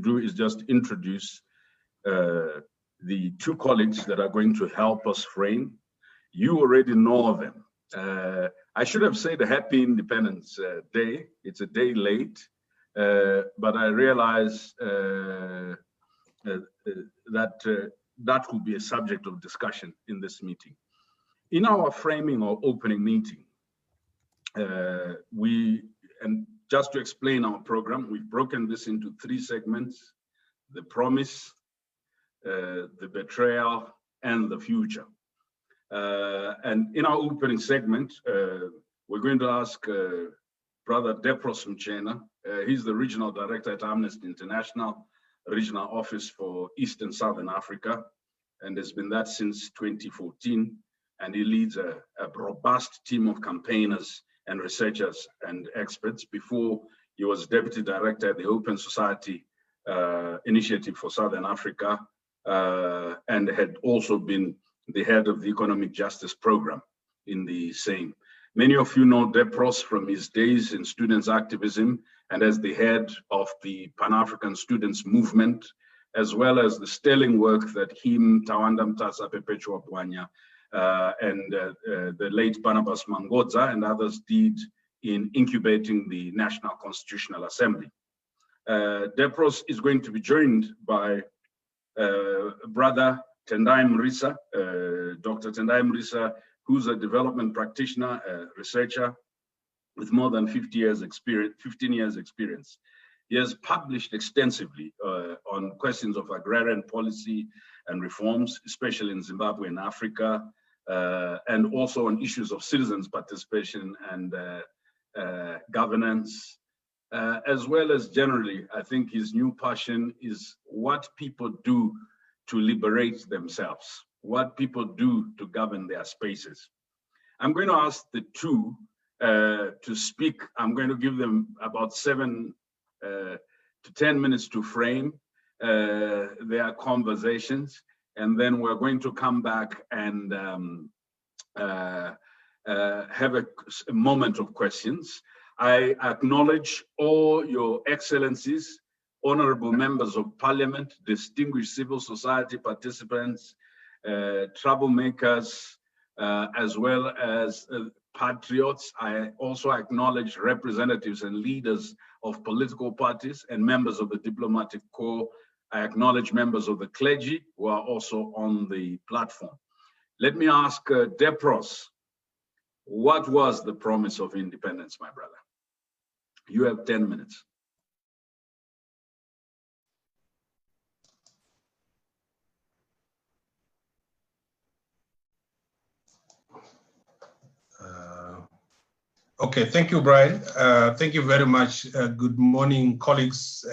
do is just introduce the two colleagues that are going to help us frame. You already know them. I should have said a happy Independence Day. It's a day late, but I realize that will be a subject of discussion in this meeting. In our framing or opening meeting, and just to explain our program, we've broken this into 3 segments: the promise, the betrayal, and the future. And in our opening segment, we're going to ask Brother Depros Mchena. He's the Regional Director at Amnesty International, Regional Office for East and Southern Africa, and has been that since 2014. And he leads a robust team of campaigners and researchers and experts. Before, he was Deputy Director at the Open Society Initiative for Southern Africa, and had also been the head of the Economic Justice Program in the same. Many of you know Depros from his days in students' activism and as the head of the Pan-African Students Movement, as well as the sterling work that him, Tawanda Mtasa Perpetua Bwanya, and the late Barnabas Mangodza and others did in incubating the National Constitutional Assembly. Depros is going to be joined by Brother Tendai Mrisa, Dr. Tendai Mrisa, who's a development practitioner, researcher with more than 15 years experience. He has published extensively on questions of agrarian policy and reforms, especially in Zimbabwe and Africa, and also on issues of citizens' participation and governance, as well as generally, I think his new passion is what people do to liberate themselves, what people do to govern their spaces. I'm going to ask the two to speak. I'm going to give them about 7 to 10 minutes to frame their conversations, and then we're going to come back and have a moment of questions. I acknowledge all your excellencies, honorable members of parliament, distinguished civil society participants, troublemakers, as well as patriots. I also acknowledge representatives and leaders of political parties and members of the diplomatic corps. I acknowledge members of the clergy who are also on the platform. Let me ask Depros, what was the promise of independence, my brother? You have 10 minutes. Okay, thank you, Brian. Thank you very much. Good morning, colleagues.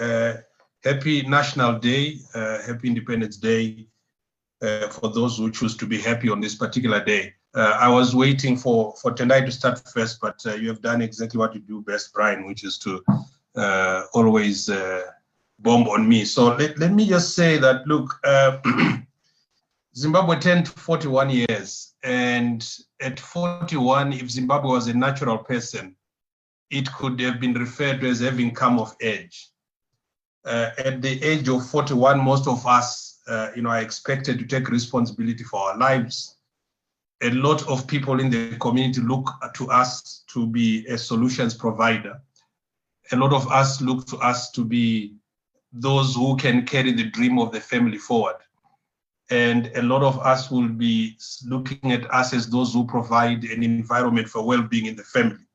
Happy National Day, happy Independence Day for those who choose to be happy on this particular day. I was waiting for Tendai to start first, but you have done exactly what you do best, Brian, which is to always bomb on me. So let me just say that, look, Zimbabwe turned 41 years, and at 41, if Zimbabwe was a natural person, it could have been referred to as having come of age. At the age of 41, most of us, are expected to take responsibility for our lives. A lot of people in the community look to us to be a solutions provider. A lot of us look to us to be those who can carry the dream of the family forward. And a lot of us will be looking at us as those who provide an environment for well-being in the family.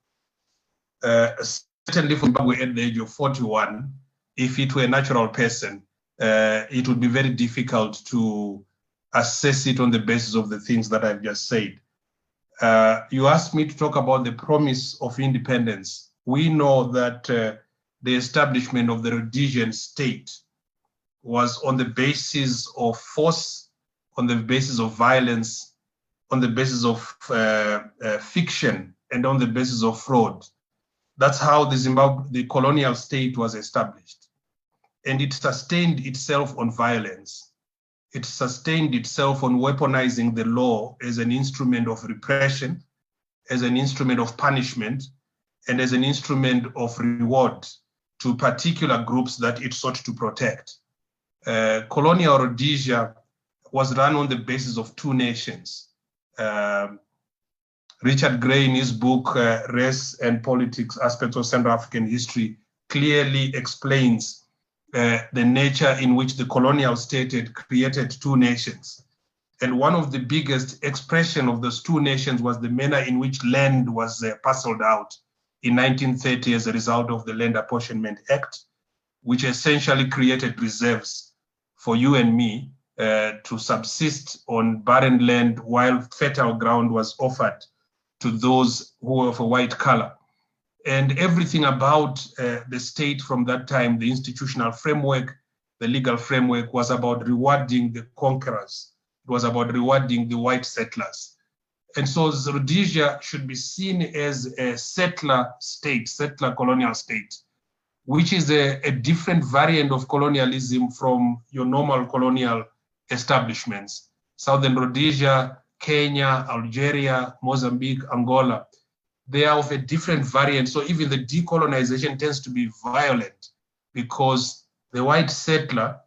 Certainly for Zimbabwe at the age of 41, if it were a natural person, it would be very difficult to assess it on the basis of the things that I've just said. You asked me to talk about the promise of independence. We know that the establishment of the Rhodesian state was on the basis of force, on the basis of violence, on the basis of fiction, and on the basis of fraud. That's how the colonial state was established. And it sustained itself on violence. It sustained itself on weaponizing the law as an instrument of repression, as an instrument of punishment, and as an instrument of reward to particular groups that it sought to protect. Colonial Rhodesia was run on the basis of two nations. Richard Gray, in his book, Race and Politics, Aspects of Central African History, clearly explains the nature in which the colonial state had created two nations. And one of the biggest expression of those two nations was the manner in which land was parceled out in 1930 as a result of the Land Apportionment Act, which essentially created reserves for you and me to subsist on barren land while fertile ground was offered to those who were of a white color. And everything about the state from that time, the institutional framework, the legal framework, was about rewarding the conquerors. It was about rewarding the white settlers. And so Rhodesia should be seen as a settler state, settler colonial state, which is a different variant of colonialism from your normal colonial establishments. Southern Rhodesia, Kenya, Algeria, Mozambique, Angola, they are of a different variant. So even the decolonization tends to be violent because the white settler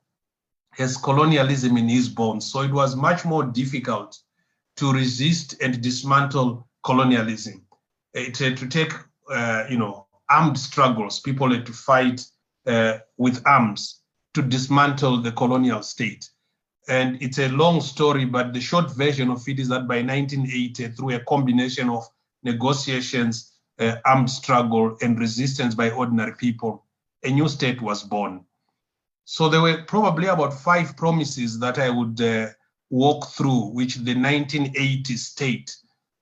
has colonialism in his bones. So it was much more difficult to resist and dismantle colonialism. It had to take, armed struggles. People had to fight with arms to dismantle the colonial state. And it's a long story, but the short version of it is that by 1980, through a combination of negotiations, armed struggle, and resistance by ordinary people, a new state was born. So there were probably about 5 promises that I would walk through, which the 1980 state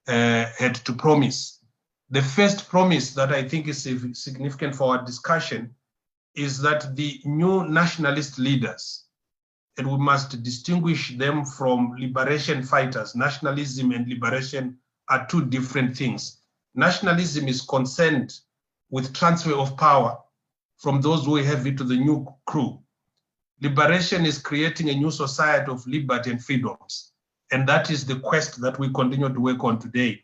had to promise. The first promise that I think is significant for our discussion is that the new nationalist leaders, and we must distinguish them from liberation fighters. Nationalism and liberation are two different things. Nationalism is concerned with transfer of power from those who have it to the new crew. Liberation is creating a new society of liberty and freedoms. And that is the quest that we continue to work on today.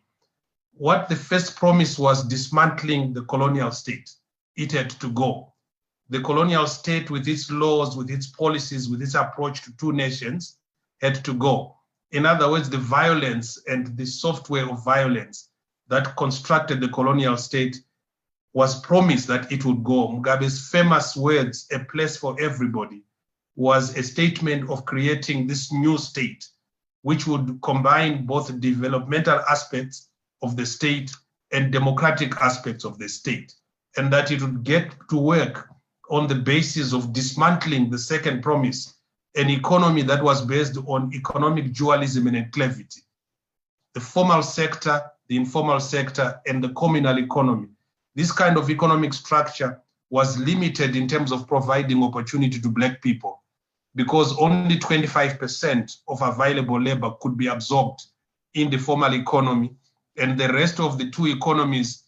What the first promise was dismantling the colonial state. It had to go. The colonial state, with its laws, with its policies, with its approach to two nations, had to go. In other words, the violence and the software of violence that constructed the colonial state was promised that it would go. Mugabe's famous words, "a place for everybody," was a statement of creating this new state, which would combine both developmental aspects of the state and democratic aspects of the state, and that it would get to work on the basis of dismantling the second promise, an economy that was based on economic dualism and enclavity. The formal sector, the informal sector, and the communal economy. This kind of economic structure was limited in terms of providing opportunity to Black people because only 25% of available labor could be absorbed in the formal economy, and the rest of the two economies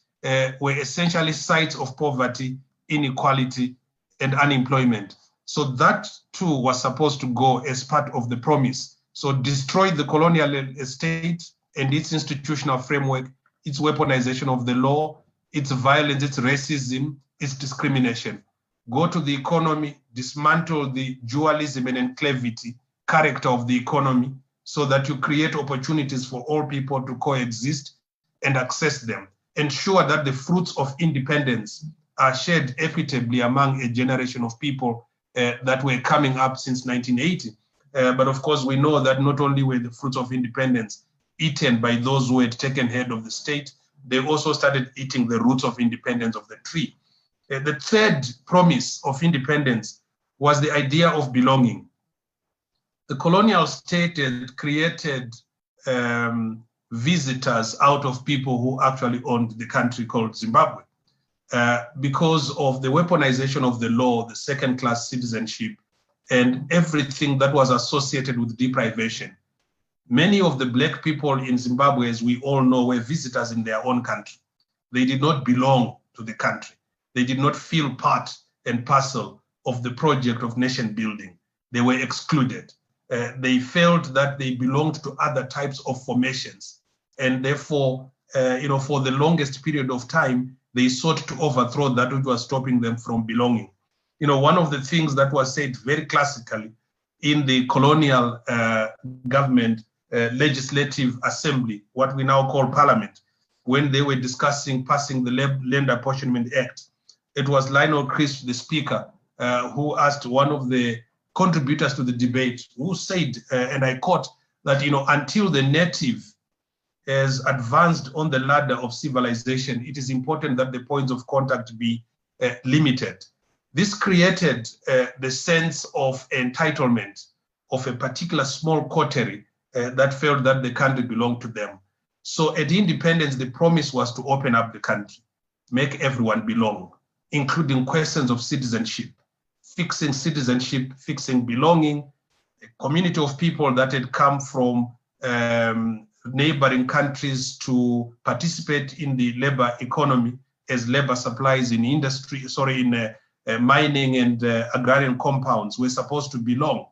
were essentially sites of poverty, inequality, and unemployment. So that too was supposed to go as part of the promise. So destroy the colonial state and its institutional framework, its weaponization of the law, its violence, its racism, its discrimination. Go to the economy, dismantle the dualism and enclavity character of the economy so that you create opportunities for all people to coexist and access them. Ensure that the fruits of independence are shared equitably among a generation of people that were coming up since 1980. But of course, we know that not only were the fruits of independence eaten by those who had taken head of the state, they also started eating the roots of independence of the tree. The third promise of independence was the idea of belonging. The colonial state had created visitors out of people who actually owned the country called Zimbabwe. Because of the weaponization of the law, the second-class citizenship, and everything that was associated with deprivation. Many of the Black people in Zimbabwe, as we all know, were visitors in their own country. They did not belong to the country. They did not feel part and parcel of the project of nation building. They were excluded. They felt that they belonged to other types of formations. And therefore, for the longest period of time, they sought to overthrow that which was stopping them from belonging. You know, one of the things that was said very classically in the colonial government legislative assembly, what we now call parliament, when they were discussing passing the Land Apportionment Act, it was Lionel Crisp, the speaker, who asked one of the contributors to the debate, who said, and I quote, that, you know, until the native has advanced on the ladder of civilization, it is important that the points of contact be limited. This created the sense of entitlement of a particular small coterie that felt that the country belonged to them. So at independence, the promise was to open up the country, make everyone belong, including questions of citizenship, fixing citizenship, fixing belonging, a community of people that had come from neighboring countries to participate in the labor economy as labor supplies in industry, mining and agrarian compounds were supposed to belong.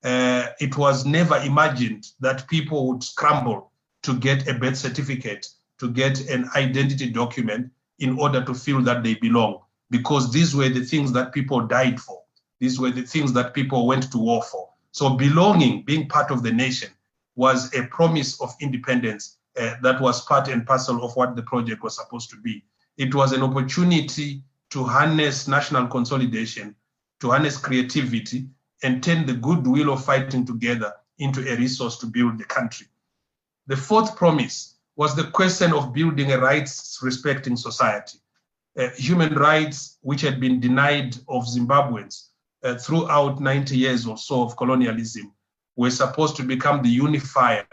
It was never imagined that people would scramble to get a birth certificate, to get an identity document in order to feel that they belong, because these were the things that people died for. These were the things that people went to war for. So belonging, being part of the nation, was a promise of independence that was part and parcel of what the project was supposed to be. It was an opportunity to harness national consolidation, to harness creativity, and turn the goodwill of fighting together into a resource to build the country. The fourth promise was the question of building a rights-respecting society. Human rights, which had been denied of Zimbabweans throughout 90 years or so of colonialism, were supposed to become the unifier,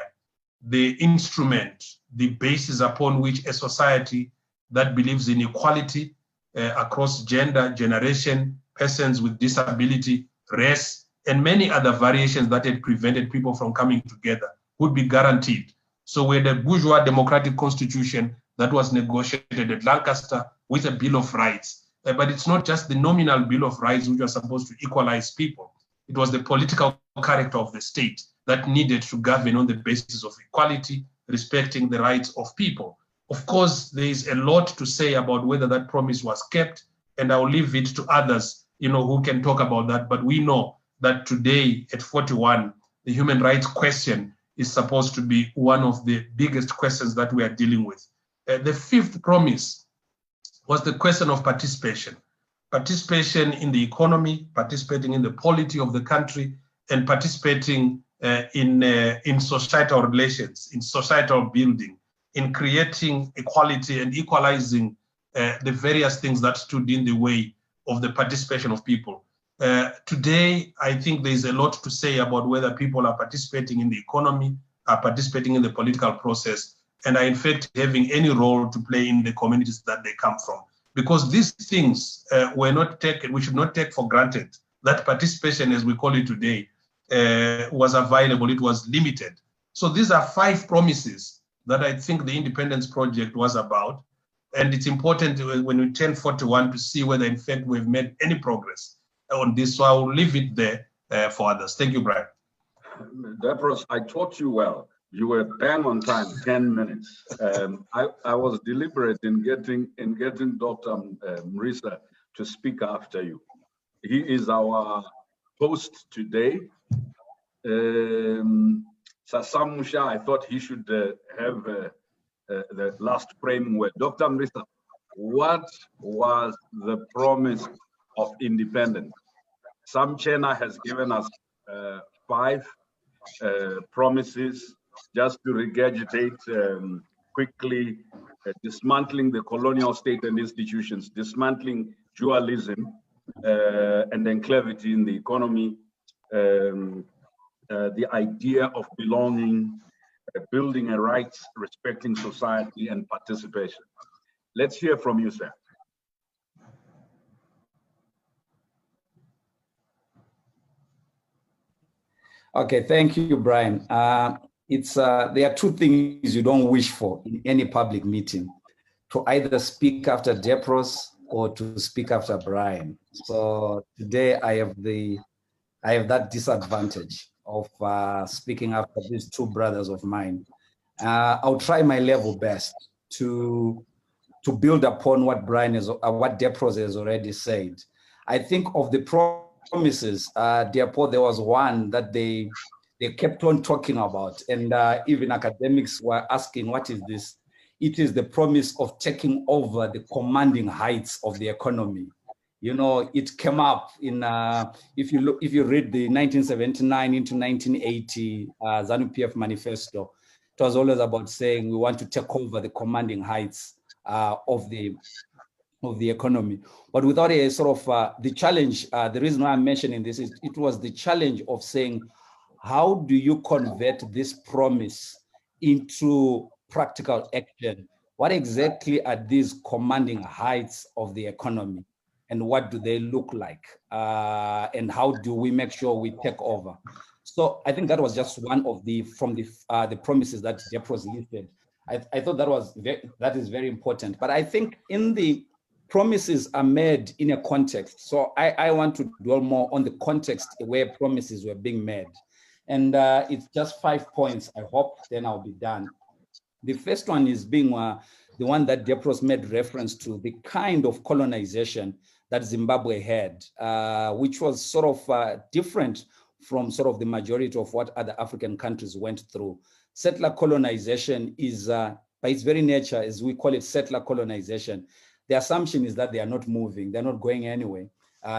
the instrument, the basis upon which a society that believes in equality across gender, generation, persons with disability, race, and many other variations that had prevented people from coming together would be guaranteed. So we had a bourgeois democratic constitution that was negotiated at Lancaster with a Bill of Rights. But it's not just the nominal Bill of Rights which was supposed to equalize people. It was the political character of the state that needed to govern on the basis of equality, respecting the rights of people. Of course, there is a lot to say about whether that promise was kept, and I'll leave it to others, you know, who can talk about that. But we know that today at 41, the human rights question is supposed to be one of the biggest questions that we are dealing with. The fifth promise was the question of participation. Participation in the economy, participating in the polity of the country, and participating in societal relations, in societal building, in creating equality and equalizing the various things that stood in the way of the participation of people. Today, I think there's a lot to say about whether people are participating in the economy, are participating in the political process, and are in fact having any role to play in the communities that they come from. Because these things were not taken, we should not take for granted that participation, as we call it today, was available, it was limited. So these are 5 promises that I think the Independence Project was about. And it's important when we turn 41 to see whether in fact we've made any progress on this. So I will leave it there for others. Thank you, Brian. Deborah, I taught you well. You were bang on time, 10 minutes. I was deliberate in getting Dr. Mrisa to speak after you. He is our host today. Sasamusha, I thought he should have the last framing word. Dr. Mrisa, what was the promise of independence? Sam Chena has given us 5 promises. Just to regurgitate quickly, dismantling the colonial state and institutions, dismantling dualism and enclavity in the economy, the idea of belonging, building a rights-respecting society, and participation. Let's hear from you, sir. Okay, thank you, Brian. There are 2 things you don't wish for in any public meeting: to either speak after Depros or to speak after Brian. So today I have that disadvantage of speaking after these 2 brothers of mine. I'll try my level best to to build upon what what Depros has already said, I think of the promises, Depo, there was one that they kept on talking about, and even academics were asking, what is this? It is the promise of taking over the commanding heights of the economy. You know, it came up in, if you read the 1979 into 1980 ZANU-PF manifesto, it was always about saying we want to take over the commanding heights of the economy. But without a sort of the challenge, the reason why I'm mentioning this is it was the challenge of saying, how do you convert this promise into practical action? What exactly are these commanding heights of the economy? And what do they look like? And how do we make sure we take over? So I think that was just one of the promises that Depros listed. I thought that is very important. But I think in the promises are made in a context. So I want to dwell more on the context where promises were being made. And it's just 5 points, I hope, then I'll be done. The first one is being the one that Depros made reference to, the kind of colonization that Zimbabwe had, which was sort of different from sort of the majority of what other African countries went through. Settler colonization is, by its very nature, as we call it, settler colonization. The assumption is that they are not moving, they're not going anywhere.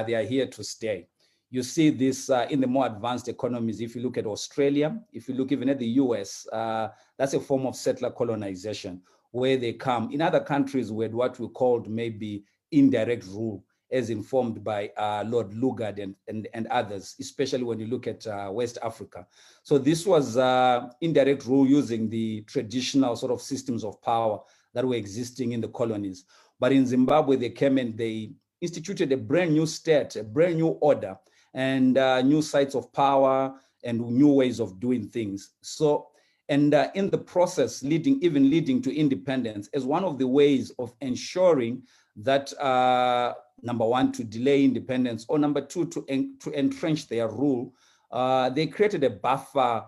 They are here to stay. You see this in the more advanced economies. If you look at Australia, if you look even at the US, that's a form of settler colonization where they come. In other countries, we had what we called maybe indirect rule, as informed by Lord Lugard and others, especially when you look at West Africa. So this was indirect rule using the traditional sort of systems of power that were existing in the colonies. But in Zimbabwe, they came and they instituted a brand new state, a brand new order, and new sites of power and new ways of doing things. So, and in the process, even leading to independence as one of the ways of ensuring that, number one, to delay independence, or number two, to entrench their rule, they created a buffer,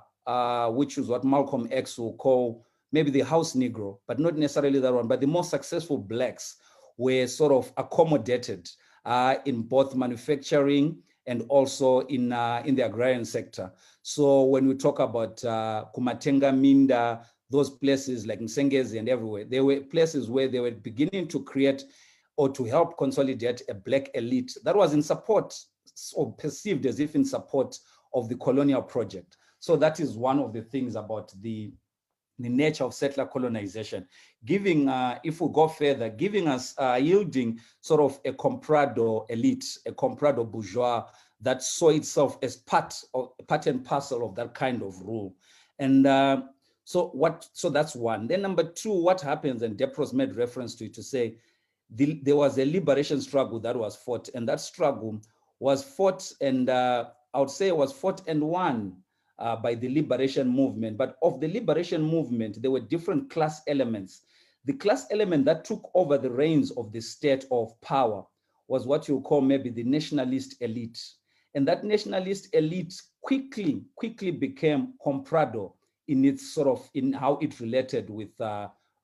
which is what Malcolm X will call maybe the house Negro, but not necessarily that one, but the more successful blacks were sort of accommodated in both manufacturing and also in the agrarian sector. So when we talk about Kumatenga, Minda, those places like Nsengezi and everywhere, they were places where they were beginning to create or to help consolidate a black elite that was in support, or perceived as if in support of the colonial project. So that is one of the things about the nature of settler colonization, giving, if we go further, giving us, yielding sort of a comprador elite, a comprador bourgeois that saw itself as part and parcel of that kind of rule. And so that's one. Then number two, what happens, and Depros made reference to it to say, there was a liberation struggle that was fought, and that struggle was fought, and I would say it was fought and won by the liberation movement. But of the liberation movement, there were different class elements. The class element that took over the reins of the state of power was what you call maybe the nationalist elite. And that nationalist elite quickly became comprador in its sort of, in how it related with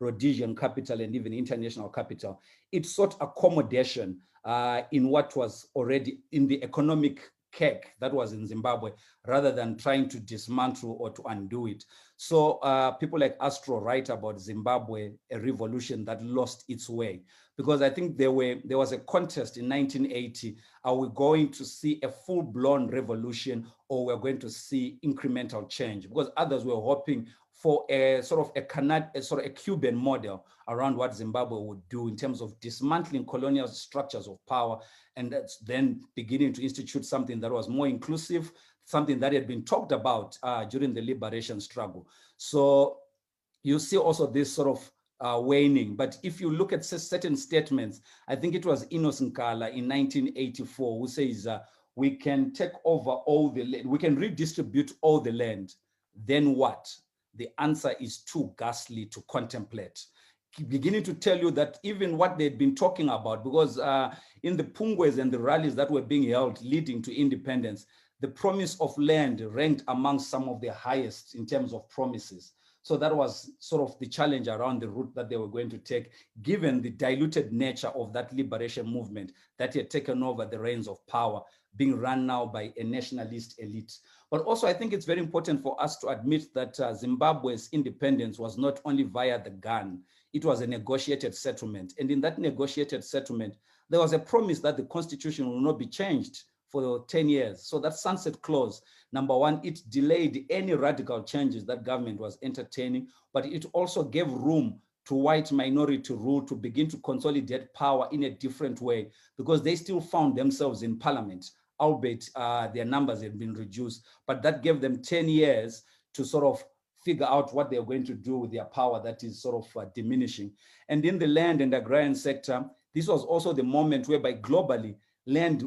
Rhodesian capital and even international capital. It sought accommodation in what was already in the economic cake that was in Zimbabwe, rather than trying to dismantle or to undo it. So people like Astro write about Zimbabwe, a revolution that lost its way, because I think there was a contest in 1980. Are we going to see a full-blown revolution, or we're going to see incremental change? Because others were hoping for a sort of a Cuban model around what Zimbabwe would do in terms of dismantling colonial structures of power, and that's then beginning to institute something that was more inclusive, something that had been talked about during the liberation struggle. So you see also this sort of waning. But if you look at certain statements, I think it was Enos Nkala in 1984 who says, we can take over all the land, we can redistribute all the land, then what? The answer is too ghastly to contemplate. Beginning to tell you that even what they'd been talking about, because in the Pungwes and the rallies that were being held leading to independence, the promise of land ranked among some of the highest in terms of promises. So that was sort of the challenge around the route that they were going to take, given the diluted nature of that liberation movement that had taken over the reins of power, being run now by a nationalist elite. But also, I think it's very important for us to admit that Zimbabwe's independence was not only via the gun, it was a negotiated settlement. And in that negotiated settlement, there was a promise that the constitution will not be changed for 10 years. So that sunset clause, number one, it delayed any radical changes that government was entertaining, but it also gave room to white minority rule to begin to consolidate power in a different way, because they still found themselves in parliament, albeit their numbers had been reduced, but that gave them 10 years to sort of figure out what they're going to do with their power that is sort of diminishing. And in the land and agrarian sector, this was also the moment whereby globally land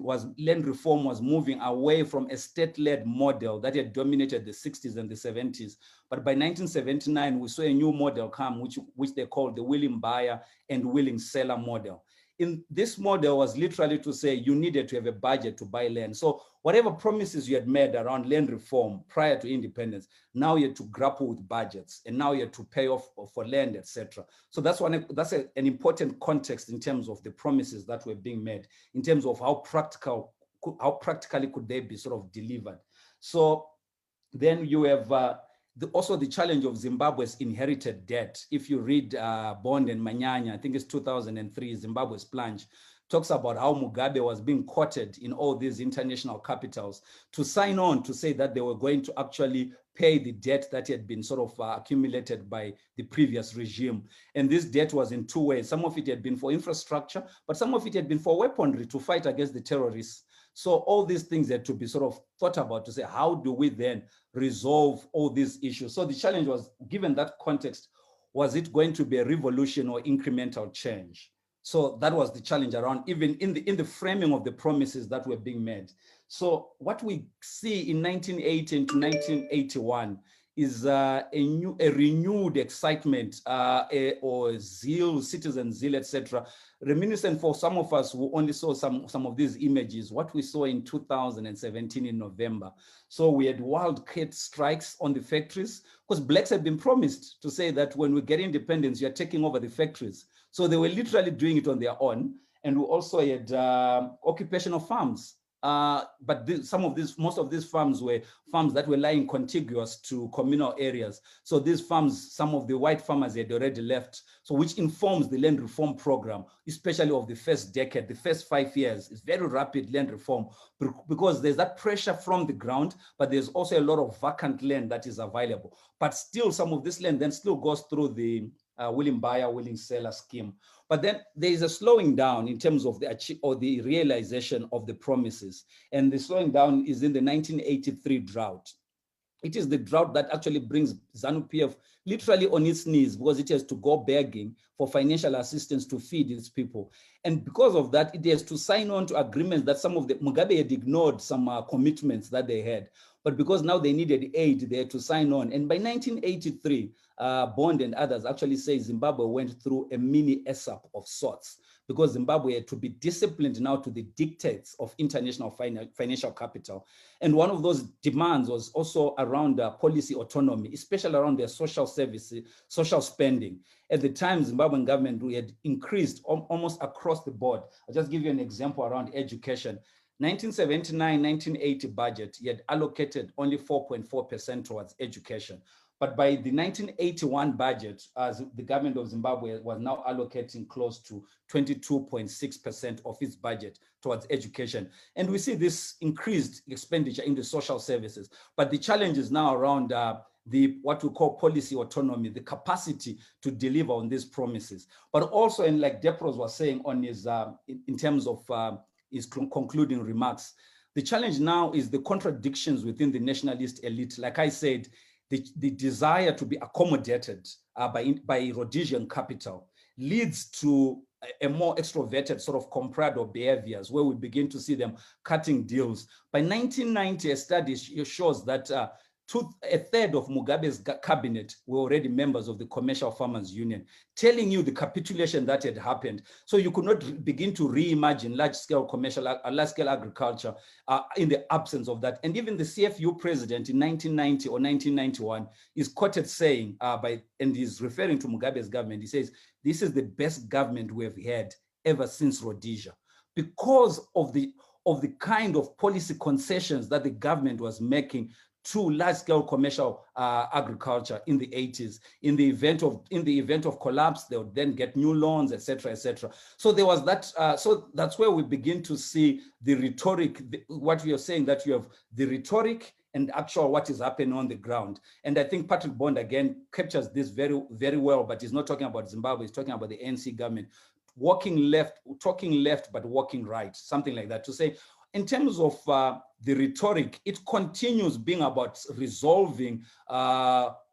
reform was moving away from a state-led model that had dominated the 60s and the 70s. But by 1979, we saw a new model come, which they called the willing buyer and willing seller model. In this model was literally to say you needed to have a budget to buy land. So whatever promises you had made around land reform prior to independence, now you had to grapple with budgets, and now you had to pay off for land, etc. So that's an important context in terms of the promises that were being made, in terms of how practically could they be sort of delivered. So then you have also the challenge of Zimbabwe's inherited debt. If you read Bond and Manyanya, I think it's 2003, Zimbabwe's plunge, talks about how Mugabe was being courted in all these international capitals to sign on to say that they were going to actually pay the debt that had been sort of accumulated by the previous regime. And this debt was in two ways. Some of it had been for infrastructure, but some of it had been for weaponry to fight against the terrorists. So all these things had to be sort of thought about to say, how do we then resolve all these issues? So the challenge was, given that context, was it going to be a revolution or incremental change? So that was the challenge around, even in the framing of the promises that were being made. So what we see in 1980 to 1981 is a renewed excitement or zeal, citizen zeal, etc. Reminiscent for some of us who only saw some of these images, what we saw in 2017 in November. So we had wildcat strikes on the factories, because blacks had been promised to say that when we get independence, you're taking over the factories. So they were literally doing it on their own. And we also had occupational farms. But most of these farms were farms that were lying contiguous to communal areas. So these farms, some of the white farmers had already left. So which informs the land reform program, especially of the first decade, the first 5 years, is very rapid land reform, because there's that pressure from the ground, but there's also a lot of vacant land that is available. But still, some of this land then still goes through the willing buyer, willing seller scheme. But then there is a slowing down in terms of the realization of the promises. And the slowing down is in the 1983 drought. It is the drought that actually brings ZANU-PF literally on its knees, because it has to go begging for financial assistance to feed its people. And because of that, it has to sign on to agreements that some of the Mugabe had ignored some commitments that they had. But because now they needed aid, they had to sign on. And by 1983, Bond and others actually say Zimbabwe went through a mini ESAP of sorts, because Zimbabwe had to be disciplined now to the dictates of international financial capital. And one of those demands was also around policy autonomy, especially around their social services, social spending. At the time, Zimbabwean government had increased almost across the board. I'll just give you an example around education. 1979-1980 budget, he had allocated only 4.4% towards education. But by the 1981 budget, the government of Zimbabwe was now allocating close to 22.6% of its budget towards education. And we see this increased expenditure in the social services. But the challenge is now around what we call policy autonomy, the capacity to deliver on these promises. But also, and like Depros was saying on his, in terms of his concluding remarks, the challenge now is the contradictions within the nationalist elite. Like I said, the desire to be accommodated by Rhodesian capital leads to a more extroverted sort of comprador behaviors, where we begin to see them cutting deals. By 1990, a study shows that a third of Mugabe's cabinet were already members of the Commercial Farmers Union, telling you the capitulation that had happened. So you could not begin to reimagine large-scale agriculture in the absence of that. And even the CFU president in 1990 or 1991 is quoted saying, and he's referring to Mugabe's government, he says, "This is the best government we have had ever since Rhodesia," because of the kind of policy concessions that the government was making to large-scale commercial agriculture in the 80s. In the event of collapse, they would then get new loans, etc., etc. So there was that. So that's where we begin to see the rhetoric. What we are saying, that you have the rhetoric and actual what is happening on the ground. And I think Patrick Bond again captures this very, very well. But he's not talking about Zimbabwe. He's talking about the ANC government talking left, but walking right, something like that. To say, in terms of the rhetoric, it continues being about resolving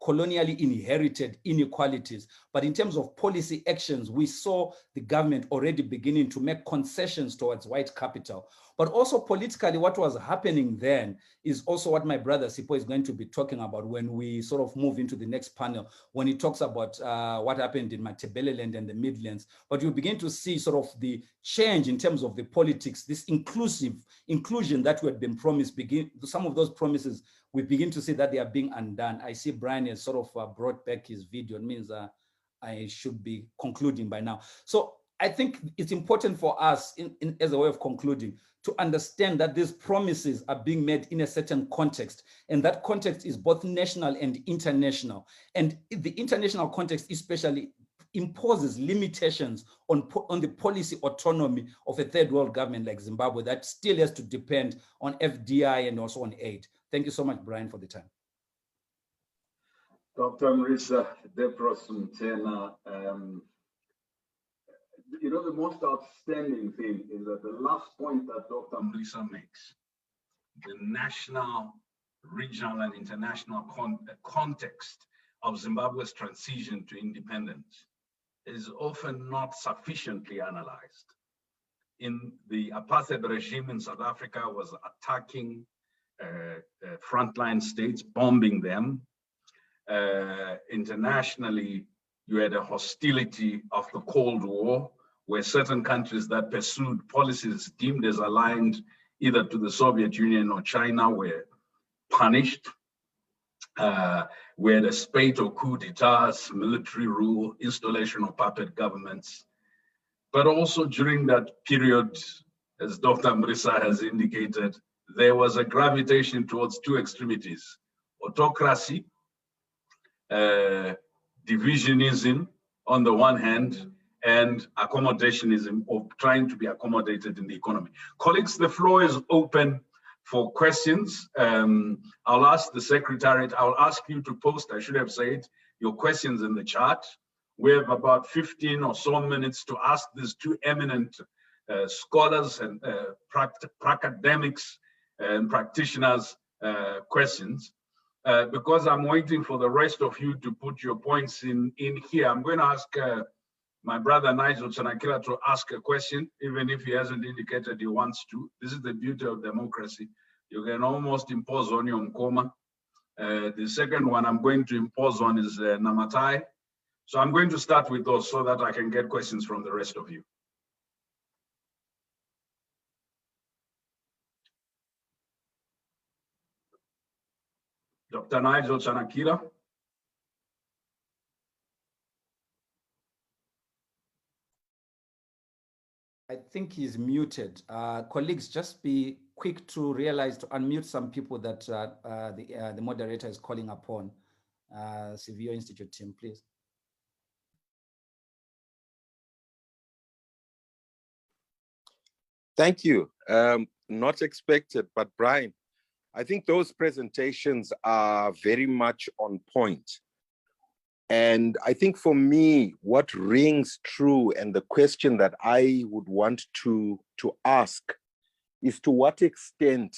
colonially inherited inequalities. But in terms of policy actions, we saw the government already beginning to make concessions towards white capital. But also politically, what was happening then is also what my brother Sipo is going to be talking about when we sort of move into the next panel, when he talks about what happened in Matabeleland and the Midlands. But you begin to see sort of the change in terms of the politics, this inclusion that we had been promised, some of those promises, we begin to see that they are being undone. I see Brian has sort of brought back his video. It means I should be concluding by now. So I think it's important for us, as a way of concluding, to understand that these promises are being made in a certain context, and that context is both national and international. And the international context especially imposes limitations on the policy autonomy of a third world government like Zimbabwe that still has to depend on FDI and also on aid. Thank you so much, Brian, for the time. Dr. Marisa Depros Mtena, you know, the most outstanding thing is that the last point that Dr. Marisa makes, the national, regional, and international context of Zimbabwe's transition to independence is often not sufficiently analyzed. In the apartheid regime in South Africa was attacking frontline states, bombing them. Internationally, you had a hostility of the Cold War, where certain countries that pursued policies deemed as aligned either to the Soviet Union or China were punished. We had a spate of coup d'etats, military rule, installation of puppet governments. But also during that period, as Dr. Marisa has indicated, there was a gravitation towards two extremities: autocracy, divisionism on the one hand, and accommodationism, of trying to be accommodated in the economy. Colleagues, the floor is open for questions. I'll ask the secretariat, I'll ask you to post, I should have said, your questions in the chat. We have about 15 or so minutes to ask these two eminent scholars and academics and practitioners questions. Because I'm waiting for the rest of you to put your points in here, I'm going to ask my brother Nigel Chanakira to ask a question, even if he hasn't indicated he wants to. This is the beauty of democracy. You can almost impose on your Mkoma. The second one I'm going to impose on is Namatai. So I'm going to start with those so that I can get questions from the rest of you. Dr. Nigel Chanakira. I think he's muted. Colleagues, just be quick to realize to unmute some people that the moderator is calling upon. Severe Institute team, please. Thank you. Not expected, but Brian, I think those presentations are very much on point. And I think for me, what rings true and the question that I would want to ask is, to what extent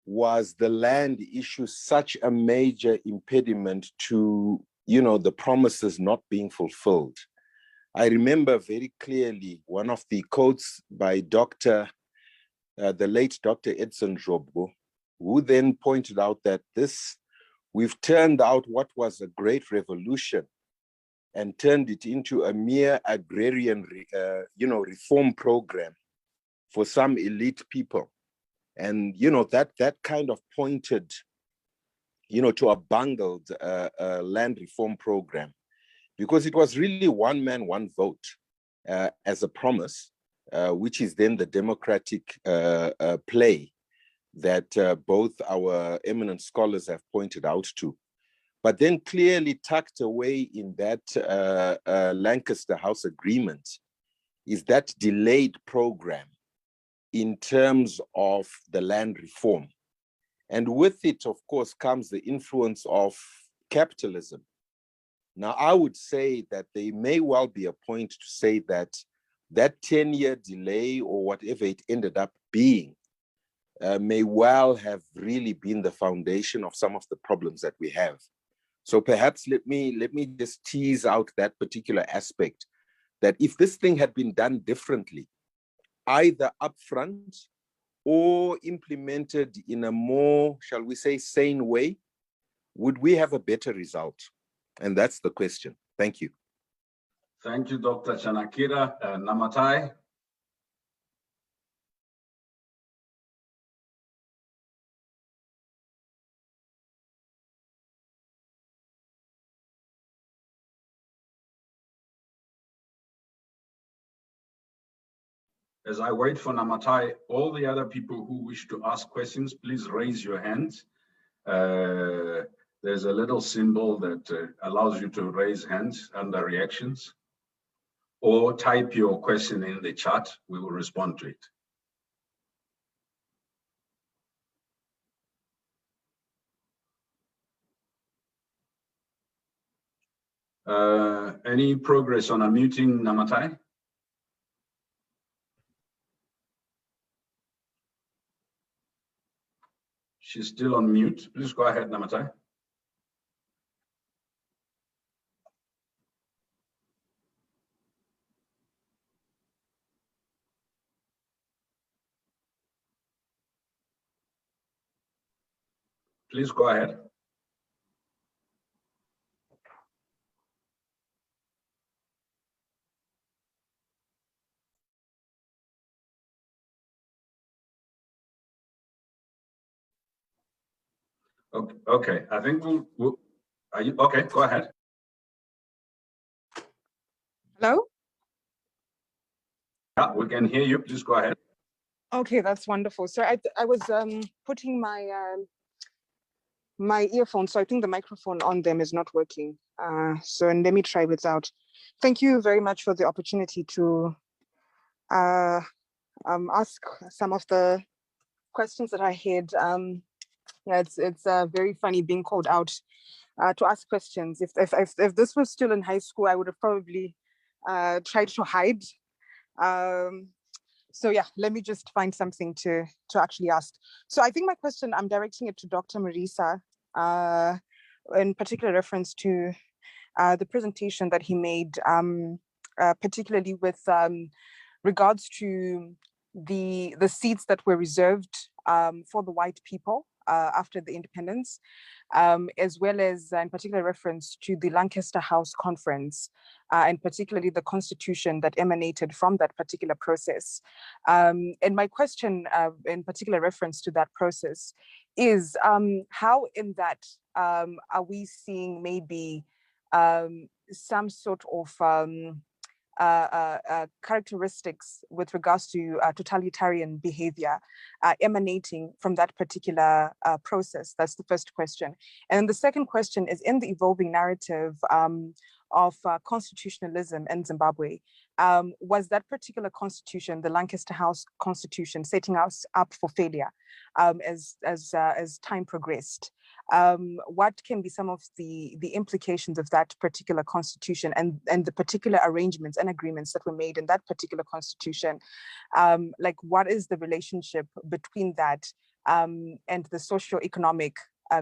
was the land issue such a major impediment to, the promises not being fulfilled? I remember very clearly one of the quotes by the late Dr. Edson Jobbo, who then pointed out that this we've turned out what was a great revolution and turned it into a mere agrarian, reform program for some elite people. And, that kind of pointed, to a bungled land reform program, because it was really one man, one vote as a promise, which is then the democratic play that both our eminent scholars have pointed out to. But then clearly tucked away in that Lancaster House agreement is that delayed program in terms of the land reform. And with it, of course, comes the influence of capitalism. Now, I would say that there may well be a point to say that that 10-year delay, or whatever it ended up being, may well have really been the foundation of some of the problems that we have. So perhaps let me just tease out that particular aspect, that if this thing had been done differently, either upfront or implemented in a more, shall we say, sane way, would we have a better result? And that's the question. Thank you. Thank you, Dr. Chanakira. Namatai? As I wait for Namatai, all the other people who wish to ask questions, please raise your hands. There's a little symbol that allows you to raise hands under reactions, or type your question in the chat. We will respond to it. Any progress on unmuting Namatai? She's still on mute. Please go ahead, Namatai. Please go ahead. Okay. I think are you okay? Go ahead. Hello? Yeah, we can hear you. Please go ahead. Okay, that's wonderful. So I was putting my my earphones, so I think the microphone on them is not working. So let me try without. Thank you very much for the opportunity to ask some of the questions that I had. Yeah, it's very funny being called out to ask questions. If this was still in high school, I would have probably tried to hide. So yeah, let me just find something to actually ask. So I think my question, I'm directing it to Dr. Marisa, in particular reference to the presentation that he made, particularly with regards to the seats that were reserved for the white people after the independence, as well as in particular reference to the Lancaster House Conference, and particularly the constitution that emanated from that particular process. And my question in particular reference to that process is how in that are we seeing maybe some sort of characteristics with regards to totalitarian behavior emanating from that particular process? That's the first question. And the second question is, in the evolving narrative of constitutionalism in Zimbabwe, was that particular constitution, the Lancaster House Constitution, setting us up for failure as time progressed? What can be some of the implications of that particular constitution and the particular arrangements and agreements that were made in that particular constitution? Like, what is the relationship between that and the socio-economic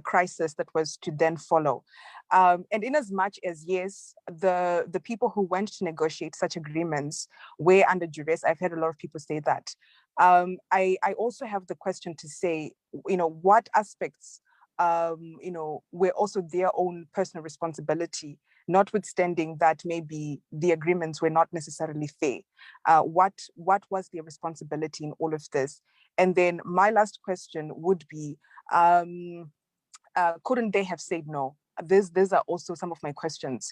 crisis that was to then follow? And in as much as, yes, the people who went to negotiate such agreements were under duress, I've heard a lot of people say that. I also have the question to say, what aspects were also their own personal responsibility, notwithstanding that maybe the agreements were not necessarily fair. What was their responsibility in all of this? And then my last question would be, couldn't they have said no? These are also some of my questions,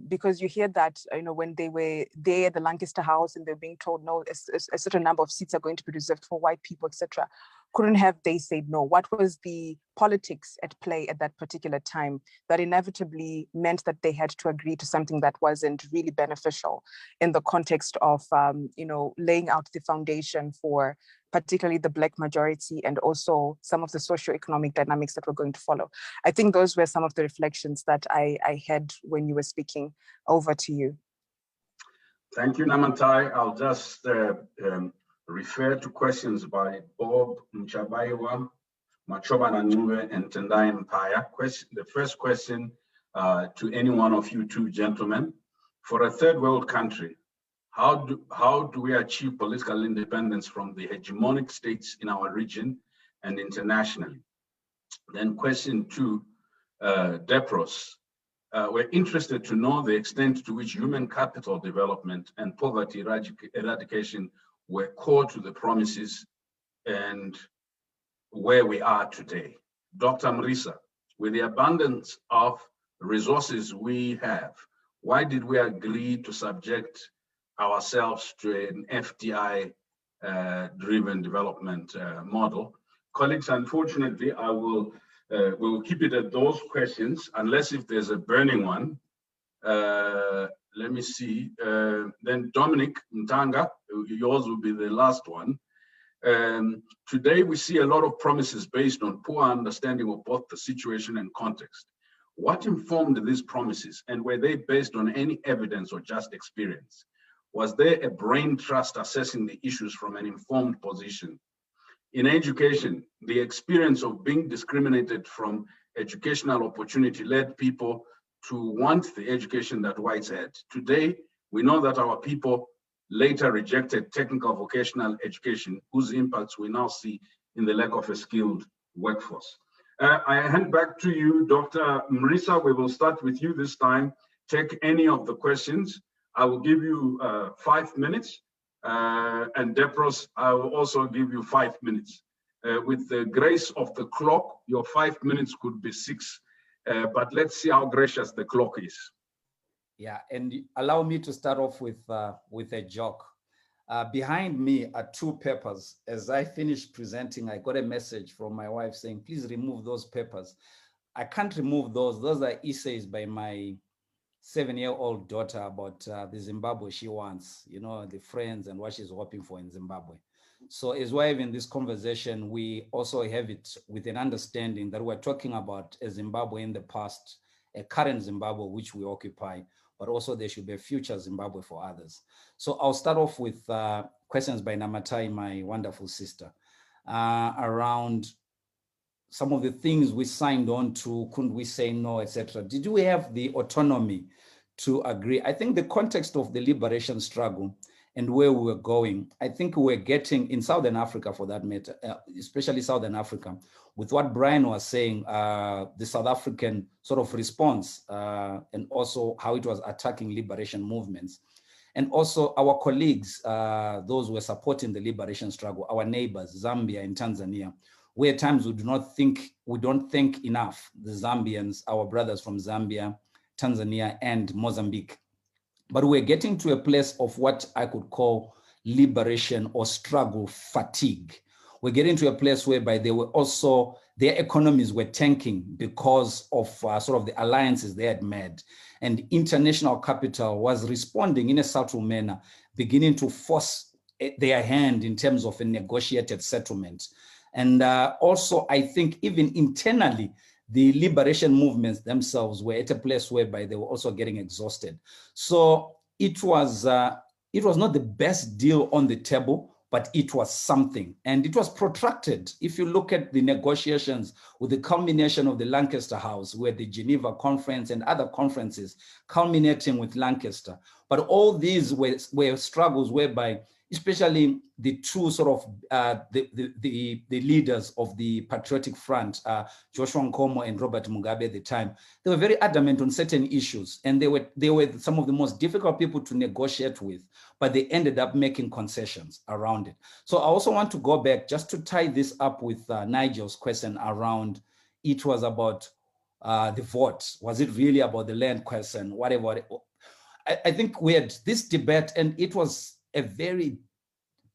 because you hear that when they were there at the Lancaster House and they're being told no, a certain number of seats are going to be reserved for white people, etc. Couldn't have they said no? What was the politics at play at that particular time that inevitably meant that they had to agree to something that wasn't really beneficial in the context of laying out the foundation for particularly the Black majority and also some of the socioeconomic dynamics that were going to follow? I think those were some of the reflections that I had when you were speaking. Over to you. Thank you, Namatai. I'll just refer to questions by Bob Mchabaiwa, Machoba Nanube, and Tendai Mpaya. The first question to any one of you two gentlemen: for a third world country, how do we achieve political independence from the hegemonic states in our region and internationally? Then question two, Depros. We're interested to know the extent to which human capital development and poverty eradication were core to the promises and where we are today. Dr. Mrisa, with the abundance of resources we have, why did we agree to subject ourselves to an FDI driven development model? Colleagues, unfortunately, we'll keep it at those questions, unless if there's a burning one. Let me see. Then Dominic Ntanga, yours will be the last one. Today, we see a lot of promises based on poor understanding of both the situation and context. What informed these promises, and were they based on any evidence or just experience? Was there a brain trust assessing the issues from an informed position? In education, the experience of being discriminated from educational opportunity led people to want the education that whites had. Today, we know that our people later rejected technical vocational education, whose impacts we now see in the lack of a skilled workforce. I hand back to you, Dr. Mrisa. We will start with you this time. Take any of the questions. I will give you 5 minutes. And Depros, I will also give you 5 minutes. With the grace of the clock, your 5 minutes could be 6, but let's see how gracious the clock is. Yeah, and allow me to start off with a joke. Behind me are 2 papers. As I finished presenting, I got a message from my wife saying, please remove those papers. I can't remove those. Those are essays by my 7-year-old daughter about the Zimbabwe she wants, the friends and what she's hoping for in Zimbabwe. So as we're having this conversation, we also have it with an understanding that we're talking about a Zimbabwe in the past, a current Zimbabwe which we occupy, but also there should be a future Zimbabwe for others. So I'll start off with questions by Namatai, my wonderful sister, around some of the things we signed on to. Couldn't we say no, etc.? Did we have the autonomy to agree? I think the context of the liberation struggle and where we were going, I think we were getting in Southern Africa, for that matter, especially Southern Africa, with what Brian was saying, the South African sort of response, and also how it was attacking liberation movements. And also our colleagues, those who were supporting the liberation struggle, our neighbors, Zambia and Tanzania, where at times we don't think enough, the Zambians, our brothers from Zambia, Tanzania, and Mozambique. But we're getting to a place of what I could call liberation or struggle fatigue. We're getting to a place whereby their economies were tanking because of sort of the alliances they had made. And international capital was responding in a subtle manner, beginning to force their hand in terms of a negotiated settlement. And also, I think even internally, the liberation movements themselves were at a place whereby they were also getting exhausted. So it was not the best deal on the table, but it was something. And it was protracted. If you look at the negotiations with the culmination of the Lancaster House, where the Geneva Conference and other conferences culminating with Lancaster. But all these were struggles whereby especially the two sort of the leaders of the Patriotic Front, Joshua Nkomo and Robert Mugabe at the time. They were very adamant on certain issues, and they were some of the most difficult people to negotiate with, but they ended up making concessions around it. So I also want to go back just to tie this up with Nigel's question around, it was about the vote. Was it really about the land question, whatever? I think we had this debate, and it was a very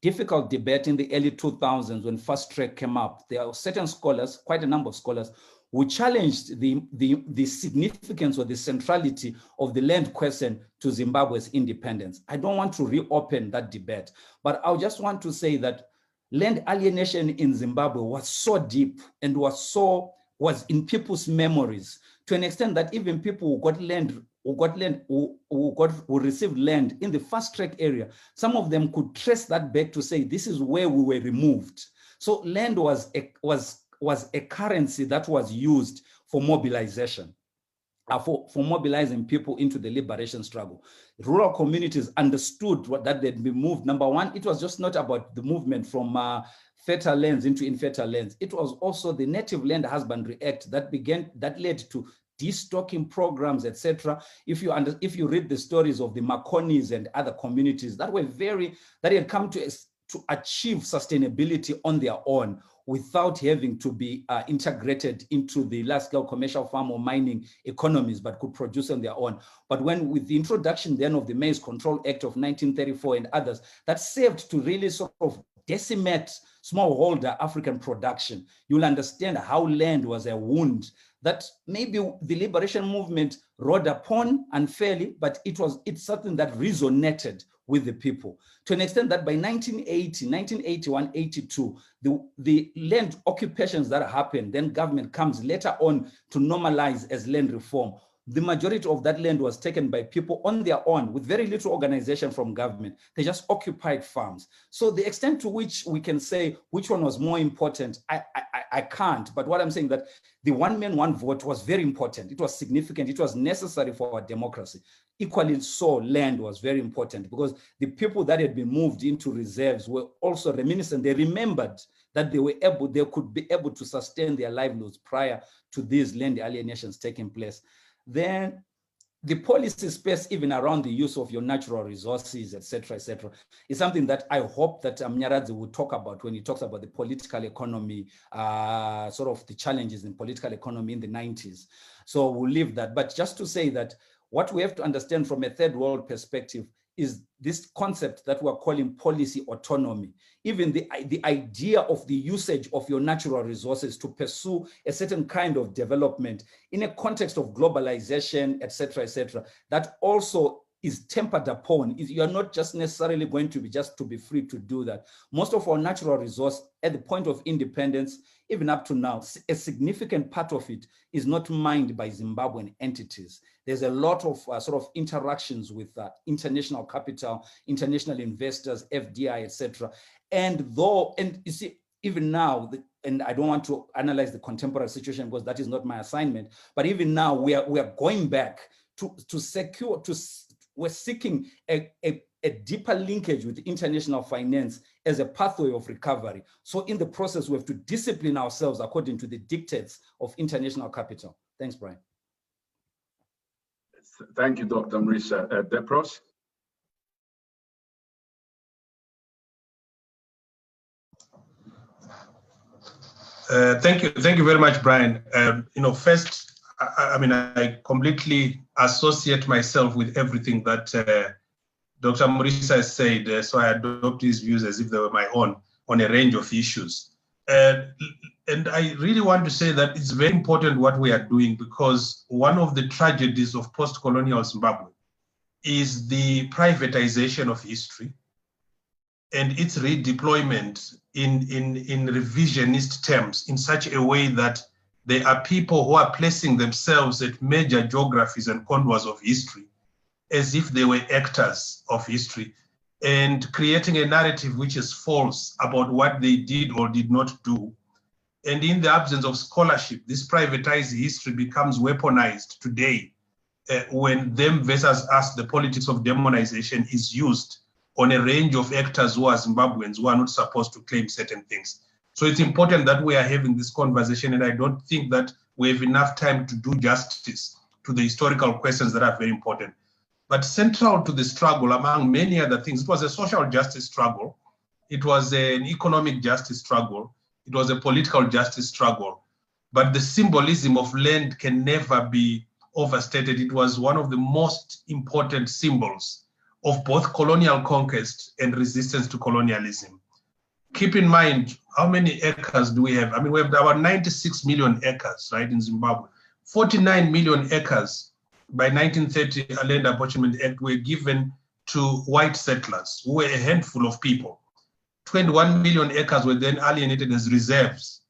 difficult debate in the early 2000s when Fast Track came up. There are certain scholars, quite a number of scholars, who challenged the significance or the centrality of the land question to Zimbabwe's independence. I don't want to reopen that debate, but I just want to say that land alienation in Zimbabwe was so deep and was in people's memories, to an extent that even people who received land in the Fast Track area, some of them could trace that back to say, this is where we were removed. So land was a currency that was used for mobilization, for mobilizing people into the liberation struggle. Rural communities understood that they'd been moved. Number one, it was just not about the movement from fertile lands into infertile lands. It was also the Native Land Husbandry Act that led to destocking programs, etc. If you read the stories of the Maconis and other communities that had come to achieve sustainability on their own without having to be integrated into the large-scale commercial farm or mining economies, but could produce on their own. But with the introduction then of the Maize Control Act of 1934 and others, that served to really sort of decimate smallholder African production. You'll understand how land was a wound that maybe the liberation movement rode upon unfairly, but it's something that resonated with the people, to an extent that by 1980, 1981, 82, the land occupations that happened, then government comes later on to normalize as land reform. The majority of that land was taken by people on their own with very little organization from government. They just occupied farms. So the extent to which we can say which one was more important, I can't. But what I'm saying that the one man, one vote was very important. It was significant. It was necessary for our democracy. Equally so, land was very important because the people that had been moved into reserves were also reminiscent. They remembered that they could be able to sustain their livelihoods prior to these land alienations taking place. Then the policy space, even around the use of your natural resources, et cetera, is something that I hope that Mnyaradzi will talk about when he talks about the political economy, sort of the challenges in political economy in the 90s. So we'll leave that. But just to say that what we have to understand from a third world perspective is this concept that we're calling policy autonomy. Even the idea of the usage of your natural resources to pursue a certain kind of development in a context of globalization, et cetera, that also is tempered upon. You're not just necessarily going to be free to do that. Most of our natural resource at the point of independence, even up to now, a significant part of it is not mined by Zimbabwean entities. There's a lot of sort of interactions with international capital, international investors, FDI, etc. And you see, even now, and I don't want to analyze the contemporary situation because that is not my assignment, but even now we are going back we're seeking a deeper linkage with international finance as a pathway of recovery. So in the process, we have to discipline ourselves according to the dictates of international capital. Thanks, Brian. Thank you, Dr. Mrisa. Depros? Thank you very much, Brian. First, I completely associate myself with everything that Dr. Mrisa has said, so I adopt his views as if they were my own on a range of issues. And I really want to say that it's very important what we are doing, because one of the tragedies of post-colonial Zimbabwe is the privatization of history and its redeployment in revisionist terms in such a way that there are people who are placing themselves at major geographies and contours of history as if they were actors of history, and creating a narrative which is false about what they did or did not do. And in the absence of scholarship, this privatized history becomes weaponized today when them versus us, the politics of demonization is used on a range of actors who are Zimbabweans who are not supposed to claim certain things. So it's important that we are having this conversation, and I don't think that we have enough time to do justice to the historical questions that are very important. But central to the struggle, among many other things, it was a social justice struggle. It was an economic justice struggle. It was a political justice struggle. But the symbolism of land can never be overstated. It was one of the most important symbols of both colonial conquest and resistance to colonialism. Keep in mind, how many acres do we have? I mean, we have about 96 million acres, right, in Zimbabwe. 49 million acres by 1930 Land Apportionment Act were given to white settlers, who were a handful of people. 21 million acres were then alienated as reserves.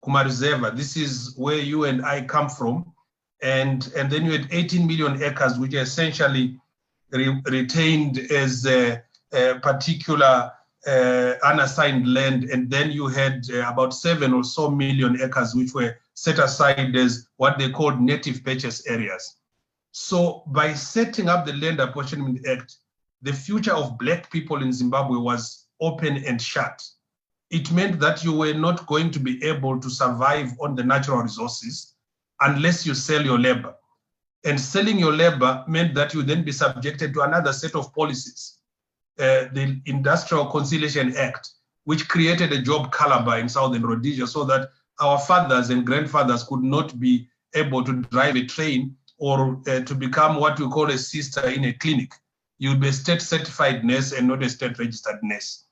Kuma Reserva, this is where you and I come from. And then you had 18 million acres, which are essentially retained as a particular unassigned land. And then you had about 7 or so million acres, which were set aside as what they called native purchase areas. So by setting up the Land Apportionment Act, the future of Black people in Zimbabwe was open and shut. It meant that you were not going to be able to survive on the natural resources unless you sell your labor. And selling your labor meant that you would then be subjected to another set of policies, the Industrial Conciliation Act, which created a job caliber in Southern Rhodesia so that our fathers and grandfathers could not be able to drive a train or to become what we call a sister in a clinic. You'd be a state-certified nurse and not a state-registered nurse.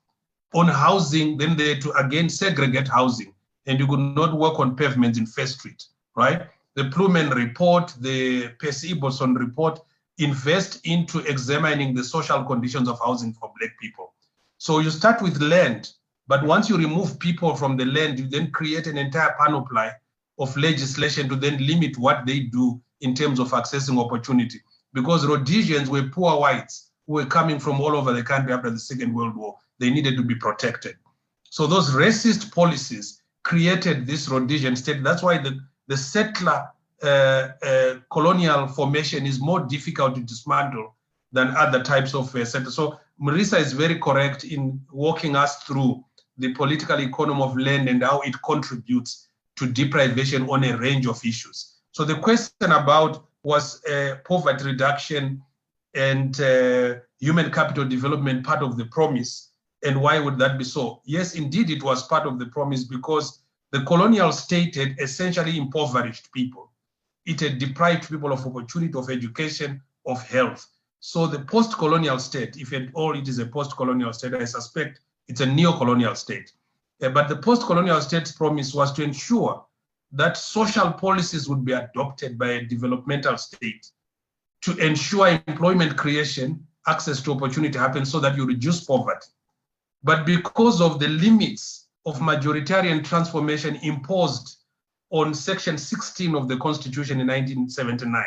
On housing, then they had to again segregate housing, and you could not work on pavements in First Street, right? The Plumen report, the Percy Ibbotson report invest into examining the social conditions of housing for Black people. So you start with land, but once you remove people from the land, you then create an entire panoply of legislation to then limit what they do in terms of accessing opportunity. Because Rhodesians were poor whites who were coming from all over the country after the Second World War. They needed to be protected. So those racist policies created this Rhodesian state. That's why the settler colonial formation is more difficult to dismantle than other types of settlers. So Marisa is very correct in walking us through the political economy of land and how it contributes to deprivation on a range of issues. So the question about was poverty reduction and human capital development part of the promise, and why would that be so? Yes, indeed, it was part of the promise because the colonial state had essentially impoverished people. It had deprived people of opportunity, of education, of health. So the post-colonial state, if at all it is a post-colonial state, I suspect it's a neo-colonial state. But the post-colonial state's promise was to ensure that social policies would be adopted by a developmental state to ensure employment creation, access to opportunity happens so that you reduce poverty. But because of the limits of majoritarian transformation imposed on Section 16 of the Constitution in 1979,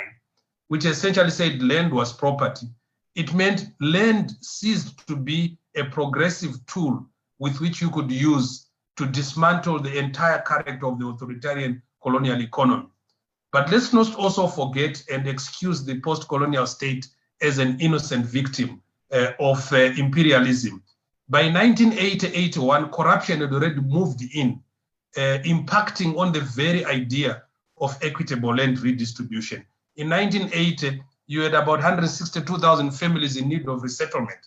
which essentially said land was property, it meant land ceased to be a progressive tool with which you could use to dismantle the entire character of the authoritarian colonial economy. But let's not also forget and excuse the post-colonial state as an innocent victim of imperialism. By 1980-81, corruption had already moved in, impacting on the very idea of equitable land redistribution. In 1980, you had about 162,000 families in need of resettlement.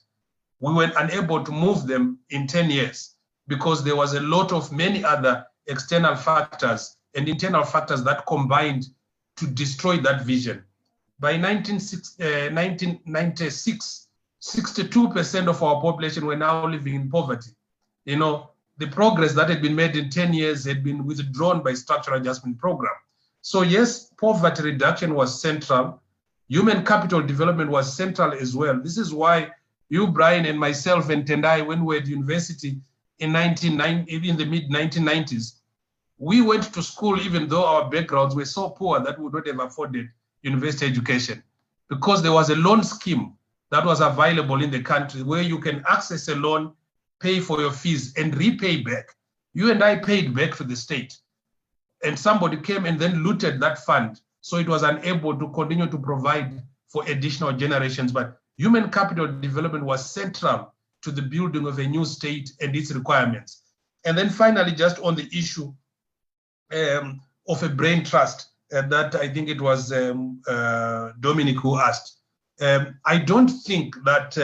We were unable to move them in 10 years because there was a lot of many other external factors and internal factors that combined to destroy that vision. By 1996, 62% of our population were now living in poverty. You know, the progress that had been made in 10 years had been withdrawn by structural adjustment program. So yes, poverty reduction was central. Human capital development was central as well. This is why you, Brian, and myself and Tendai, when we were at university in the mid-1990s, we went to school even though our backgrounds were so poor that we would not have afforded university education, because there was a loan scheme that was available in the country where you can access a loan, pay for your fees, and repay back. You and I paid back to the state. And somebody came and then looted that fund. So it was unable to continue to provide for additional generations. But human capital development was central to the building of a new state and its requirements. And then finally, just on the issue of a brain trust that I think it was Dominic who asked. I don't think that,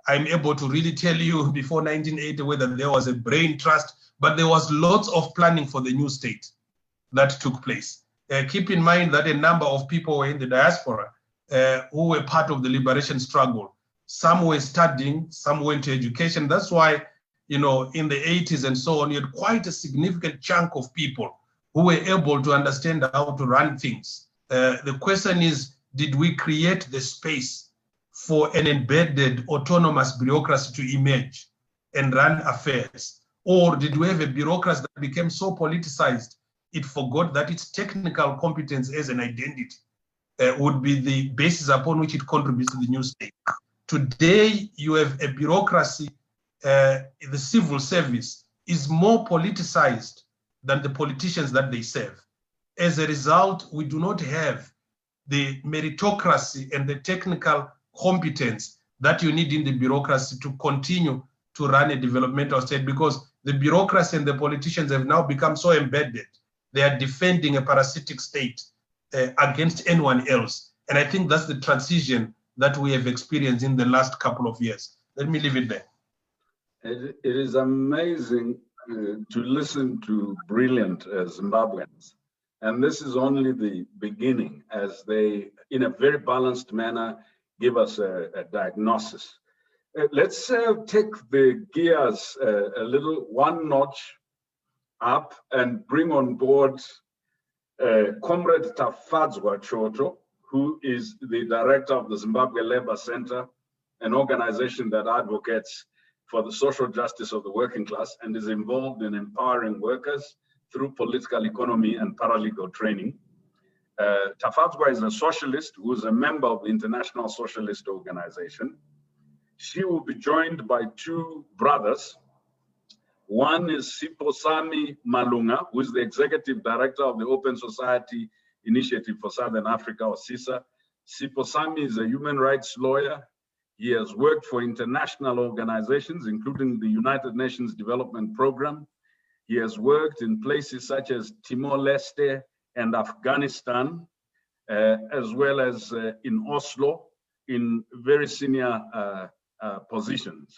I'm able to really tell you before 1980 whether there was a brain trust, but there was lots of planning for the new state that took place. Keep in mind that a number of people were in the diaspora who were part of the liberation struggle. Some were studying, some went to education. That's why, in the 80s and so on, you had quite a significant chunk of people who were able to understand how to run things. The question is, did we create the space for an embedded autonomous bureaucracy to emerge and run affairs? Or did we have a bureaucracy that became so politicized, it forgot that its technical competence as an identity would be the basis upon which it contributes to the new state? Today, you have a bureaucracy, the civil service is more politicized than the politicians that they serve. As a result, we do not have the meritocracy and the technical competence that you need in the bureaucracy to continue to run a developmental state, because the bureaucracy and the politicians have now become so embedded. They are defending a parasitic state against anyone else. And I think that's the transition that we have experienced in the last couple of years. Let me leave it there. It is amazing to listen to brilliant Zimbabweans. And this is only the beginning, as they, in a very balanced manner, give us a diagnosis. Let's take the gears a little one notch up and bring on board Comrade Tafadzwa Choto, who is the director of the Zimbabwe Labour Center, an organization that advocates for the social justice of the working class and is involved in empowering workers through political economy and paralegal training. Tafadzwa is a socialist who is a member of the International Socialist Organization. She will be joined by two brothers. One is Siposami Malunga, who is the executive director of the Open Society Initiative for Southern Africa, or CISA. Siposami is a human rights lawyer. He has worked for international organizations, including the United Nations Development Program. He has worked in places such as Timor-Leste and Afghanistan, as well as in Oslo, in very senior positions.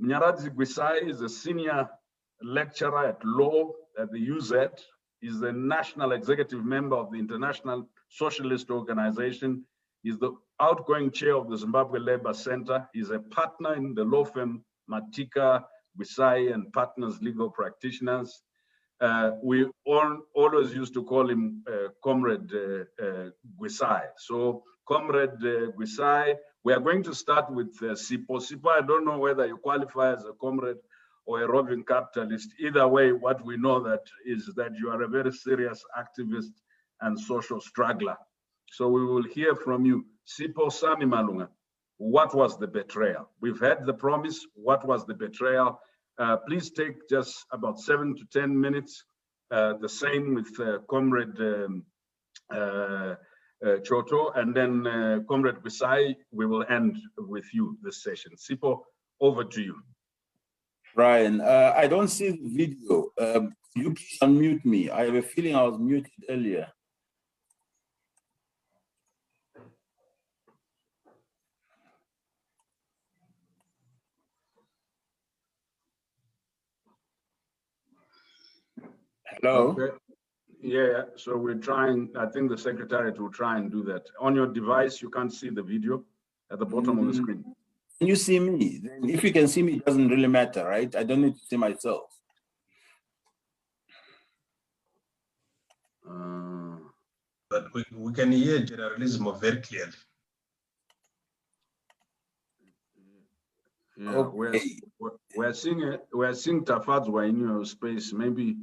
Mnyaradzi Gwisai is a senior lecturer at law at the UZ. He's the national executive member of the International Socialist Organization. He's the outgoing chair of the Zimbabwe Labour Center. He's a partner in the law firm Matika, Gwisai and Partners Legal Practitioners. We always used to call him Comrade Gwisai. So Comrade Gwisai, we are going to start with Sipo. Sipo, I don't know whether you qualify as a comrade or a roving capitalist. Either way, what we know that is that you are a very serious activist and social struggler. So we will hear from you. Siposami Malunga, what was the betrayal? We've had the promise. What was the betrayal? Please take just about 7 to 10 minutes. The same with Comrade Choto, and then Comrade Gwisai, we will end with you this session. Sipo, over to you. Brian, I don't see the video. You please unmute me. I have a feeling I was muted earlier. Hello? Okay. Yeah, so we're trying, I think the secretariat will try and do that. On your device, you can't see the video at the bottom of the screen. Can you see me? Then if you can see me, it doesn't really matter, right? I don't need to see myself. But we can hear generalism very clearly. Yeah, Okay. we're seeing Tafadzwa in your space. Maybe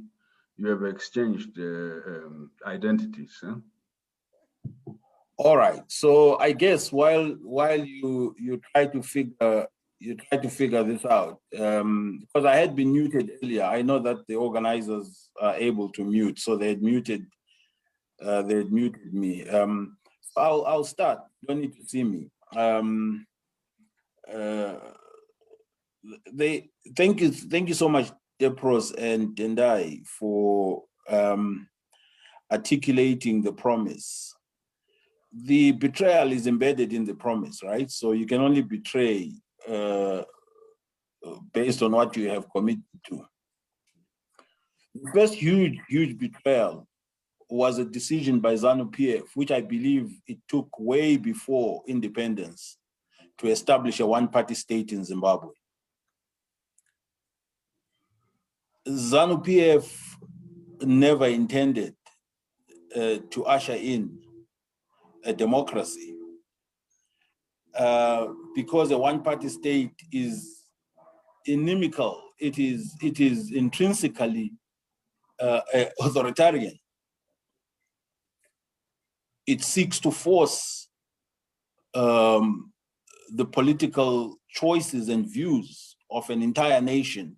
you have exchanged identities. Huh? All right. So I guess while you try to figure this out, because I had been muted earlier, I know that the organizers are able to mute, so they had muted me. So I'll start. You don't need to see me. Thank you so much, Depros and I, for articulating the promise. The betrayal is embedded in the promise, right? So you can only betray based on what you have committed to. The first huge betrayal was a decision by ZANU-PF, which I believe it took way before independence, to establish a one-party state in Zimbabwe. ZANU-PF never intended to usher in a democracy because a one-party state is inimical. It is intrinsically authoritarian. It seeks to force the political choices and views of an entire nation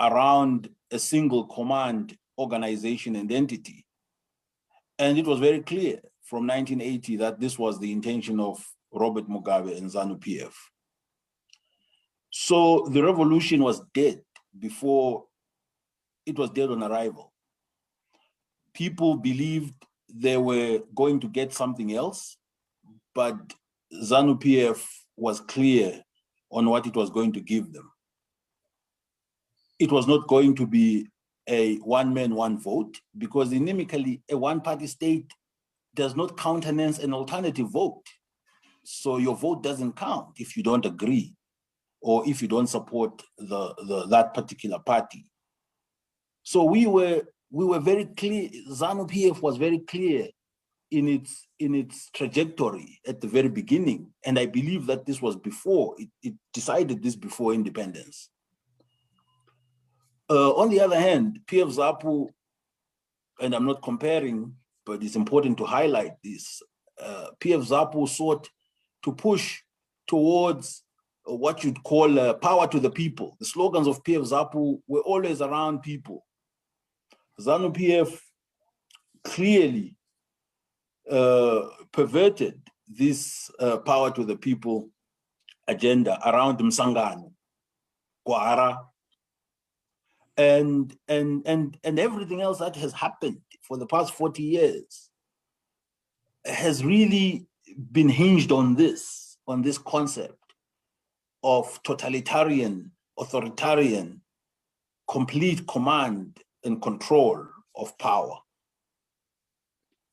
around a single command organization and entity. And it was very clear from 1980 that this was the intention of Robert Mugabe and ZANU-PF. So the revolution was dead before it was dead on arrival. People believed they were going to get something else, but ZANU-PF was clear on what it was going to give them. It was not going to be a one man, one vote, because inimically, a one-party state does not countenance an alternative vote. So your vote doesn't count if you don't agree or if you don't support that particular party. So we were very clear. ZANU-PF was very clear in its trajectory at the very beginning, and I believe that this was before it decided this before independence. On the other hand, PF ZAPU, and I'm not comparing, but it's important to highlight this, PF ZAPU sought to push towards what you'd call power to the people. The slogans of PF ZAPU were always around people. ZANU-PF clearly perverted this power to the people agenda around Msangano, Kwara, and everything else that has happened for the past 40 years has really been hinged on this concept of totalitarian, authoritarian, complete command and control of power.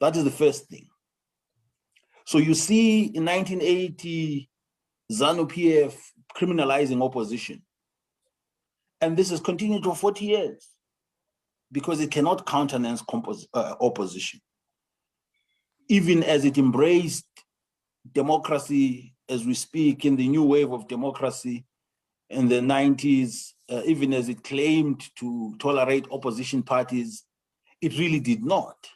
That is the first thing. So you see in 1980, ZANU-PF criminalizing opposition. And this has continued for 40 years because it cannot countenance opposition. Even as it embraced democracy as we speak in the new wave of democracy in the 90s, even as it claimed to tolerate opposition parties, it really did not.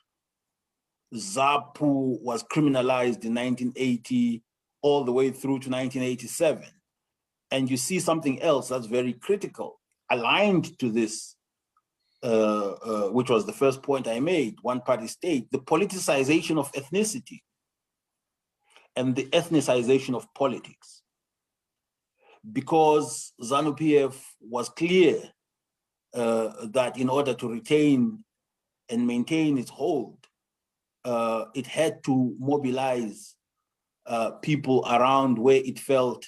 ZAPU was criminalized in 1980 all the way through to 1987. And you see something else that's very critical, aligned to this, which was the first point I made, one-party state, the politicization of ethnicity and the ethnicization of politics. Because ZANU-PF was clear that in order to retain and maintain its hold, it had to mobilize people around where it felt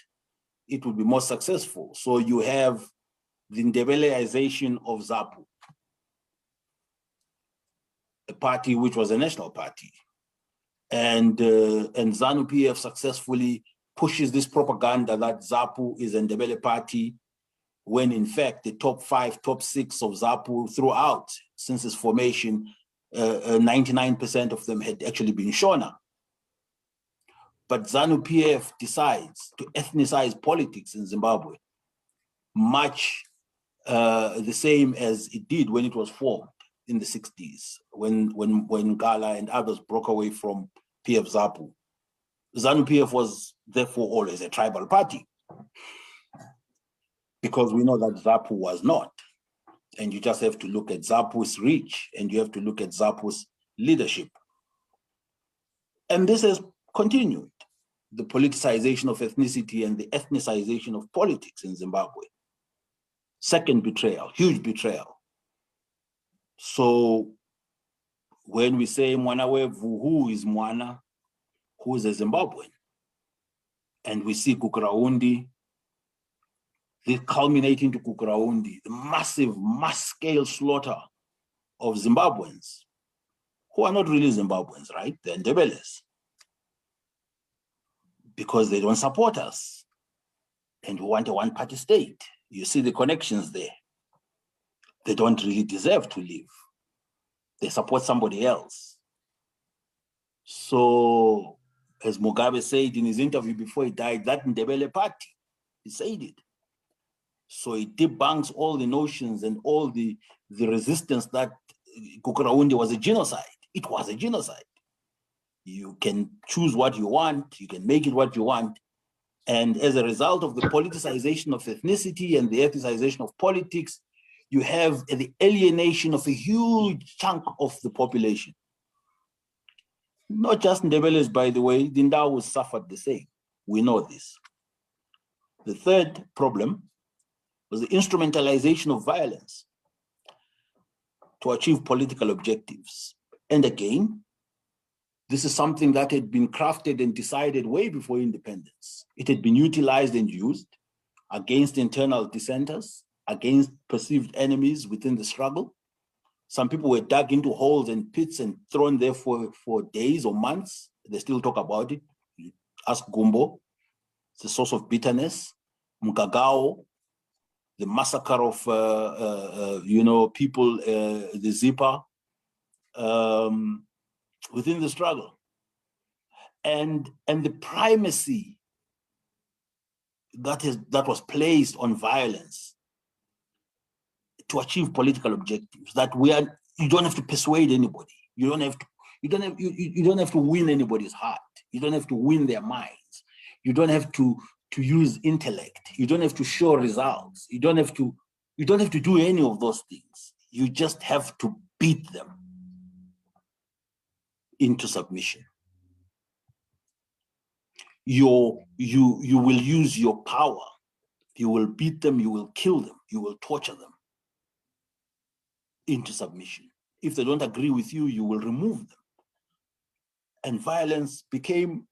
it would be more successful. So you have the Ndebeleization of ZAPU, a party which was a national party. And ZANU-PF successfully pushes this propaganda that ZAPU is a Ndebele party, when in fact the top 5, top 6 of ZAPU throughout, since its formation, 99% of them had actually been Shona. But ZANU-PF decides to ethnicize politics in Zimbabwe, much the same as it did when it was formed in the 60s, when Gala and others broke away from PF ZAPU. ZANU-PF was therefore always a tribal party, because we know that ZAPU was not. And you just have to look at ZAPU's reach, and you have to look at ZAPU's leadership. And this has continued. the politicization of ethnicity and the ethnicization of politics in Zimbabwe. Second betrayal, huge betrayal. So when we say Mwana wevu, who is Mwana? Who is a Zimbabwean? And we see Kukuraundi, this culminating to Kukuraundi, the massive mass-scale slaughter of Zimbabweans, who are not really Zimbabweans, right? They're Ndebeles, because they don't support us and we want a one-party state. You see the connections there. They don't really deserve to live. They support somebody else. So, as Mugabe said in his interview before he died, that Ndebele party, he said it. So it debunks all the notions and all the resistance that Kukuraundi was a genocide. It was a genocide. You can choose what you want, you can make it what you want. And as a result of the politicization of ethnicity and the ethnicization of politics, you have the alienation of a huge chunk of the population. Not just Ndebeles, by the way, the Ndau suffered the same. We know this. The third problem was the instrumentalization of violence to achieve political objectives. And again, this is something that had been crafted and decided way before independence. It had been utilized and used against internal dissenters, against perceived enemies within the struggle. Some people were dug into holes and pits and thrown there for days or months. They still talk about it. Ask Gumbo. It's a source of bitterness. Mkagao, the massacre of people, the Zipa, within the struggle. And the primacy that was placed on violence to achieve political objectives, that you don't have to persuade anybody. You don't have to win anybody's heart. You don't have to win their minds. You don't have to use intellect. You don't have to show results. You don't have to do any of those things. You just have to beat them into submission. You will use your power. You will beat them, you will kill them, you will torture them into submission. If they don't agree with you, you will remove them. And violence became,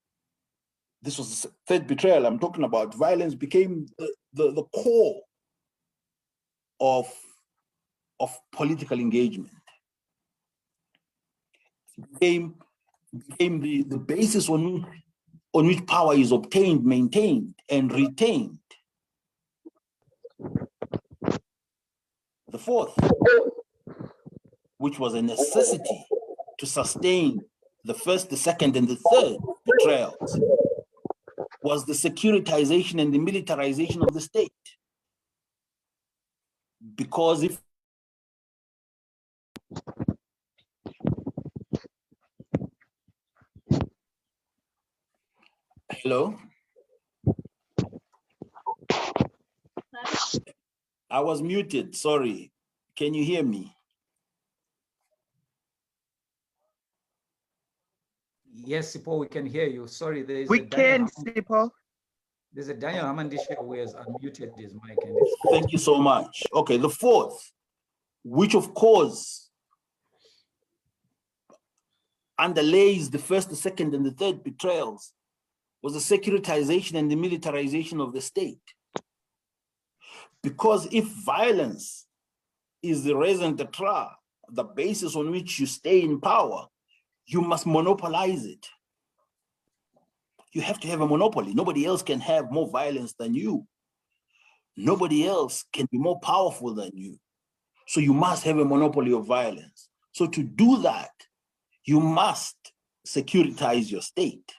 this was the third betrayal I'm talking about, violence became the core of political engagement. It became the basis on which power is obtained, maintained, and retained. The fourth, which was a necessity to sustain the first, the second, and the third betrayals, was the securitization and the militarization of the state. Because if hello? I was muted, sorry. Can you hear me? Yes, Sipo, we can hear you. Sorry, there is We can, Sipo. There's a Daniel Hamandisha who has unmuted his mic. Thank you so much. Okay, the fourth, which of course underlays the first, the second, and the third betrayals, was the securitization and the militarization of the state. Because if violence is the raison d'etre, the basis on which you stay in power, you must monopolize it. You have to have a monopoly. Nobody else can have more violence than you. Nobody else can be more powerful than you. So you must have a monopoly of violence. So to do that, you must securitize your state.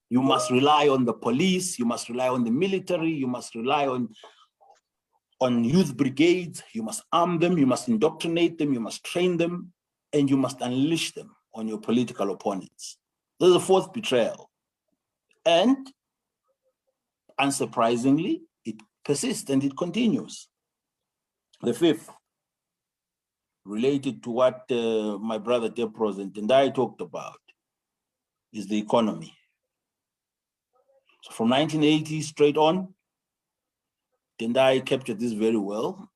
You must rely on the police, you must rely on the military, you must rely on youth brigades, you must arm them, you must indoctrinate them, you must train them, and you must unleash them on your political opponents. This is the fourth betrayal. And unsurprisingly, it persists and it continues. The fifth, related to what my brother Depros and I talked about, is the economy. So from 1980 straight on, Tendai captured this very well.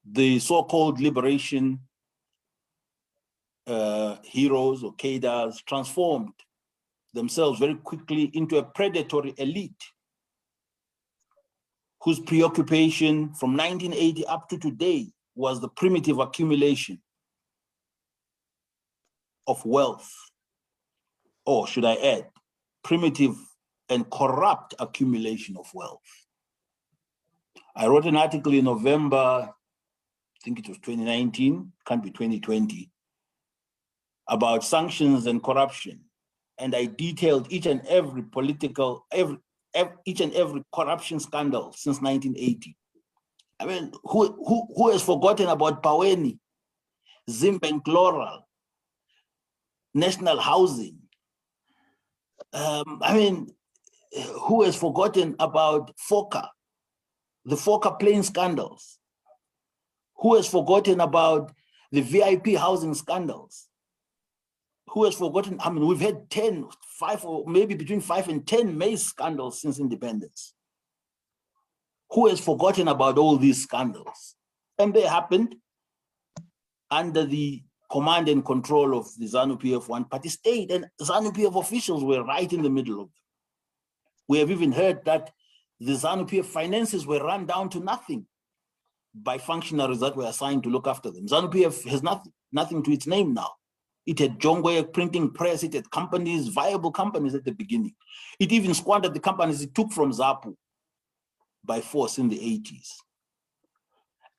The so-called liberation heroes or cadres transformed themselves very quickly into a predatory elite whose preoccupation from 1980 up to today was the primitive accumulation of wealth, or should I add, primitive and corrupt accumulation of wealth. I wrote an article in November, I think it was 2019, can't be 2020, about sanctions and corruption. And I detailed each and every corruption scandal since 1980. I mean, who has forgotten about Paweni, Zimbank Laurel, National Housing? I mean, who has forgotten about FOCA, the FOCA plane scandals? Who has forgotten about the VIP housing scandals? Who has forgotten? I mean, we've had 5 or maybe between 5 and 10 maize scandals since independence. Who has forgotten about all these scandals? And they happened under the command and control of the ZANU-PF one-party state, and ZANU-PF officials were right in the middle of them. We have even heard that the ZANU-PF finances were run down to nothing by functionaries that were assigned to look after them. ZANU-PF has nothing to its name now. It had Jongwe printing press, it had companies, viable companies at the beginning. It even squandered the companies it took from ZAPU by force in the 80s.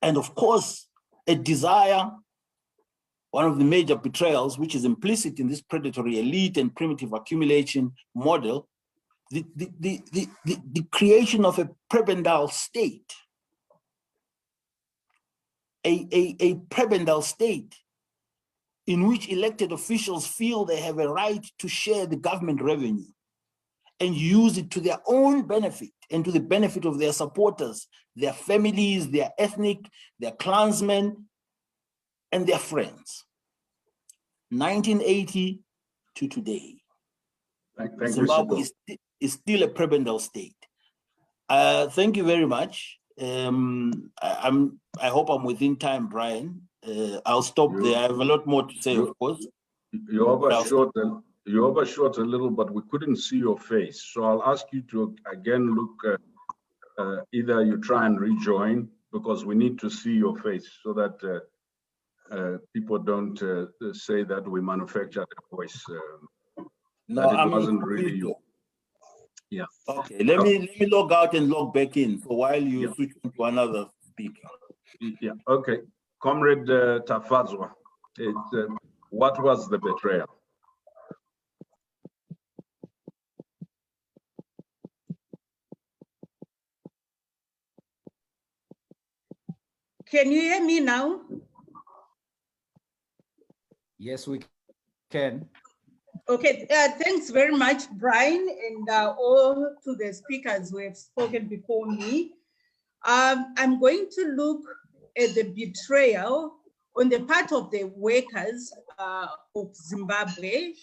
And of course, a desire, one of the major betrayals, which is implicit in this predatory elite and primitive accumulation model, the creation of a prebendal state, a prebendal state in which elected officials feel they have a right to share the government revenue and use it to their own benefit and to the benefit of their supporters, their families, their ethnic, their clansmen, and their friends. 1980 to today. Zimbabwe is still a prebendal state. Thank you very much. I hope I'm within time, Brian. I'll stop there. I have a lot more to say, of course. You overshot a little, but we couldn't see your face. So I'll ask you to again look, either you try and rejoin, because we need to see your face so that people don't say that we manufactured a voice. No, that it wasn't really you. Yeah. Okay, let me log out and log back in for while you switch to another speaker. Yeah, okay. Comrade Tafadzwa, what was the betrayal? Can you hear me now? Yes, we can. Okay, thanks very much, Brian, and all to the speakers who have spoken before me. I'm going to look at the betrayal on the part of the workers of Zimbabwe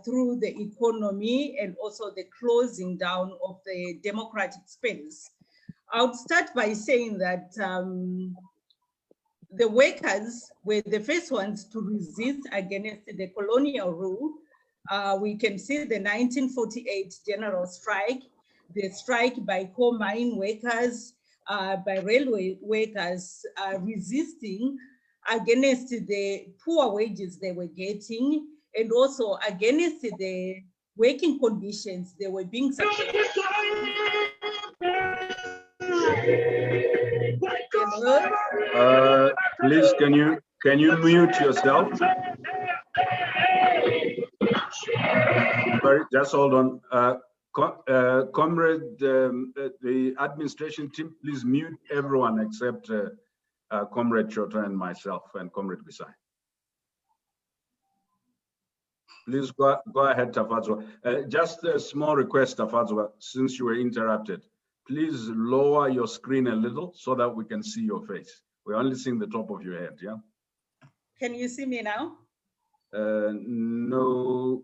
through the economy and also the closing down of the democratic space. I would start by saying that the workers were the first ones to resist against the colonial rule. We can see the 1948 general strike, the strike by coal mine workers, by railway workers resisting against the poor wages they were getting, and also against the working conditions they were being subjected to. Please, can you mute yourself? Just hold on. Comrade, the administration team, please mute everyone except Comrade Chota and myself and Comrade Bisai. Please go ahead, Tafadzwa. Just a small request, Tafadzwa, since you were interrupted. Please lower your screen a little so that we can see your face. We're only seeing the top of your head, yeah? Can you see me now? No.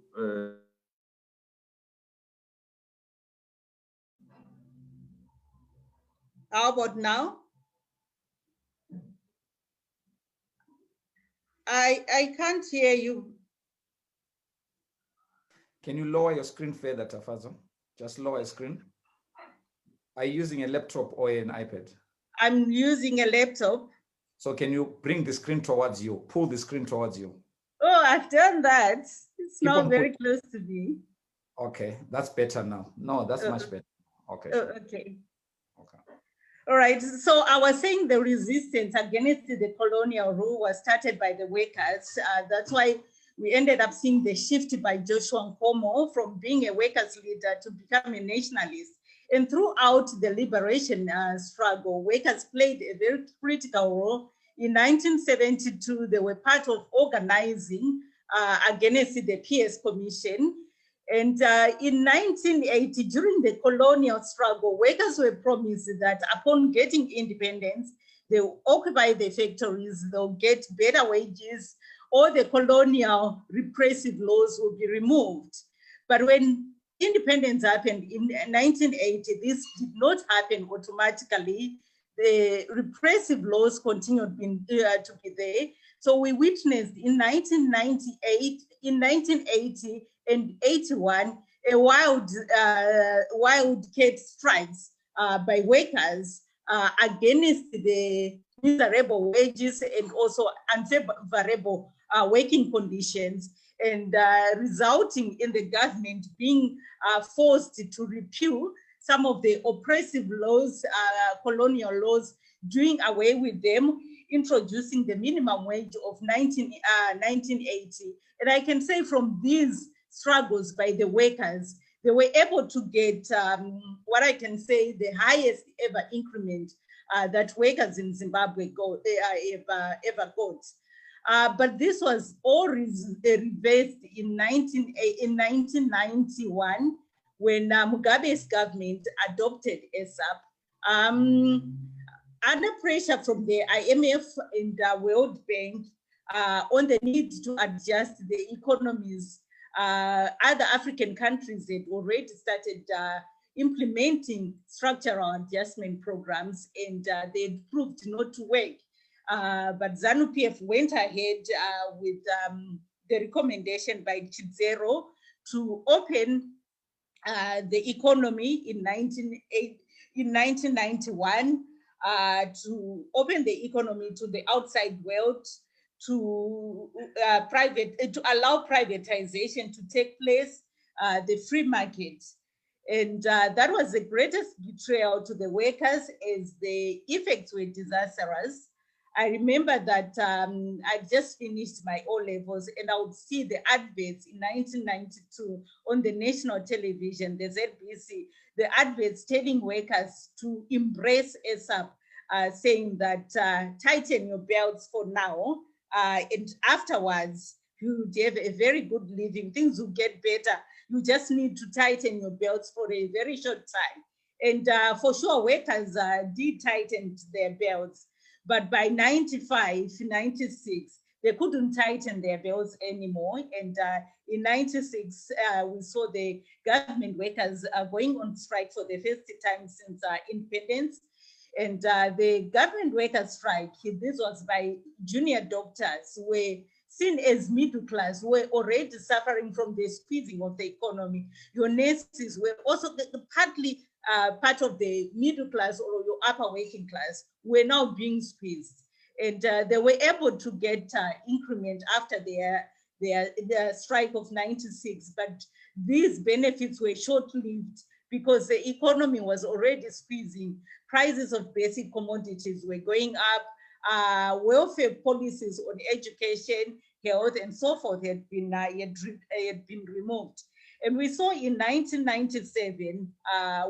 How about now? I can't hear you. Can you lower your screen further, Tafazo? Just lower your screen. Are you using a laptop or an iPad? I'm using a laptop. So can you bring the screen towards you? Pull the screen towards you. Oh, I've done that. It's Keep now on very close to me. Okay, that's better now. No, that's much better. Okay. Oh, okay. Okay. All right. So I was saying the resistance against the colonial rule was started by the workers. That's why we ended up seeing the shift by Joshua Nkomo from being a workers' leader to become a nationalist. And throughout the liberation struggle, workers played a very critical role. In 1972, they were part of organizing against the PS Commission. And in 1980, during the colonial struggle, workers were promised that upon getting independence, they will occupy the factories, they'll get better wages, all the colonial repressive laws will be removed. But when independence happened in 1980, this did not happen automatically. The repressive laws continued to be there. So we witnessed in 1998, in 1980 and 81, a wildcat strikes by workers against the miserable wages and also unfavorable working conditions, and resulting in the government being forced to repeal some of the oppressive laws, colonial laws, doing away with them, introducing the minimum wage of 1980. And I can say from these struggles by the workers, they were able to get what I can say the highest ever increment that workers in Zimbabwe ever got. But this was all reversed in 1991 when Mugabe's government adopted ESAP. Under pressure from the IMF and the World Bank on the need to adjust the economies, other African countries had already started implementing structural adjustment programs, and they proved not to work. But ZANU-PF went ahead with the recommendation by Chidzero to open the economy in 1991, to open the economy to the outside world, to allow privatization to take place, the free market. And that was the greatest betrayal to the workers, as the effects were disastrous. I remember that I just finished my O-levels, and I would see the adverts in 1992 on the national television, the ZBC, the adverts telling workers to embrace ESAP, saying that tighten your belts for now, and afterwards you have a very good living, things will get better. You just need to tighten your belts for a very short time. And for sure, workers did tighten their belts. But by 95, 96, they couldn't tighten their belts anymore. And in 96, we saw the government workers going on strike for the first time since independence. And the government workers strike, this was by junior doctors, who were seen as middle class, who were already suffering from the squeezing of the economy. Your nurses were also partly part of the middle class or your upper working class, were now being squeezed. And they were able to get increment after their strike of 96, but these benefits were short-lived because the economy was already squeezing. Prices of basic commodities were going up. Welfare policies on education, health, and so forth had been removed. And we saw in 1997,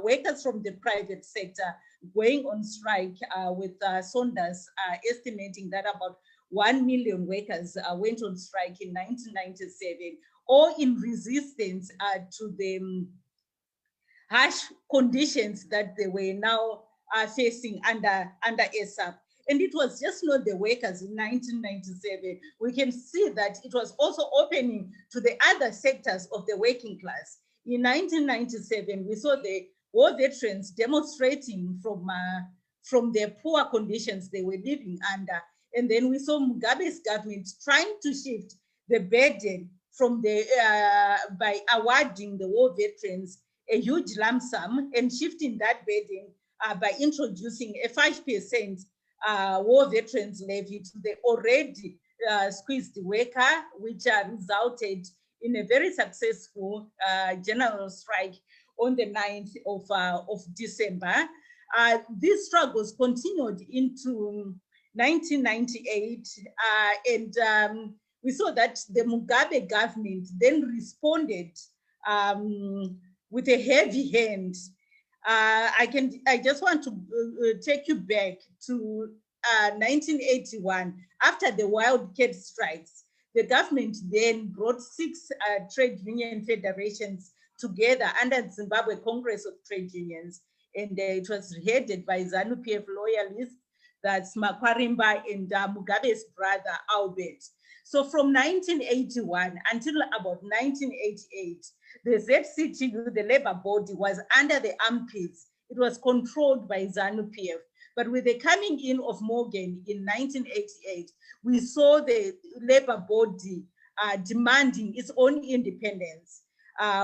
workers from the private sector going on strike with Saunders estimating that about 1 million workers went on strike in 1997, all in resistance to the harsh conditions that they were now facing under ESAP. And it was just not the workers in 1997. We can see that it was also opening to the other sectors of the working class. In 1997, we saw the war veterans demonstrating from from the poor conditions they were living under. And then we saw Mugabe's government trying to shift the burden from the by awarding the war veterans a huge lump sum and shifting that burden by introducing a 5% war veterans levy to the already squeezed worker, which resulted in a very successful general strike on the 9th of December. These struggles continued into 1998, and we saw that the Mugabe government then responded with a heavy hand. I just want to take you back to 1981. After the wildcat strikes, the government then brought 6 trade union federations together under the Zimbabwe Congress of Trade Unions, and it was headed by ZANU-PF loyalists, that's Makwarimba and Mugabe's brother Albert. So from 1981 until about 1988, the ZCTU, the labor body, was under the armpits. It was controlled by ZANU-PF. But with the coming in of Morgan in 1988, we saw the labor body demanding its own independence,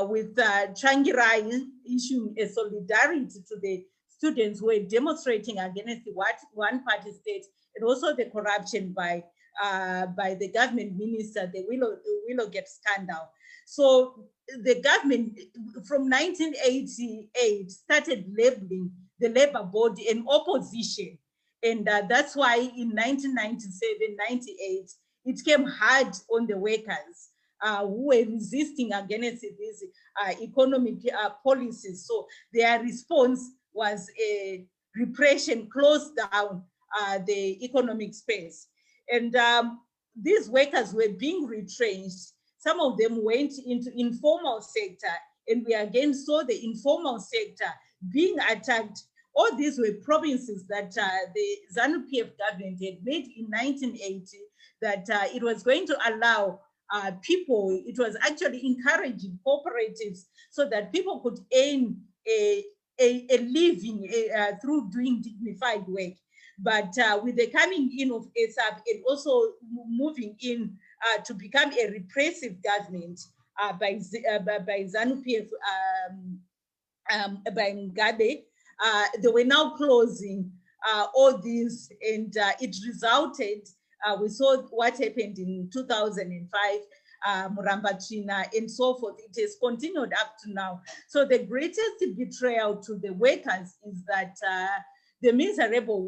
with Changirai issuing a solidarity to the students who were demonstrating against the one-party state, and also the corruption by the government minister, the Willowgate scandal. So the government from 1988 started labeling the labor body an opposition. And that's why in 1997, 98, it came hard on the workers who were resisting against these economic policies. So their response was a repression, closed down the economic space. And these workers were being retrenched. Some of them went into informal sector, and we again saw the informal sector being attacked. All these were provinces that the ZANU-PF government had made in 1980, that it was going to allow people, it was actually encouraging cooperatives so that people could earn a living through doing dignified work. But with the coming in of ASAP and also moving in to become a repressive government by ZANU-PF, by Mugabe, they were now closing all these, and it resulted, we saw what happened in 2005, Muramba-China, and so forth. It has continued up to now. So the greatest betrayal to the workers is that the miserable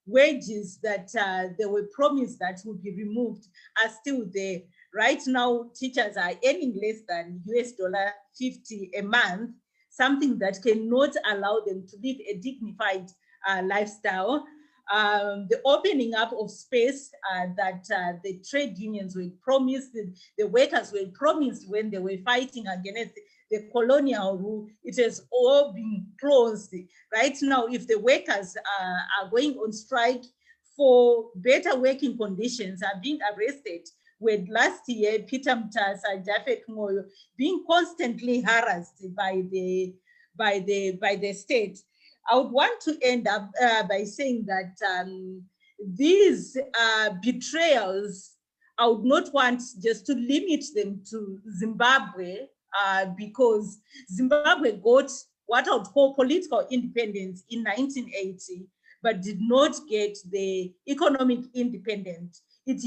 wages that they were promised that would be removed are still there. Right now, teachers are earning less than $50 a month, something that cannot allow them to live a dignified lifestyle. The opening up of space that the trade unions were promised, the workers were promised when they were fighting against the colonial rule, it has all been closed. Right now, if the workers are going on strike for better working conditions, are being arrested, with last year, Peter Mtasa, Japhet Moyo, being constantly harassed by the state. I would want to end up by saying that these betrayals, I would not want just to limit them to Zimbabwe, because Zimbabwe got what I would call political independence in 1980, but did not get the economic independence. It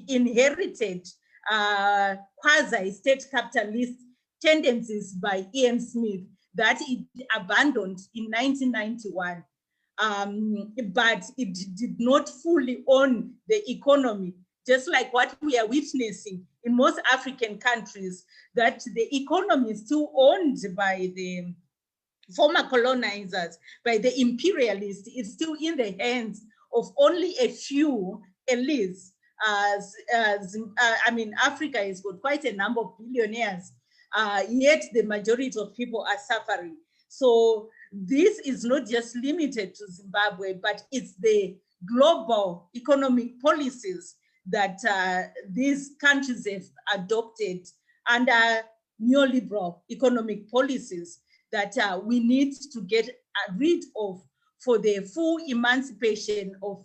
inherited quasi-state capitalist tendencies by Ian Smith that it abandoned in 1991. But it did not fully own the economy, just like what we are witnessing in most African countries, that the economy is still owned by the former colonizers, by the imperialists. It's still in the hands of only a few elites. I mean, Africa has got quite a number of billionaires, yet the majority of people are suffering. So this is not just limited to Zimbabwe, but it's the global economic policies that these countries have adopted under neoliberal economic policies that we need to get rid of for the full emancipation of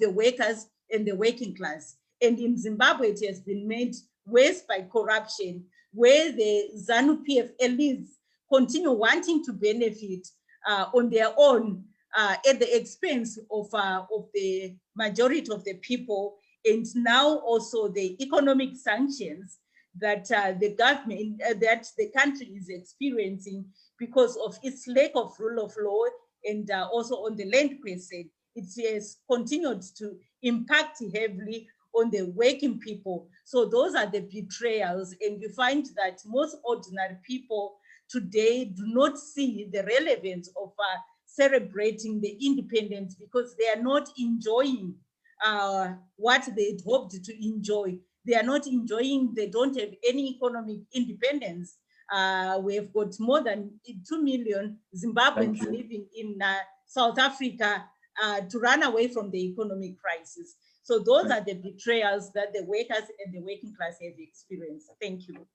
the workers and the working class. And in Zimbabwe, it has been made worse by corruption, where the ZANU-PF elites continue wanting to benefit on their own at the expense of the majority of the people, and now also the economic sanctions that the government, that the country is experiencing because of its lack of rule of law, and also on the land question. It has continued to impact heavily on the working people. So those are the betrayals, and you find that most ordinary people today do not see the relevance of celebrating the independence because they are not enjoying what they hoped to enjoy. They are not enjoying, they don't have any economic independence. We have got more than 2 million Zimbabweans living in South Africa to run away from the economic crisis. So those are the betrayals that the workers and the working class have experienced. Thank you.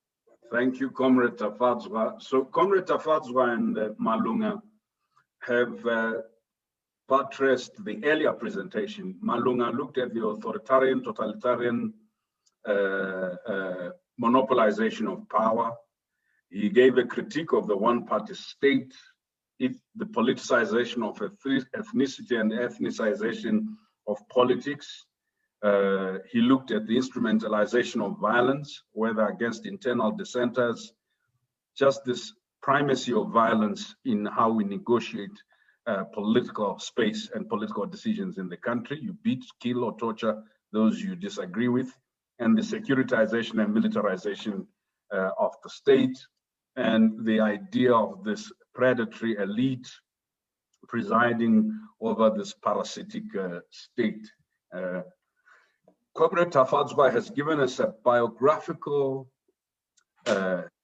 Thank you, Comrade Tafadzwa. So Comrade Tafadzwa and Malunga have buttressed the earlier presentation. Malunga looked at the authoritarian, totalitarian monopolization of power. He gave a critique of the one-party state, the politicization of ethnicity and ethnicization of politics. He looked at the instrumentalization of violence, whether against internal dissenters, just this primacy of violence in how we negotiate political space and political decisions in the country. You beat, kill, or torture those you disagree with, and the securitization and militarization of the state, and the idea of this predatory elite presiding over this parasitic state. Comrade Tafadzwa has given us a biographical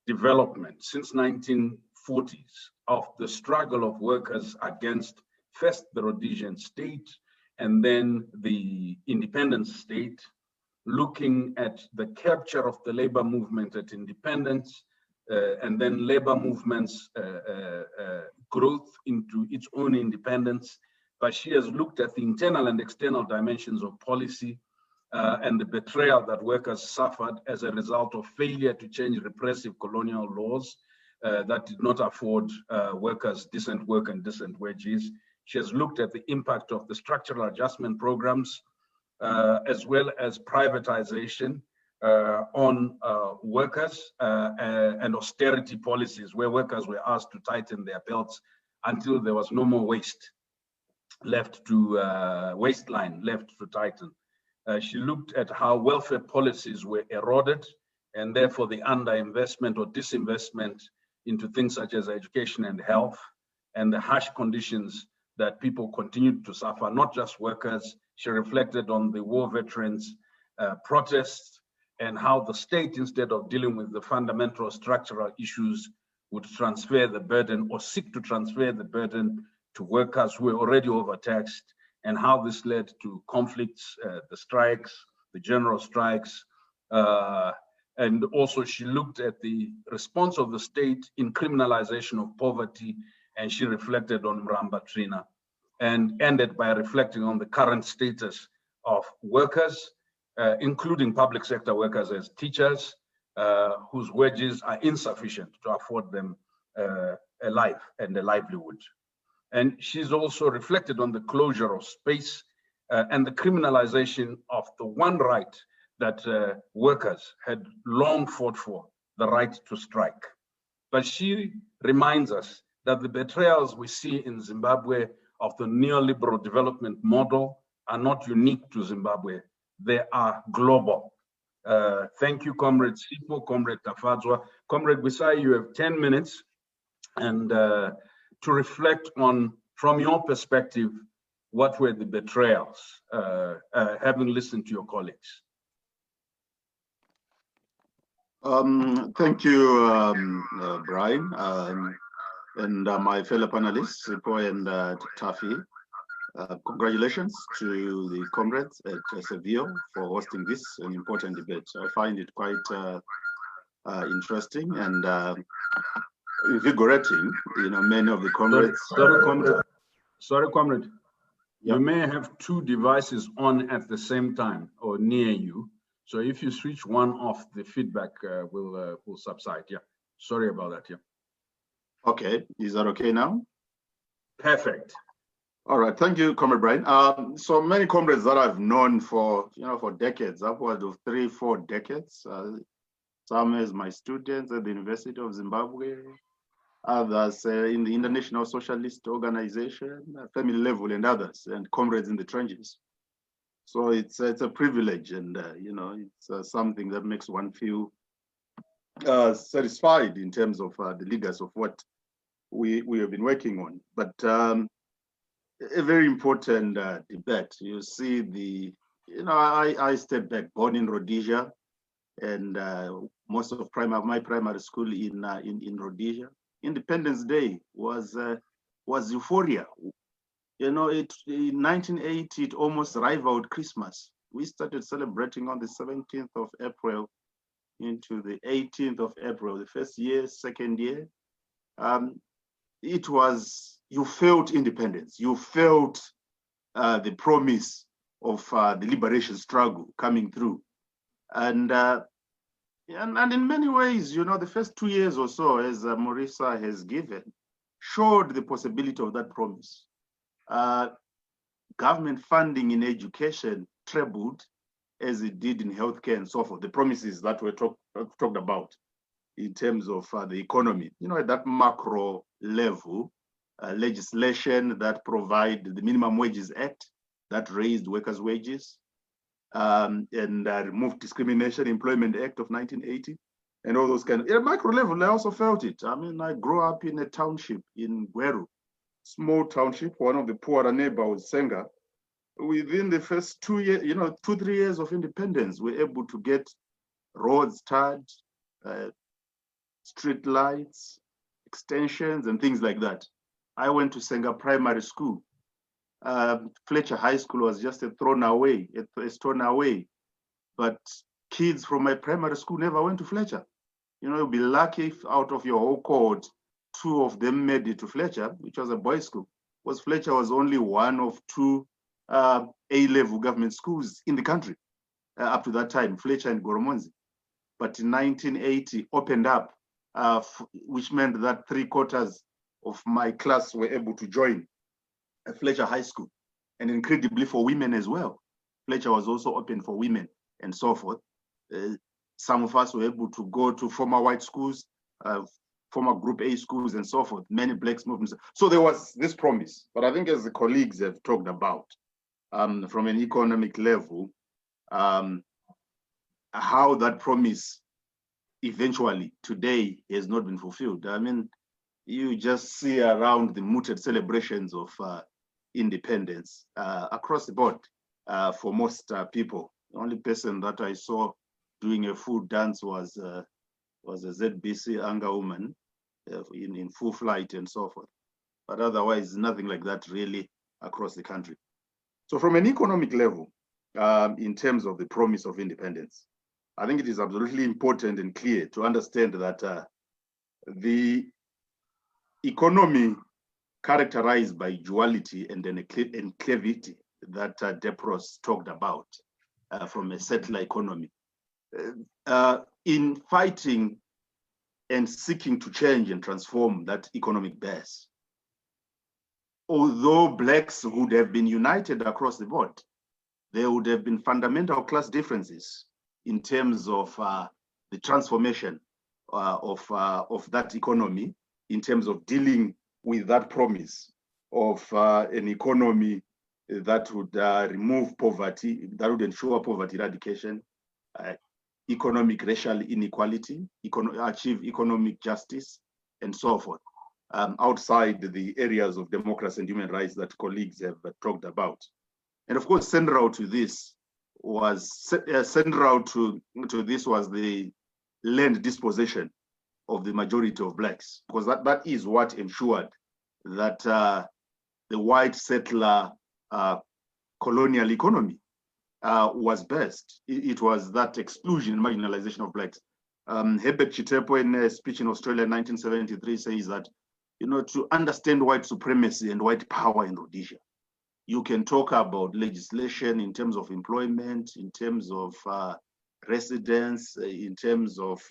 development since 1940s of the struggle of workers against first the Rhodesian state and then the independent state, looking at the capture of the labor movement at independence and then labor movement's growth into its own independence. But she has looked at the internal and external dimensions of policy and the betrayal that workers suffered as a result of failure to change repressive colonial laws that did not afford workers decent work and decent wages. She has looked at the impact of the structural adjustment programs as well as privatization on workers and austerity policies where workers were asked to tighten their belts until there was no more waistline left to tighten. She looked at how welfare policies were eroded and therefore the underinvestment or disinvestment into things such as education and health and the harsh conditions that people continued to suffer, not just workers. She reflected on the war veterans' protests and how the state, instead of dealing with the fundamental structural issues, would transfer the burden or seek to transfer the burden to workers who were already overtaxed, and how this led to conflicts, the strikes, the general strikes. And also she looked at the response of the state in criminalization of poverty, and she reflected on Mramba Trina, and ended by reflecting on the current status of workers, including public sector workers as teachers, whose wages are insufficient to afford them a life and a livelihood. And she's also reflected on the closure of space and the criminalization of the one right that workers had long fought for, the right to strike. But she reminds us that the betrayals we see in Zimbabwe of the neoliberal development model are not unique to Zimbabwe, they are global. Thank you, Comrade Sipho, Comrade Tafadzwa. Comrade Wisai, you have 10 minutes and to reflect on, from your perspective, what were the betrayals, having listened to your colleagues. Thank you, Brian, and my fellow panelists, Sipho and Tafi. Congratulations to the comrades at Savio for hosting this an important debate. I find it quite interesting and invigorating. You know, many of the comrades. Sorry, comrade. Yeah. You may have two devices on at the same time or near you. So if you switch one off, the feedback will subside. Yeah. Sorry about that. Yeah. Okay. Is that okay now? Perfect. All right. Thank you, Comrade Brian. So many comrades that I've known for decades, upwards of 3-4 decades. Some as my students at the University of Zimbabwe, others in the International Socialist Organization, family level, and others, and comrades in the trenches. So it's a privilege, and it's something that makes one feel satisfied in terms of the leaders of what we have been working on. But a very important debate. You see I stepped back, born in Rhodesia, and most of my primary school in Rhodesia. Independence Day was euphoria. In 1980, it almost rivaled Christmas. We started celebrating on the 17th of April into the 18th of April, the first year, second year. You felt independence. You felt the promise of the liberation struggle coming through. And in many ways, the first 2 years or so, as Marisa has given, showed the possibility of that promise. Government funding in education trebled as it did in healthcare and so forth. The promises that were talked about in terms of the economy, at that macro level, legislation that provide the Minimum Wages Act that raised workers' wages, and removed Discrimination Employment Act of 1980, and all those at a macro level, I also felt it. I mean, I grew up in a township in Gweru, small township. One of the poorer neighbor was Senga. Within the first 2 years, 2-3 years of independence, we're able to get roads tarred, street lights, extensions, and things like that. I went to Senga Primary School. Fletcher High School was just a stone away. But kids from my primary school never went to Fletcher. You'll be lucky if out of your whole cohort, 2 of them made it to Fletcher, which was a boys' school. Because Fletcher was only one of 2 A-level government schools in the country up to that time, Fletcher and Goromonzi. But in 1980, opened up, which meant that 3/4 of my class were able to join Fletcher High School. And incredibly for women as well. Fletcher was also open for women and so forth. Some of us were able to go to former white schools, former Group A schools and so forth, many blacks movements. So there was this promise. But I think as the colleagues have talked about, from an economic level, how that promise eventually today has not been fulfilled. I mean, you just see around the mooted celebrations of independence across the board for most people. The only person that I saw doing a full dance was a ZBC Anga woman in full flight and so forth. But otherwise, nothing like that really across the country. So from an economic level, in terms of the promise of independence, I think it is absolutely important and clear to understand that the economy characterized by duality and enclavity that Depros talked about from a settler economy. In fighting and seeking to change and transform that economic base, although blacks would have been united across the board, there would have been fundamental class differences in terms of the transformation of that economy, in terms of dealing with that promise of an economy that would remove poverty, that would ensure poverty eradication, economic racial inequality, achieve economic justice, and so forth, outside the areas of democracy and human rights that colleagues have talked about. And of course, central to this was the land dispossession of the majority of blacks, because that is what ensured that the white settler colonial economy was best. It was that exclusion and marginalization of blacks. Herbert Chitepo, in a speech in Australia in 1973, says that to understand white supremacy and white power in Rhodesia. You can talk about legislation in terms of employment, in terms of residence, in terms of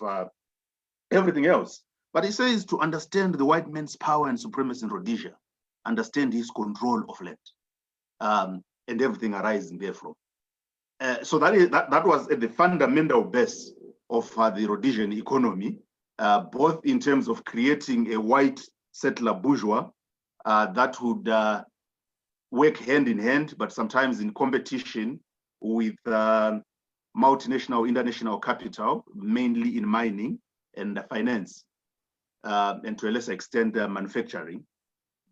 everything else. But it says to understand the white man's power and supremacy in Rhodesia, understand his control of land, and everything arising therefrom. So that was at the fundamental base of the Rhodesian economy, both in terms of creating a white settler bourgeois that would work hand in hand, but sometimes in competition with multinational, international capital, mainly in mining and finance, and to a lesser extent, manufacturing,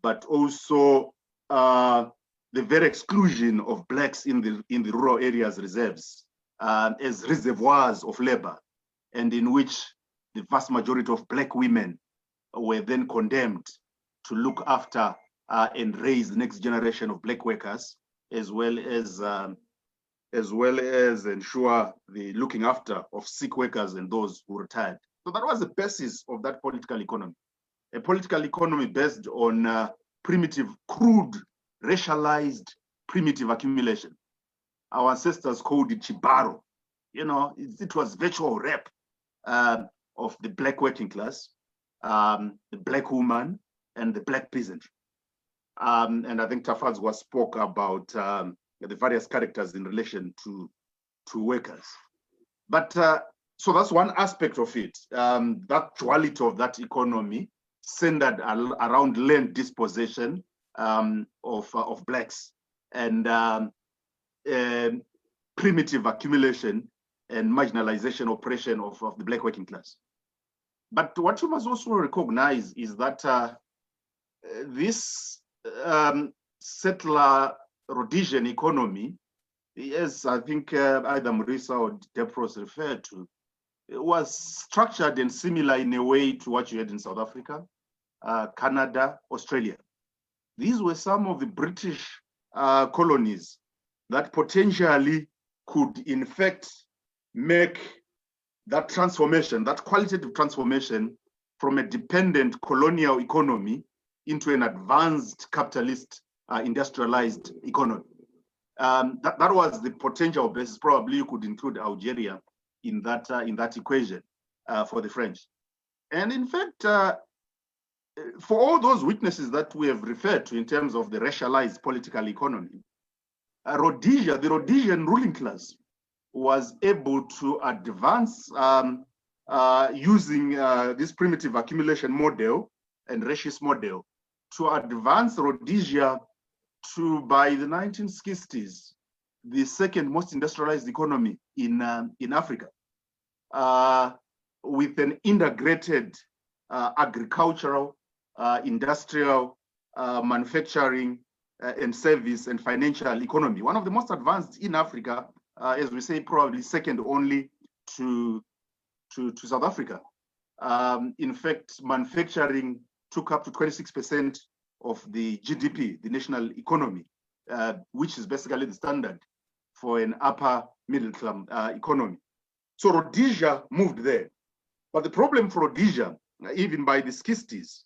but also the very exclusion of blacks in the rural areas reserves as reservoirs of labor, and in which the vast majority of black women were then condemned to look after and raise the next generation of black workers, as well as ensure the looking after of sick workers and those who retired. So that was the basis of that political economy, a political economy based on primitive, crude, racialized, primitive accumulation. Our ancestors called it chibaro. It was virtual rape of the black working class, the black woman, and the black peasantry. And I think Tafadzwa spoke about the various characters in relation to workers. But so that's one aspect of it, that duality of that economy centered around land dispossession of blacks and primitive accumulation and marginalization, oppression of the black working class. But what you must also recognize is that this settler Rhodesian economy, as I think either Marisa or Depros referred to, it was structured and similar in a way to what you had in South Africa, Canada, Australia. These were some of the British colonies that potentially could, in fact, make that transformation, that qualitative transformation from a dependent colonial economy into an advanced capitalist industrialized economy. That was the potential basis. Probably you could include Algeria in that equation for the French. And in fact, for all those weaknesses that we have referred to in terms of the racialized political economy, Rhodesia, the Rhodesian ruling class, was able to advance using this primitive accumulation model and racist model to advance Rhodesia to, by the 1960s, the second most industrialized economy in Africa, with an integrated agricultural, industrial, manufacturing, and service and financial economy. One of the most advanced in Africa, as we say, probably second only to South Africa. In fact, manufacturing took up to 26% of the GDP, the national economy, which is basically the standard for an upper middle class economy. So Rhodesia moved there. But the problem for Rhodesia, even by the 60s,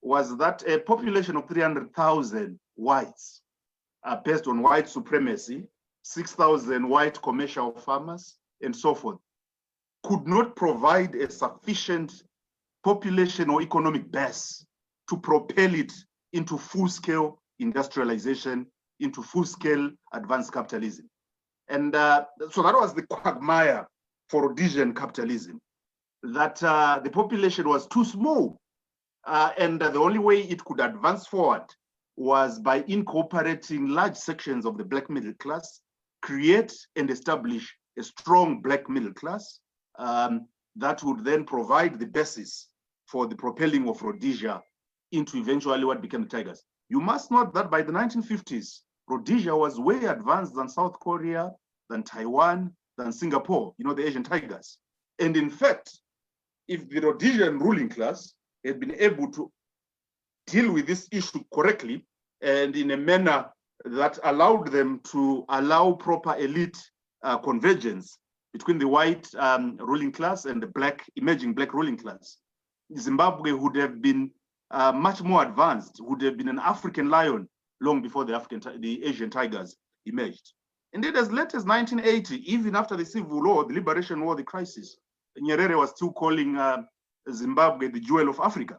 was that a population of 300,000 whites, based on white supremacy, 6,000 white commercial farmers, and so forth, could not provide a sufficient population or economic base to propel it into full-scale industrialization, into full-scale advanced capitalism. And so that was the quagmire for Rhodesian capitalism, that the population was too small. And the only way it could advance forward was by incorporating large sections of the black middle class, create and establish a strong black middle class that would then provide the basis for the propelling of Rhodesia into eventually what became the Tigers. You must note that by the 1950s, Rhodesia was way advanced than South Korea, than Taiwan, than Singapore, the Asian Tigers. And in fact, if the Rhodesian ruling class had been able to deal with this issue correctly and in a manner that allowed them to allow proper elite convergence between the white ruling class and the emerging black ruling class, Zimbabwe would have been much more advanced, would have been an African lion long before the Asian tigers emerged. Indeed, as late as 1980, even after the Civil War, the Liberation War, the crisis, Nyerere was still calling Zimbabwe the jewel of Africa.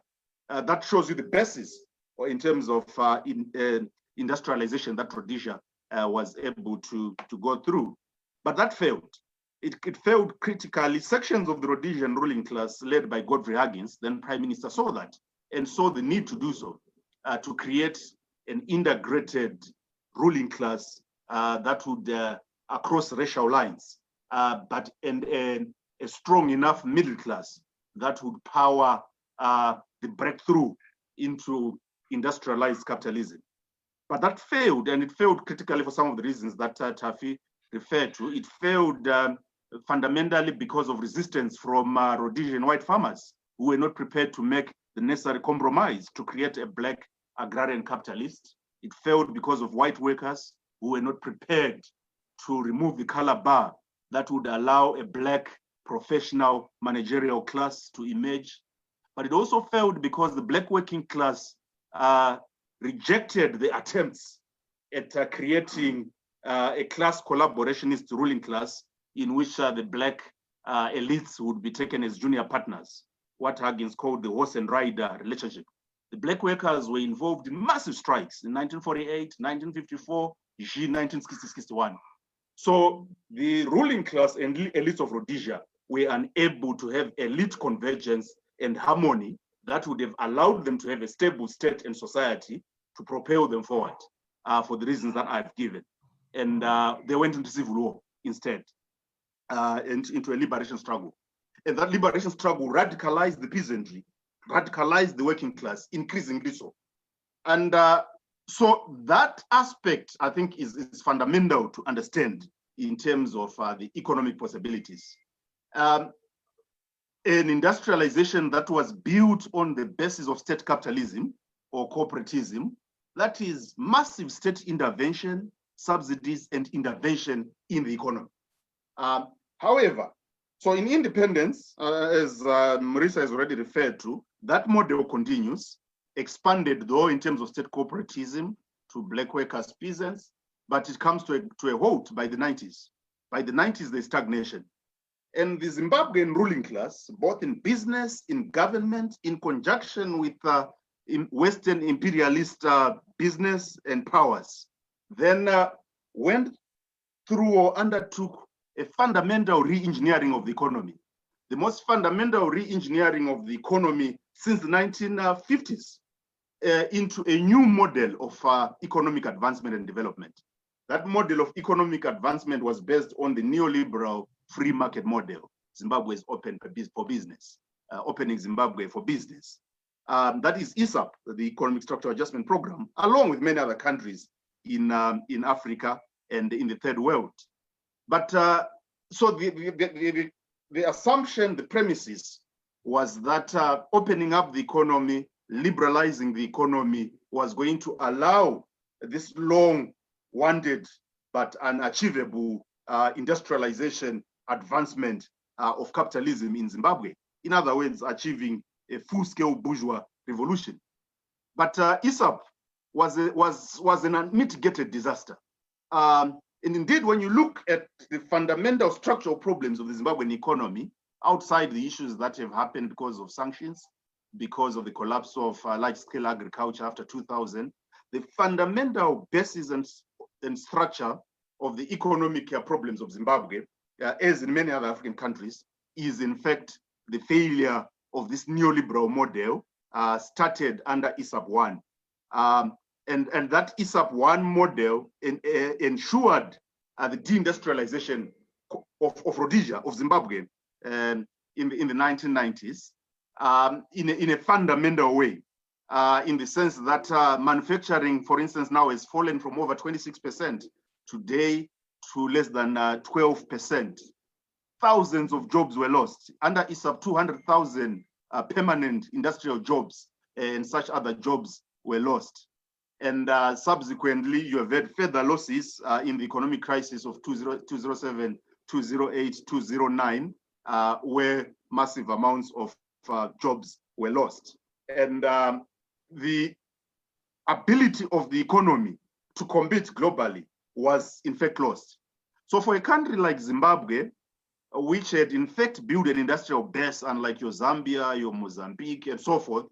That shows you the basis in terms of industrialization that Rhodesia was able to go through. But that failed. It failed critically. Sections of the Rhodesian ruling class, led by Godfrey Huggins, then Prime Minister, saw that and saw the need to do so, to create an integrated ruling class that would across racial lines, but a strong enough middle class that would power the breakthrough into industrialized capitalism. But that failed, and it failed critically for some of the reasons that Tafi referred to. It failed fundamentally because of resistance from Rhodesian white farmers who were not prepared to make the necessary compromise to create a black agrarian capitalist. It failed because of white workers who were not prepared to remove the color bar that would allow a black professional managerial class to emerge. But it also failed because the black working class rejected the attempts at creating a class collaborationist ruling class in which the black elites would be taken as junior partners, what Huggins called the horse and rider relationship. The black workers were involved in massive strikes in 1948, 1954, 1960-61. So the ruling class and elites of Rhodesia were unable to have elite convergence and harmony that would have allowed them to have a stable state and society to propel them forward for the reasons that I've given. And they went into civil war instead, and into a liberation struggle. And that liberation struggle radicalized the peasantry, radicalized the working class, increasingly so. And so that aspect, I think, is fundamental to understand in terms of the economic possibilities. An industrialization that was built on the basis of state capitalism or corporatism, that is massive state intervention, subsidies, and intervention in the economy. However, so in independence, as Marisa has already referred to, that model continues, expanded though in terms of state corporatism to black workers, peasants, but it comes to a halt by the 90s. By the 90s, there's stagnation. And the Zimbabwean ruling class, both in business, in government, in conjunction with in Western imperialist business and powers, then went through or undertook a fundamental re-engineering of the economy, the most fundamental re-engineering of the economy since the 1950s, into a new model of economic advancement and development. That model of economic advancement was based on the neoliberal free market model. Zimbabwe is open for business, opening Zimbabwe for business. That is ISAP, the Economic Structural Adjustment Program, along with many other countries in Africa and in the third world. But so the assumption, the premises was that opening up the economy, liberalizing the economy was going to allow this long wanted but unachievable industrialization advancement of capitalism in Zimbabwe. In other words, achieving a full-scale bourgeois revolution. But ISAP was an unmitigated disaster. And indeed, when you look at the fundamental structural problems of the Zimbabwean economy, outside the issues that have happened because of sanctions, because of the collapse of large-scale agriculture after 2000, the fundamental basis and structure of the economic problems of Zimbabwe, as in many other African countries, is in fact the failure of this neoliberal model started under ISAP 1. And that ISAP 1 model ensured the deindustrialization of Rhodesia, of Zimbabwe, in the 1990s, in a fundamental way, in the sense that manufacturing, for instance, now has fallen from over 26% today to less than 12%. Thousands of jobs were lost. Under ISAP, 200,000 permanent industrial jobs and such other jobs were lost. And subsequently, you have had further losses in the economic crisis of 2007, 2008, 2009, where massive amounts of jobs were lost. And the ability of the economy to compete globally was in fact lost. So for a country like Zimbabwe, which had in fact built an industrial base, unlike your Zambia, your Mozambique, and so forth,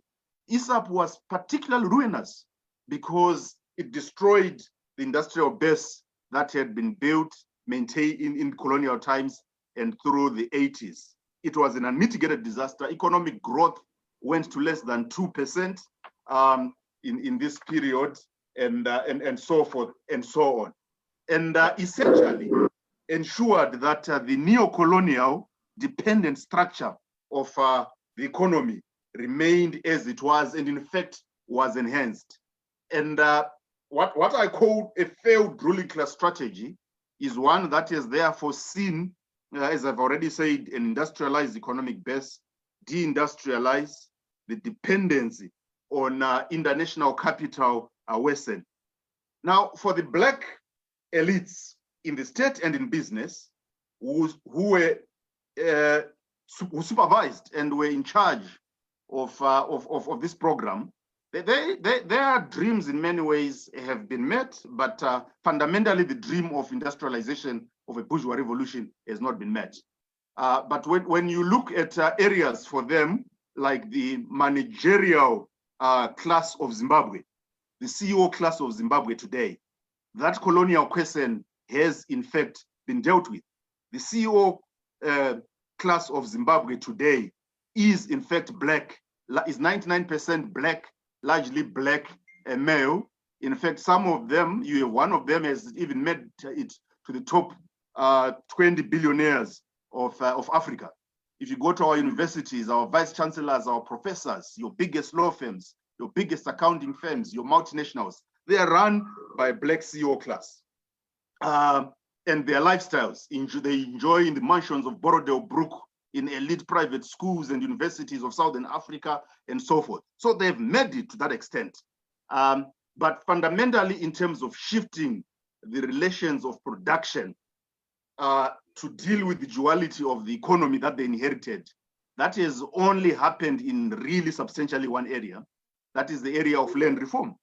ISAP was particularly ruinous because it destroyed the industrial base that had been built, maintained in colonial times and through the 80s. It was an unmitigated disaster. Economic growth went to less than 2% in this period, and so forth and so on. And essentially ensured that the neo-colonial dependent structure of the economy remained as it was, and in fact was enhanced. And what I call a failed ruling class strategy is one that is therefore seen, as I've already said, an industrialized economic base, deindustrialize, the dependency on international capital worsen. Now, for the Black elites in the state and in business who supervised and were in charge of this program, their dreams in many ways have been met, but fundamentally the dream of industrialization of a bourgeois revolution has not been met. But when you look at areas for them, like the managerial class of Zimbabwe, the CEO class of Zimbabwe today, that colonial question has in fact been dealt with. The CEO class of Zimbabwe today is in fact Black, is 99% Black, largely Black male. In fact, some of them, one of them has even made it to the top 20 billionaires of Africa. If you go to our universities, our vice chancellors, our professors, your biggest law firms, your biggest accounting firms, your multinationals, they are run by Black CEO class. And their lifestyles, they enjoy in the mansions of Borodale Brook, in elite private schools and universities of Southern Africa, and so forth. So they've made it to that extent. But fundamentally, in terms of shifting the relations of production to deal with the duality of the economy that they inherited, that has only happened in really substantially one area. That is the area of land reform.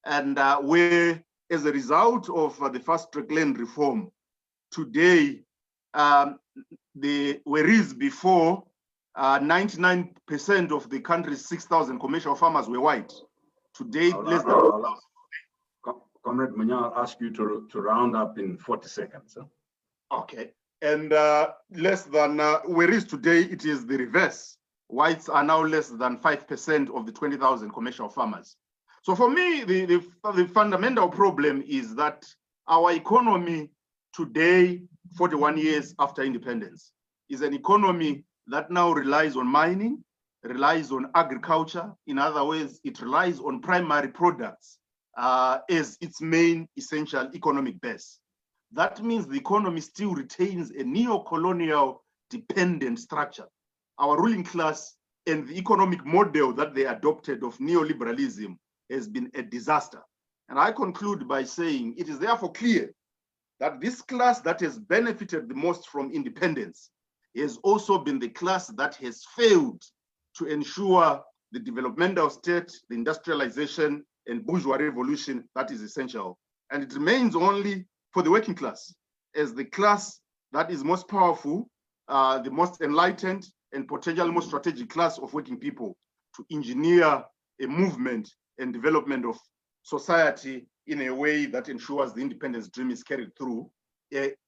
And where, as a result of the fast-track land reform, today, whereas before 99% of the country's 6,000 commercial farmers were white, today less than. Comrade Munya, I'll ask you to round up in 40 seconds. Huh? Okay, and less than, whereas today it is the reverse. Whites are now less than 5% of the 20,000 commercial farmers. So for me, the fundamental problem is that our economy today, 41 years after independence, is an economy that now relies on mining, relies on agriculture. In other words, it relies on primary products as its main essential economic base. That means the economy still retains a neo-colonial dependent structure. Our ruling class and the economic model that they adopted of neoliberalism has been a disaster. And I conclude by saying it is therefore clear that this class that has benefited the most from independence has also been the class that has failed to ensure the developmental state, the industrialization and bourgeois revolution that is essential. And it remains only for the working class as the class that is most powerful, the most enlightened and potentially most strategic class of working people to engineer a movement and development of society in a way that ensures the independence dream is carried through,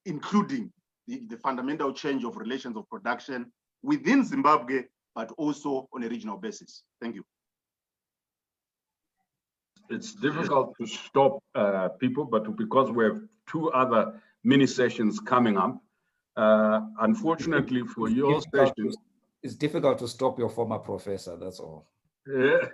including the fundamental change of relations of production within Zimbabwe, but also on a regional basis. Thank you. It's difficult to stop people, but because we have two other mini sessions coming up, unfortunately for your session, it's difficult to stop your former professor, that's all. Yeah.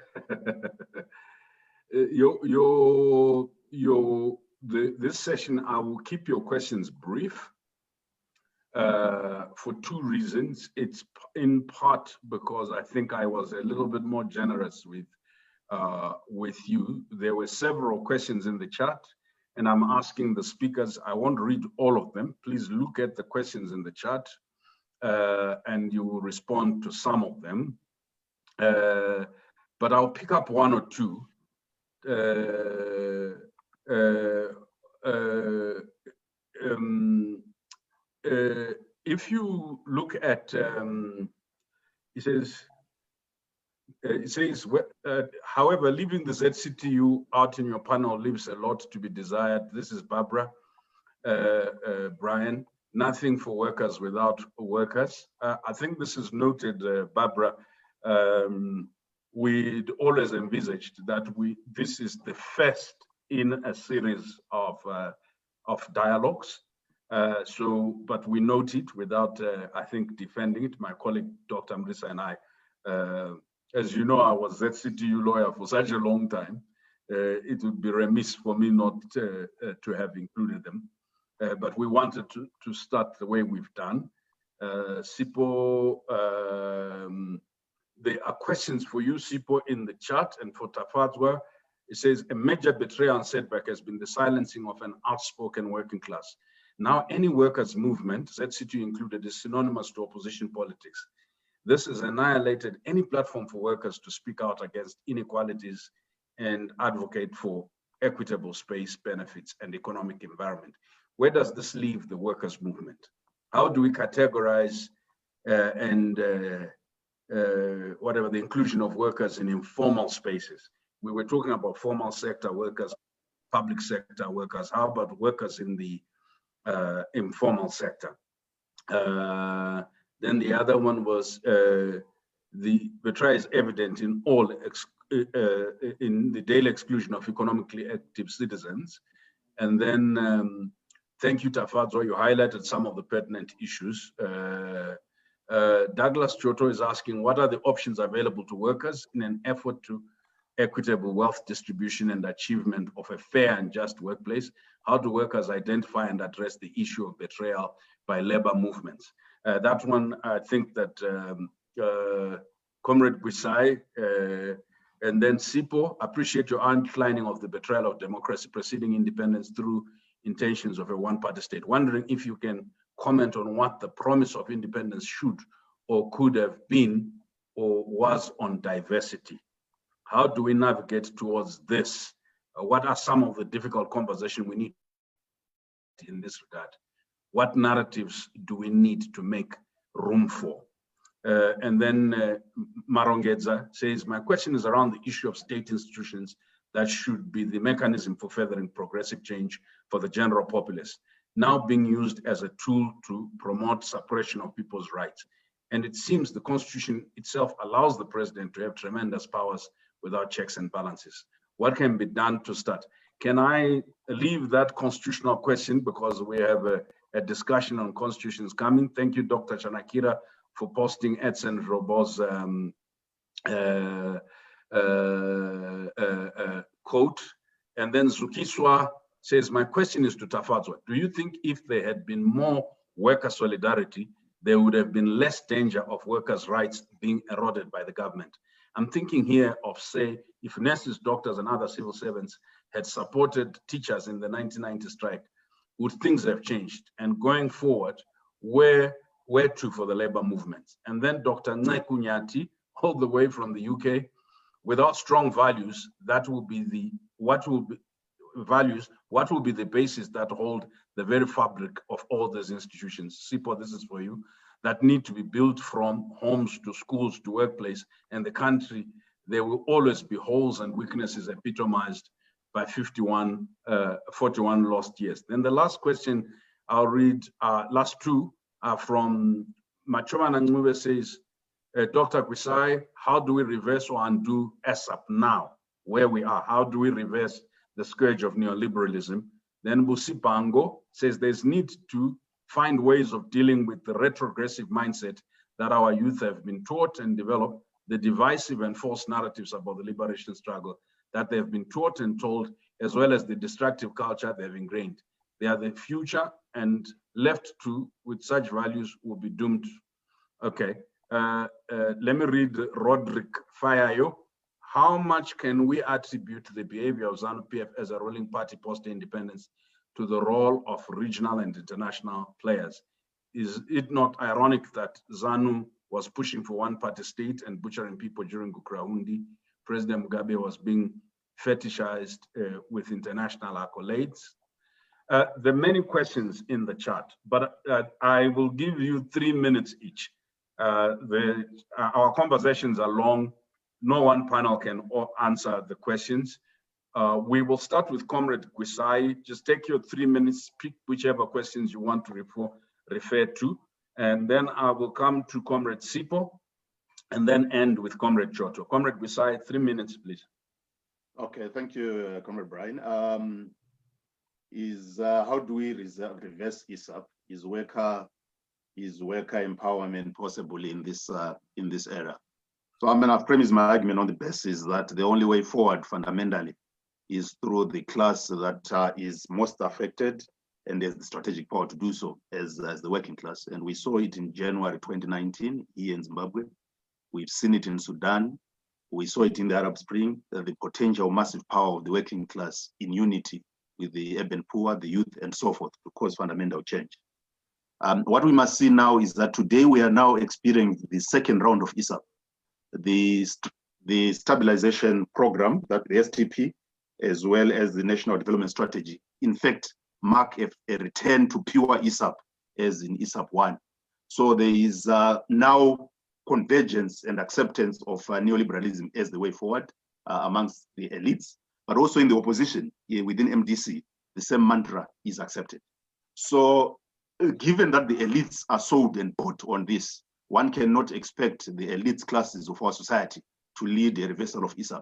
This session, I will keep your questions brief for two reasons. It's in part because I think I was a little bit more generous with you. There were several questions in the chat, and I'm asking the speakers, I won't read all of them. Please look at the questions in the chat, and you will respond to some of them. but I'll pick up one or two. If you look at, it says, however, leaving the ZCTU out in your panel leaves a lot to be desired. This is Barbara, Brian. Nothing for workers without workers. I think this is noted, Barbara. We'd always envisaged that this is the first in a series of dialogues. But we note it without, I think, defending it. My colleague, Dr. Mrisa, and I, as you know, I was ZCTU lawyer for such a long time. It would be remiss for me not to have included them. But we wanted to start the way we've done. Sipo, there are questions for you, Sipo, in the chat, and for Tafadzwa. It says, a major betrayal and setback has been the silencing of an outspoken working class. Now, any workers' movement, ZCTU included, is synonymous to opposition politics. This has annihilated any platform for workers to speak out against inequalities and advocate for equitable space, benefits, and economic environment. Where does this leave the workers' movement? How do we categorize whatever the inclusion of workers in informal spaces? We were talking about formal sector workers, public sector workers. How about workers in the informal sector? Then the other one was the betrayal is evident in all in the daily exclusion of economically active citizens. And then thank you, Tafadzwa, you highlighted some of the pertinent issues. Douglas Choto is asking, what are the options available to workers in an effort to equitable wealth distribution and achievement of a fair and just workplace? How do workers identify and address the issue of betrayal by labor movements? That one, I think that Comrade Gwisai and then Sipo, appreciate your outlining of the betrayal of democracy preceding independence through intentions of a one-party state. Wondering if you can comment on what the promise of independence should or could have been or was on diversity. How do we navigate towards this? What are some of the difficult conversations we need in this regard? What narratives do we need to make room for? And then Marongedza says, my question is around the issue of state institutions that should be the mechanism for furthering progressive change for the general populace, now being used as a tool to promote suppression of people's rights. And it seems the Constitution itself allows the president to have tremendous powers without checks and balances. What can be done to start? Can I leave that constitutional question because we have a discussion on constitutions coming? Thank you, Dr. Chanakira, for posting Edson Robo's quote. And then Zukiswa says, my question is to Tafadzwa. Do you think if there had been more worker solidarity, there would have been less danger of workers' rights being eroded by the government? I'm thinking here of, say, if nurses, doctors, and other civil servants had supported teachers in the 1990 strike, would things have changed? And going forward, where to for the labor movements? And then Dr. Nekunyati, all the way from the UK, without strong values, what will be the basis that hold the very fabric of all these institutions? Sipo, this is for you, that need to be built from homes to schools to workplace. And the country, there will always be holes and weaknesses epitomized by 41 lost years. Then the last question I'll read, last two are from Machoman and Ngube says, Dr. Gwisai, how do we reverse or undo ASAP now, where we are? How do we reverse the scourge of neoliberalism? Then Busipango says there's need to find ways of dealing with the retrogressive mindset that our youth have been taught and developed, the divisive and false narratives about the liberation struggle that they've been taught and told, as well as the destructive culture they've ingrained. They are the future, and left to with such values will be doomed. Okay, let me read Roderick Fayayo. How much can we attribute the behavior of ZANU-PF as a ruling party post-independence to the role of regional and international players? Is it not ironic that ZANU was pushing for one-party state and butchering people during Gukrahundi President Mugabe was being fetishized with international accolades. There are many questions in the chat, but I will give you 3 minutes each. Our conversations are long. No one panel can answer the questions. We will start with Comrade Gwisai. Just take your 3 minutes, pick whichever questions you want to refer to, and then I will come to Comrade Sipo, and then end with Comrade Choto. Comrade Gwisai, 3 minutes, please. Okay, thank you, Comrade Brian. How do we reverse ISAP? Is worker empowerment possible in this era? So I've premised my argument on the basis that the only way forward fundamentally is through the class that is most affected and has the strategic power to do so as the working class. And we saw it in January 2019 here in Zimbabwe. We've seen it in Sudan. We saw it in the Arab Spring, the potential massive power of the working class in unity with the urban poor, the youth, and so forth to cause fundamental change. What we must see now is that today we are now experiencing the second round of ISAP. The stabilization program, that the STP, as well as the National Development Strategy, in fact, mark a return to pure ISAP as in ISAP 1. So there is now convergence and acceptance of neoliberalism as the way forward amongst the elites, but also in the opposition within MDC, the same mantra is accepted. So given that the elites are sold and bought on this, one cannot expect the elite classes of our society to lead a reversal of ISAP.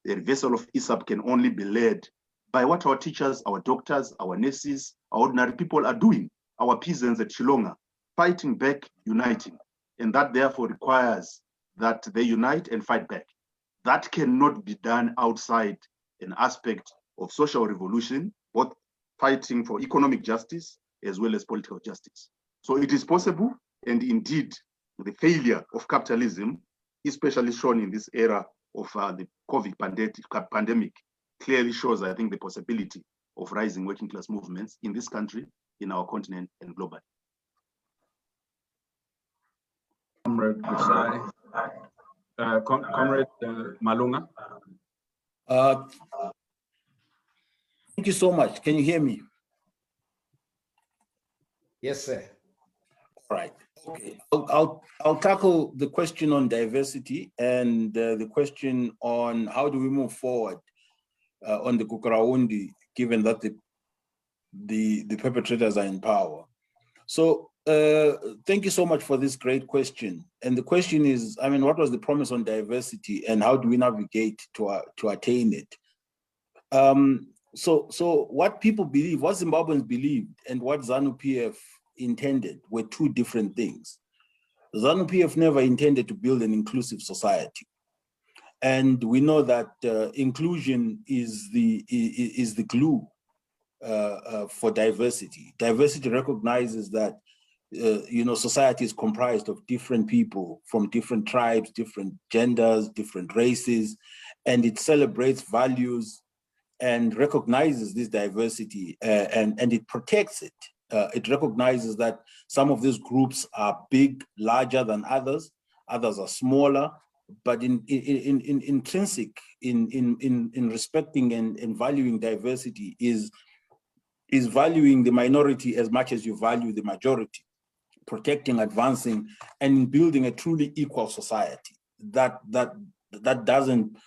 The reversal of ISAP can only be led by what our teachers, our doctors, our nurses, our ordinary people are doing, our peasants at Shillonga, fighting back, uniting. And that therefore requires that they unite and fight back. That cannot be done outside an aspect of social revolution, both fighting for economic justice as well as political justice. So it is possible, and indeed, the failure of capitalism, especially shown in this era of the COVID pandemic, clearly shows, I think, the possibility of rising working class movements in this country, in our continent, and globally. Comrade Gwisai. Comrade Malunga. Thank you so much. Can you hear me? Yes, sir. All right. Okay. I'll tackle the question on diversity and the question on how do we move forward on the Kukuraundi, given that the perpetrators are in power. So thank you so much for this great question. And the question is, I mean, what was the promise on diversity and how do we navigate to attain it? So what people believe, what Zimbabweans believed and what ZANU-PF intended were two different things. ZANU-PF never intended to build an inclusive society. And we know that inclusion is the glue for diversity. Diversity recognizes that society is comprised of different people from different tribes, different genders, different races, and it celebrates values and recognizes this diversity and it protects it. It recognizes that some of these groups are big, larger than others are smaller, but intrinsic in respecting and valuing diversity is valuing the minority as much as you value the majority, protecting, advancing, and building a truly equal society that doesn't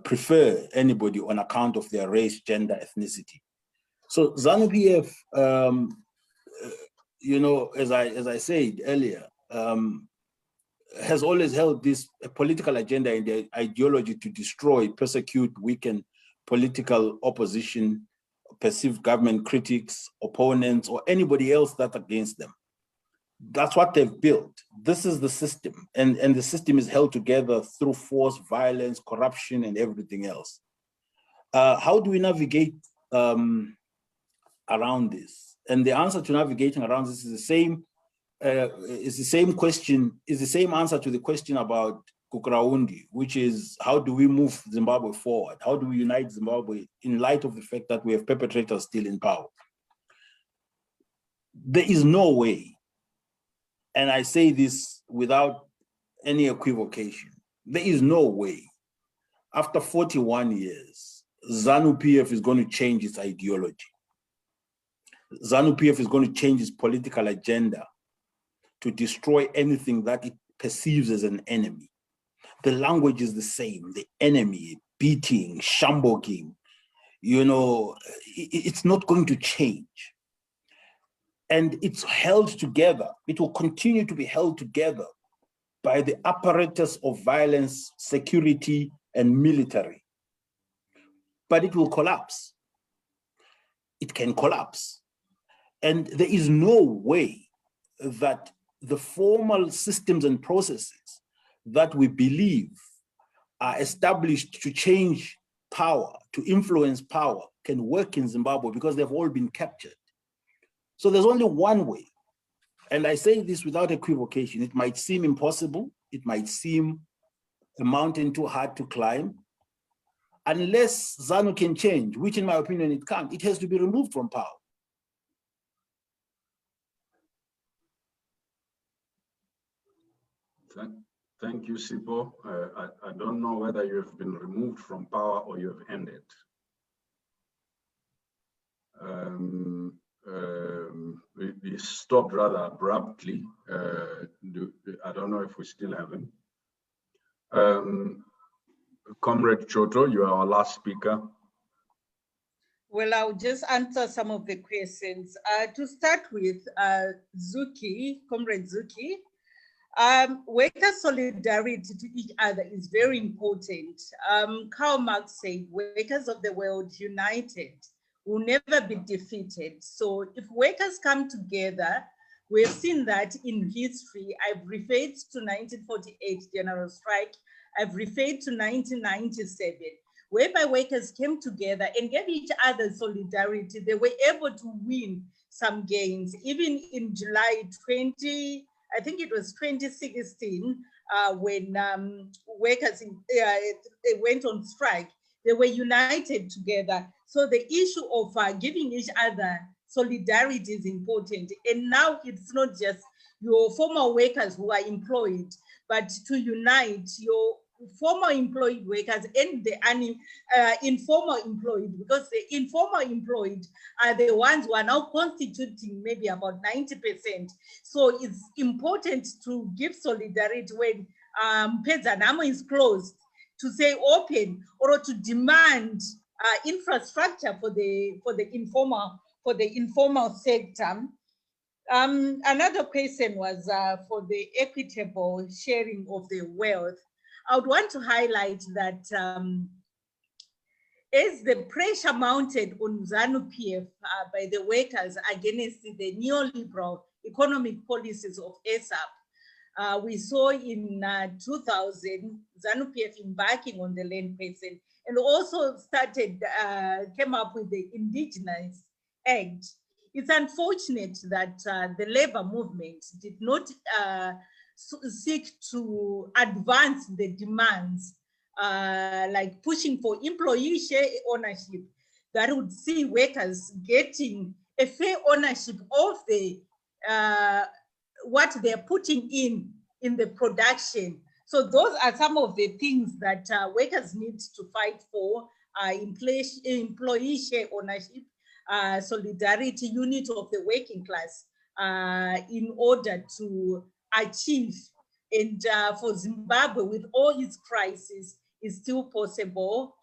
prefer anybody on account of their race, gender, ethnicity. So ZANU-PF, as I said earlier, has always held this political agenda and the ideology to destroy, persecute, weaken political opposition, perceived government critics, opponents, or anybody else that's against them. That's what they've built. This is the system, and the system is held together through force, violence, corruption, and everything else. How do we navigate around this? And the answer to navigating around this is the same. Is the same question. Is the same answer to the question about Kukuraundi, which is how do we move Zimbabwe forward? How do we unite Zimbabwe in light of the fact that we have perpetrators still in power? There is no way, and I say this without any equivocation, There is no way, after 41 years, ZANU-PF is going to change its ideology. ZANU-PF is going to change its political agenda to destroy anything that it perceives as an enemy. The language is the same, the enemy, beating, shamboking, you know, it's not going to change. And it's held together, it will continue to be held together by the apparatus of violence, security, and military. But it will collapse. It can collapse. And there is no way that the formal systems and processes that we believe are established to change power, to influence power, can work in Zimbabwe because they've all been captured. So there's only one way. And I say this without equivocation. It might seem impossible. It might seem a mountain too hard to climb. Unless ZANU can change, which in my opinion it can't, it has to be removed from power. Thank you, Sipho. I don't know whether you have been removed from power or you have ended. We stopped rather abruptly. I don't know if we still have him. Comrade Choto, you are our last speaker. Well, I'll just answer some of the questions. To start with, Zuki, Comrade Zuki, worker solidarity to each other is very important. Karl Marx said, workers of the world united will never be defeated. So if workers come together, we've seen that in history. I've referred to 1948 general strike. I've referred to 1997, whereby workers came together and gave each other solidarity. They were able to win some gains. Even in July 20, I think it was 2016, when workers went on strike, they were united together. So the issue of giving each other solidarity is important. And now it's not just your former workers who are employed, but to unite your former employed workers and the informal employed, because the informal employed are the ones who are now constituting maybe about 90%. So it's important to give solidarity when Pedzanamo is closed, to say open, or to demand infrastructure for the informal sector. Another question was for the equitable sharing of the wealth. I would want to highlight that as the pressure mounted on ZANU-PF by the workers against the neoliberal economic policies of ASAP, we saw in 2000 ZANU-PF embarking on the Land Person, and also came up with the Indigenous Act. It's unfortunate that the labor movement did not seek to advance the demands, like pushing for employee share ownership that would see workers getting a fair ownership of the what they're putting in the production. So those are some of the things that workers need to fight for: employee share ownership, solidarity, unity of the working class, in order to achieve. And for Zimbabwe, with all its crises, is still possible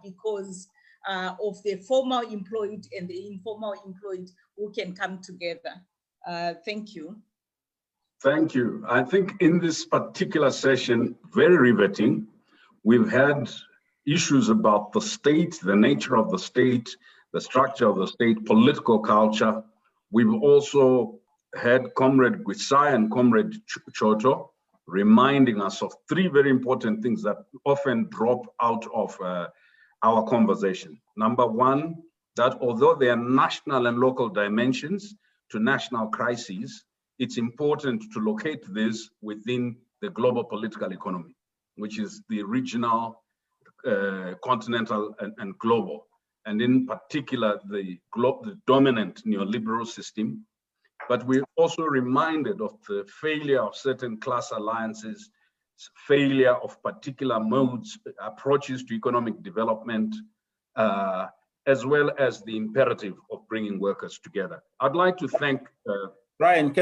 because of the formal employed and the informal employed who can come together. Thank you. Thank you. I think in this particular session, very riveting, we've had issues about the state, the nature of the state, the structure of the state, political culture. We've also had Comrade Gwisai and Comrade Choto reminding us of three very important things that often drop out of our conversation. Number one, that although there are national and local dimensions to national crises, it's important to locate this within the global political economy, which is the regional, continental, and global. And in particular, the dominant neoliberal system. But we're also reminded of the failure of certain class alliances failure of particular modes, approaches to economic development, as well as the imperative of bringing workers together. I'd like to thank Brian,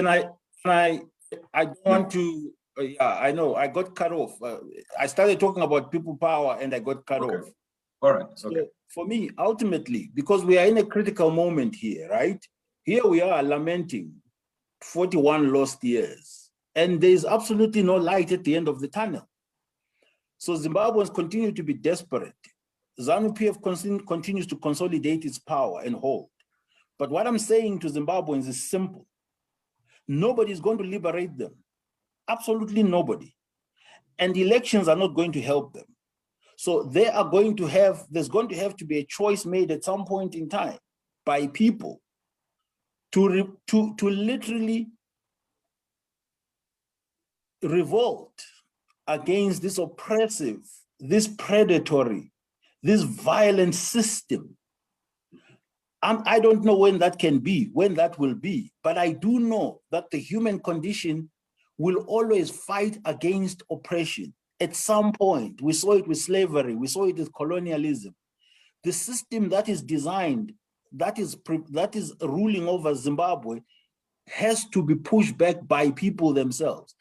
I don't want to, yeah, I know, I got cut off. I started talking about people power and I got cut off. All right, So okay. for me, ultimately, because we are in a critical moment here, right? Here we are lamenting 41 lost years, and there's absolutely no light at the end of the tunnel. So Zimbabweans continue to be desperate. ZANU-PF continues to consolidate its power and hold. But what I'm saying to Zimbabweans is simple. Nobody is going to liberate them. Absolutely nobody. And elections are not going to help them. So there's going to have to be a choice made at some point in time by people to literally revolt against this oppressive, this predatory, this violent system. I don't know when that will be, but I do know that the human condition will always fight against oppression. At some point, we saw it with slavery, we saw it with colonialism. The system that is designed, that is ruling over Zimbabwe, has to be pushed back by people themselves.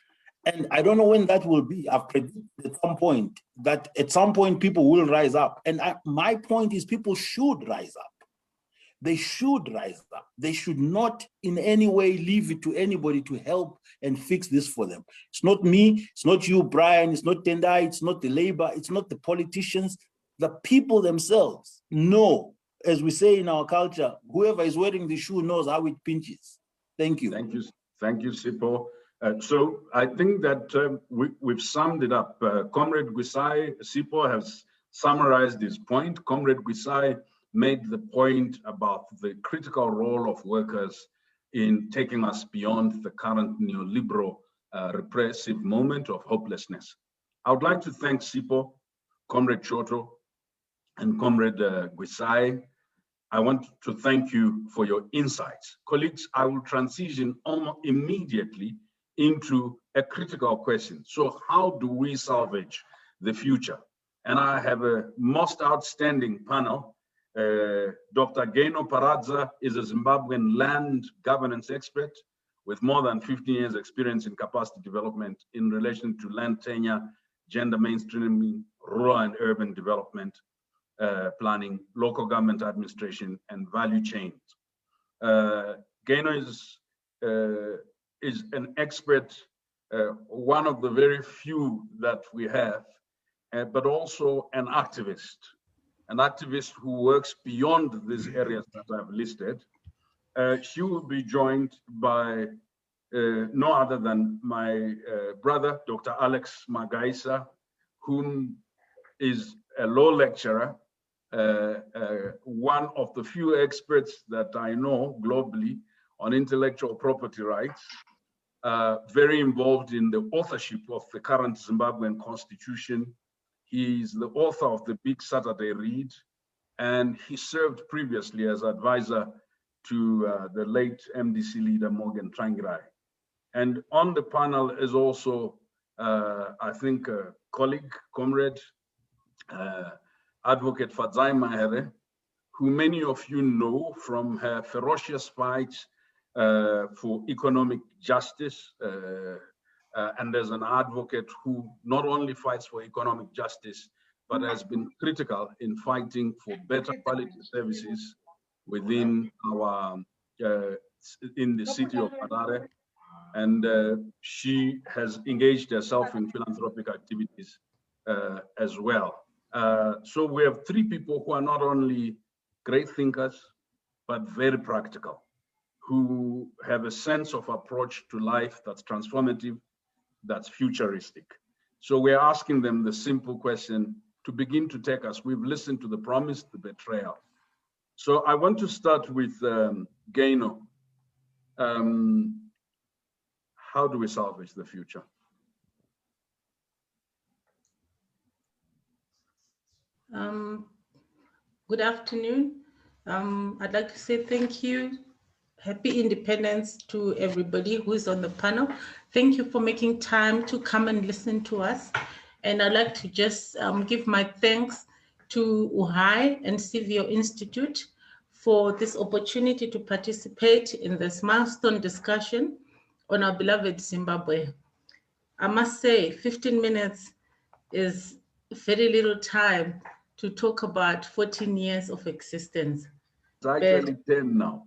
And I don't know when that will be. I've predicted at some point people will rise up. And my point is people should rise up. They should rise up. They should not in any way leave it to anybody to help and fix this for them. It's not me, it's not you, Brian, it's not Tendai, it's not the labor, it's not the politicians. The people themselves know, as we say in our culture, whoever is wearing the shoe knows how it pinches. Thank you. Thank you, Sipho. So I think that we've summed it up. Comrade Gwisai, Sipho has summarized his point. Comrade Gwisai made the point about the critical role of workers in taking us beyond the current neoliberal repressive moment of hopelessness. I would like to thank Sipho, Comrade Choto, and Comrade Gwisai. I want to thank you for your insights. Colleagues, I will transition almost immediately into a critical question. So how do we salvage the future? And I have a most outstanding panel. Dr. Gaino Paradza is a Zimbabwean land governance expert with more than 15 years experience in capacity development in relation to land tenure, gender mainstreaming, rural and urban development, planning, local government administration, and value chains. Gaino is an expert, one of the very few that we have, but also an activist who works beyond these areas that I've listed. She will be joined by no other than my brother, Dr. Alex Magaisa, whom is a law lecturer, one of the few experts that I know globally on intellectual property rights, very involved in the authorship of the current Zimbabwean constitution. He's the author of the Big Saturday Read, and he served previously as advisor to the late MDC leader Morgan Tsvangirai. And on the panel is also, I think, a colleague, comrade, Advocate Fadzai Mahere, who many of you know from her ferocious fight for economic justice, and as an advocate who not only fights for economic justice, but has been critical in fighting for better quality services within our, in the city of Harare. And she has engaged herself in philanthropic activities as well. So we have three people who are not only great thinkers, but very practical, who have a sense of approach to life that's transformative, that's futuristic. So we're asking them the simple question to begin to take us. We've listened to the promise, the betrayal. So I want to start with Gaino. How do we salvage the future? Good afternoon. I'd like to say thank you Happy Independence to everybody who is on the panel. Thank you for making time to come and listen to us. And I'd like to just give my thanks to UHAI and Civil Institute for this opportunity to participate in this milestone discussion on our beloved Zimbabwe. I must say 15 minutes is very little time to talk about 14 years of existence. It's actually 10 now.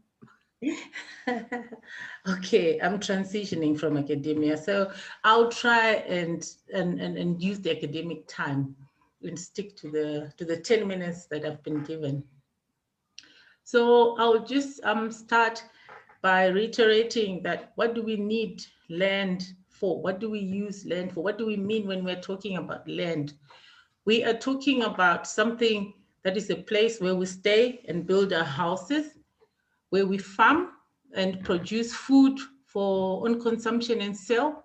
Okay, I'm transitioning from academia, so I'll try and use the academic time and stick to the 10 minutes that I've been given. So I'll just start by reiterating that what do we need land for? What do we use land for? What do we mean when we're talking about land? We are talking about something that is a place where we stay and build our houses, where we farm and produce food for own consumption and sell.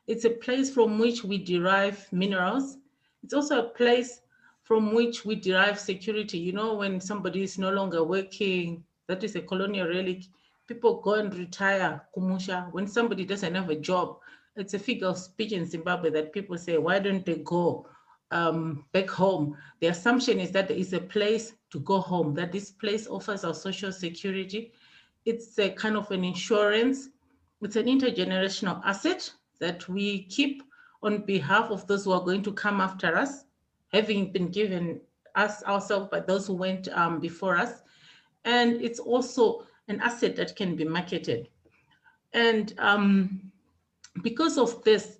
It's a place from which we derive minerals. It's also a place from which we derive security. You know, when somebody is no longer working, that is a colonial relic, people go and retire, kumusha. When somebody doesn't have a job, it's a figure of speech in Zimbabwe that people say, why don't they go back home? The assumption is that there is a place to go home, that this place offers our social security. It's a kind of an insurance. It's an intergenerational asset that we keep on behalf of those who are going to come after us, having been given us ourselves by those who went before us. And it's also an asset that can be marketed. And because of this,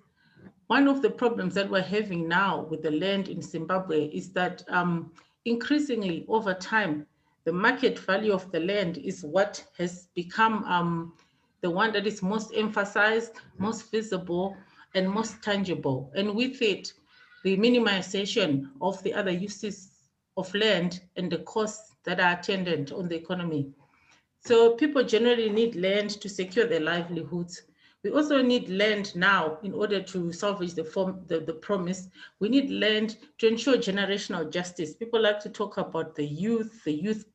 one of the problems that we're having now with the land in Zimbabwe is that increasingly over time, the market value of the land is what has become the one that is most emphasized, most visible, and most tangible. And with it, the minimization of the other uses of land and the costs that are attendant on the economy. So people generally need land to secure their livelihoods. We also need land now in order to salvage the promise. We need land to ensure generational justice. People like to talk about the youth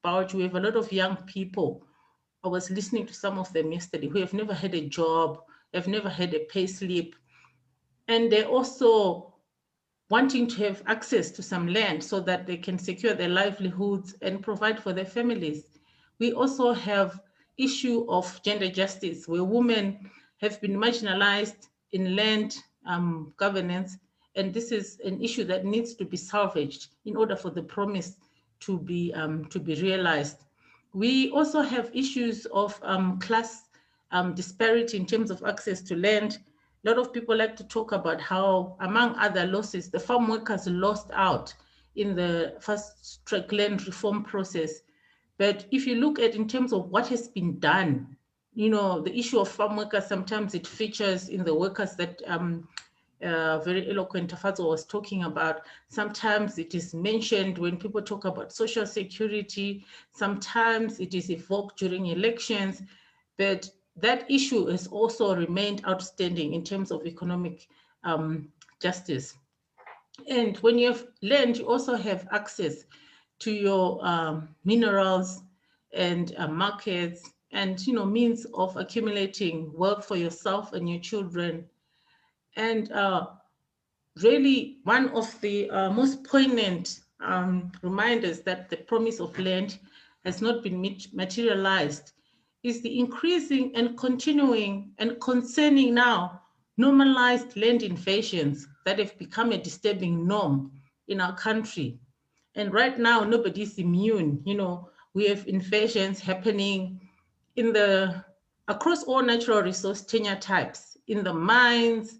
bulge. We have a lot of young people. I was listening to some of them yesterday who have never had a job, have never had a pay slip. And they're also wanting to have access to some land so that they can secure their livelihoods and provide for their families. We also have issue of gender justice, where women have been marginalized in land governance, and this is an issue that needs to be salvaged in order for the promise to be realized. We also have issues of class disparity in terms of access to land. A lot of people like to talk about how, among other losses, the farm workers lost out in the fast track land reform process. But if you look at in terms of what has been done, you know, the issue of farm workers, sometimes it features in the workers that very eloquent Tafazo was talking about. Sometimes it is mentioned when people talk about social security. Sometimes it is evoked during elections. But that issue has also remained outstanding in terms of economic justice. And when you have land, you also have access to your minerals and markets and, you know, means of accumulating wealth for yourself and your children. And really one of the most poignant reminders that the promise of land has not been materialized is the increasing and continuing and concerning now normalized land invasions that have become a disturbing norm in our country. And right now, nobody's immune. You know, we have invasions happening across all natural resource tenure types, in the mines,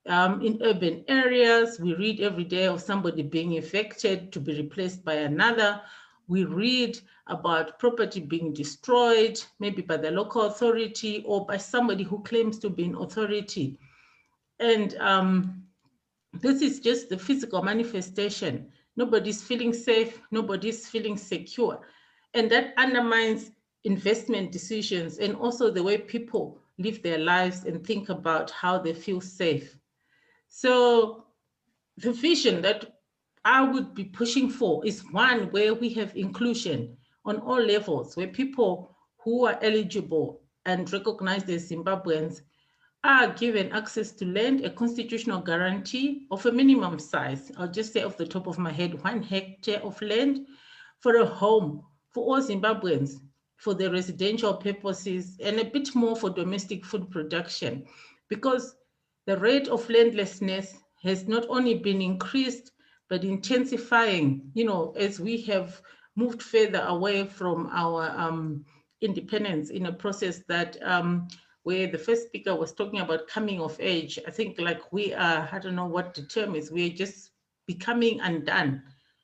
in urban areas. We read every day of somebody being evicted to be replaced by another. We read about property being destroyed, maybe by the local authority or by somebody who claims to be an authority. And this is just the physical manifestation. Nobody's feeling safe, nobody's feeling secure. And that undermines investment decisions and also the way people live their lives and think about how they feel safe. So the vision that I would be pushing for is one where we have inclusion on all levels, where people who are eligible and recognized as Zimbabweans are given access to land, a constitutional guarantee of a minimum size. I'll just say off the top of my head, 1 hectare of land for a home for all Zimbabweans for their residential purposes, and a bit more for domestic food production, because the rate of landlessness has not only been increased, but intensifying, as we have moved further away from our independence in a process that where the first speaker was talking about coming of age. I think like we are, I don't know what the term is, we're just becoming undone.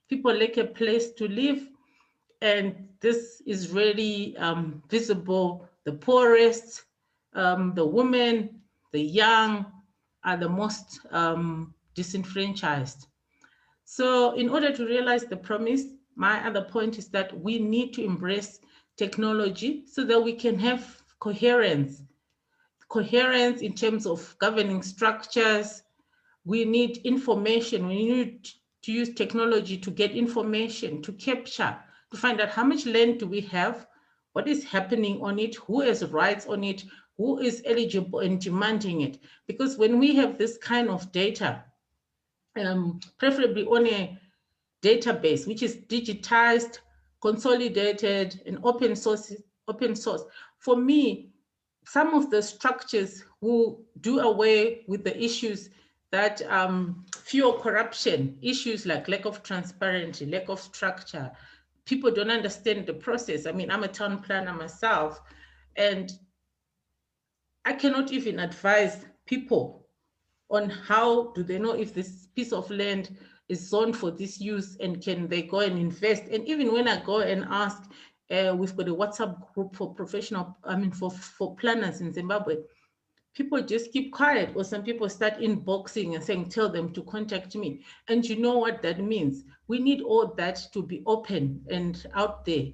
People lack a place to live, and this is really visible. The poorest, the women, the young are the most disenfranchised. So in order to realize the promise, my other point is that we need to embrace technology so that we can have coherence in terms of governing structures. We need information. We need to use technology to get information, to capture, to find out how much land do we have, what is happening on it, who has rights on it, who is eligible and demanding it. Because when we have this kind of data, preferably on a database which is digitized, consolidated, and open source. For me, some of the structures will do away with the issues that fuel corruption, issues like lack of transparency, lack of structure. People don't understand the process. I mean, I'm a town planner myself, and I cannot even advise people on how do they know if this piece of land is zoned for this use, and can they go and invest. And even when I go and ask, we've got a WhatsApp group for for planners in Zimbabwe, people just keep quiet, or some people start inboxing and saying, tell them to contact me. And you know what that means? We need all that to be open and out there.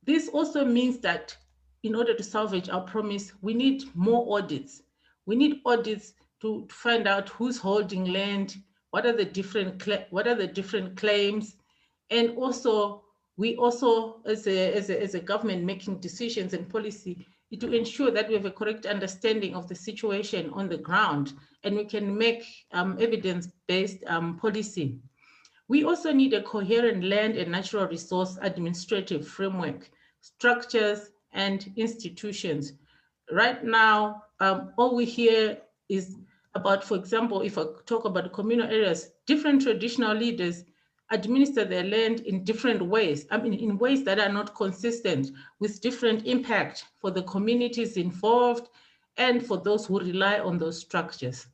This also means that in order to salvage our promise, we need more audits. We need audits to find out who's holding land, what are the different claims, and also we also, as a government making decisions and policy, to ensure that we have a correct understanding of the situation on the ground, and we can make evidence-based policy. We also need a coherent land and natural resource administrative framework, structures, and institutions. Right now, all we hear is about, for example, if I talk about communal areas, different traditional leaders administer their land in different ways, in ways that are not consistent, with different impact for the communities involved and for those who rely on those structures.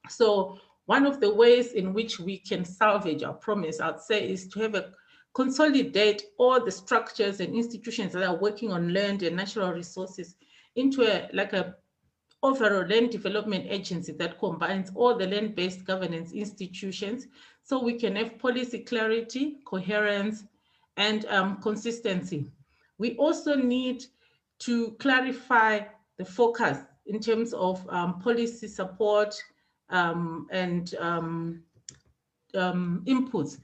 So one of the ways in which we can salvage our promise, I'd say, is to have consolidate all the structures and institutions that are working on land and natural resources into a overall land development agency that combines all the land-based governance institutions, so we can have policy clarity, coherence, and consistency. We also need to clarify the focus in terms of policy support and inputs,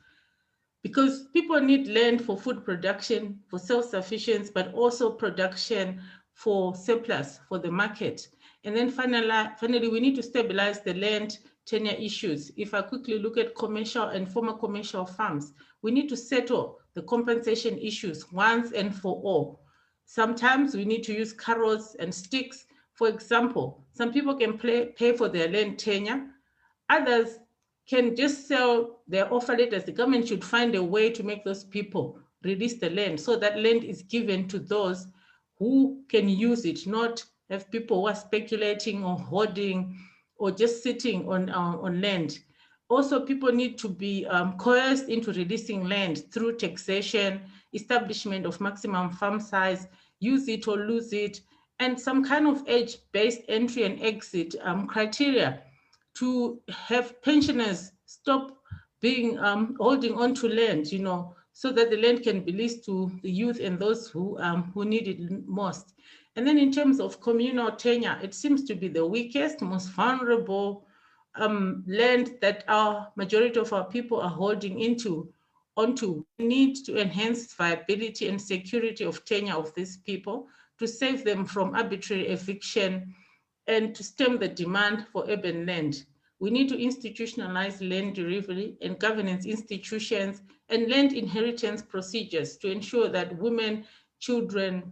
because people need land for food production, for self-sufficiency, but also production for surplus for the market. And then finally, we need to stabilize the land tenure issues. If I quickly look at commercial and former commercial farms, we need to settle the compensation issues once and for all. Sometimes we need to use carrots and sticks. For example, some people can pay for their land tenure. Others can just sell their offer letters. The government should find a way to make those people release the land, so that land is given to those who can use it, not have people who are speculating or hoarding or just sitting on land. Also, people need to be coerced into releasing land through taxation, establishment of maximum farm size, use it or lose it, and some kind of age-based entry and exit criteria to have pensioners stop being holding on to land, so that the land can be leased to the youth and those who need it most. And then in terms of communal tenure, it seems to be the weakest, most vulnerable land that our majority of our people are holding onto. We need to enhance viability and security of tenure of these people, to save them from arbitrary eviction, and to stem the demand for urban land. We need to institutionalize land delivery and governance institutions and land inheritance procedures to ensure that women, children,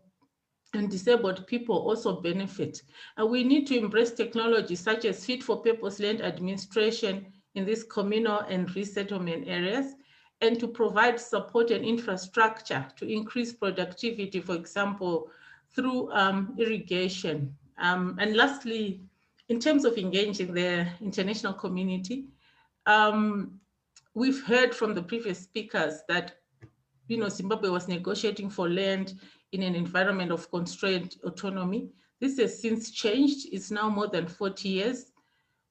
and disabled people also benefit. And we need to embrace technology such as fit-for-purpose land administration in these communal and resettlement areas, and to provide support and infrastructure to increase productivity, for example, through irrigation. And lastly, in terms of engaging the international community, we've heard from the previous speakers that Zimbabwe was negotiating for land in an environment of constrained autonomy. This has since changed. It's now more than 40 years.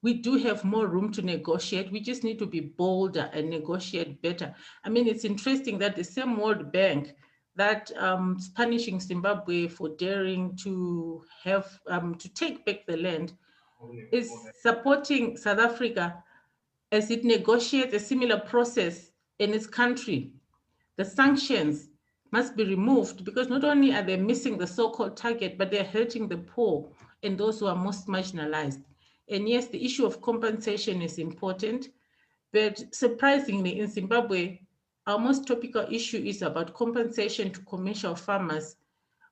We do have more room to negotiate. We just need to be bolder and negotiate better. I mean, it's interesting that the same World Bank that is punishing Zimbabwe for daring to have to take back the land is supporting South Africa as it negotiates a similar process in its country. The sanctions must be removed because not only are they missing the so-called target, but they're hurting the poor and those who are most marginalized. And yes, the issue of compensation is important, but surprisingly in Zimbabwe, our most topical issue is about compensation to commercial farmers,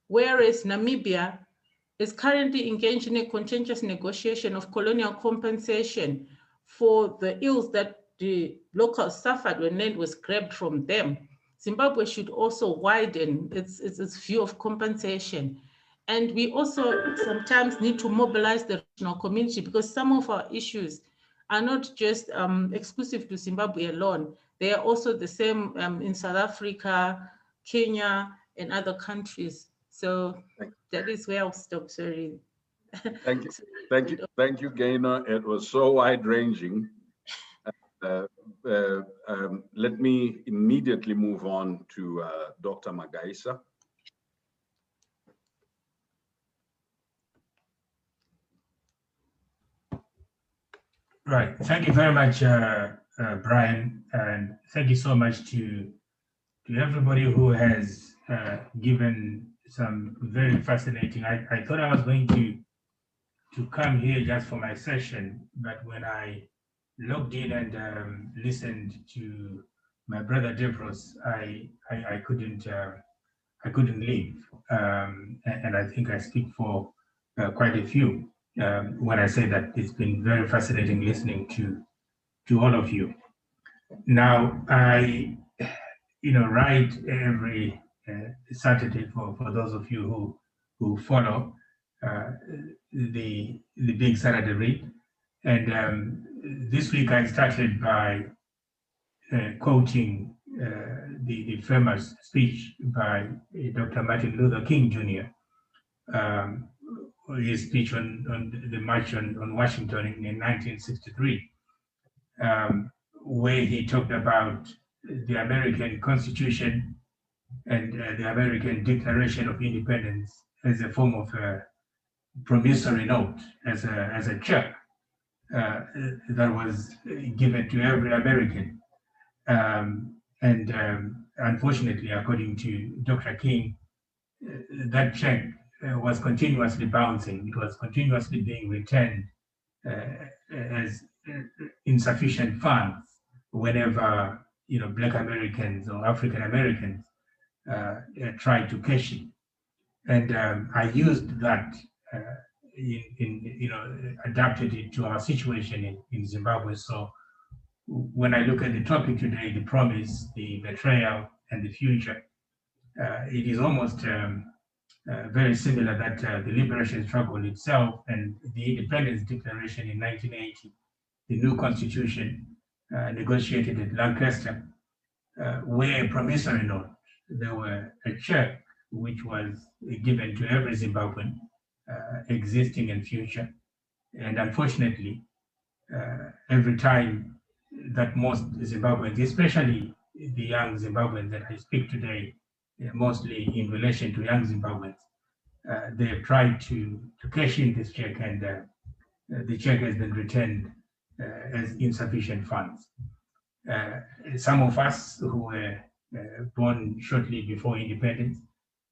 whereas Namibia is currently engaged in a contentious negotiation of colonial compensation for the ills that the locals suffered when land was grabbed from them. Zimbabwe should also widen its view of compensation. And we also sometimes need to mobilize the regional community because some of our issues are not just exclusive to Zimbabwe alone. They are also the same in South Africa, Kenya, and other countries. So that is where I'll stop, sorry. Thank you, thank you, Gaynor. It was so wide-ranging. Let me immediately move on to Dr. Magaisa. Right. Thank you very much, Brian, and thank you so much to everybody who has given some very fascinating. I thought I was going to come here just for my session, but when I logged in and listened to my brother Devros, I couldn't leave, and I think I speak for quite a few when I say that it's been very fascinating listening to all of you. Now I, write every Saturday for those of you who follow the Big Saturday Read, and this week I started by quoting the famous speech by Dr. Martin Luther King Jr., his speech on the March on Washington in 1963, where he talked about the American Constitution and the American Declaration of Independence as a form of a promissory note, as a check that was given to every American. Unfortunately, according to Dr. King, that check was continuously bouncing. It was continuously being returned as insufficient funds whenever Black Americans or African Americans tried to cash in. And I used that adapted it to our situation in Zimbabwe. So when I look at the topic today, the promise, the betrayal, and the future, it is almost very similar that the liberation struggle itself and the independence declaration in 1980, the new constitution negotiated at Lancaster, were a promissory note. There were a check which was given to every Zimbabwean, existing and future. And unfortunately, every time that most Zimbabweans, especially the young Zimbabweans that I speak today, mostly in relation to young Zimbabweans, they have tried to cash in this check, and the check has been returned as insufficient funds. Some of us who were born shortly before independence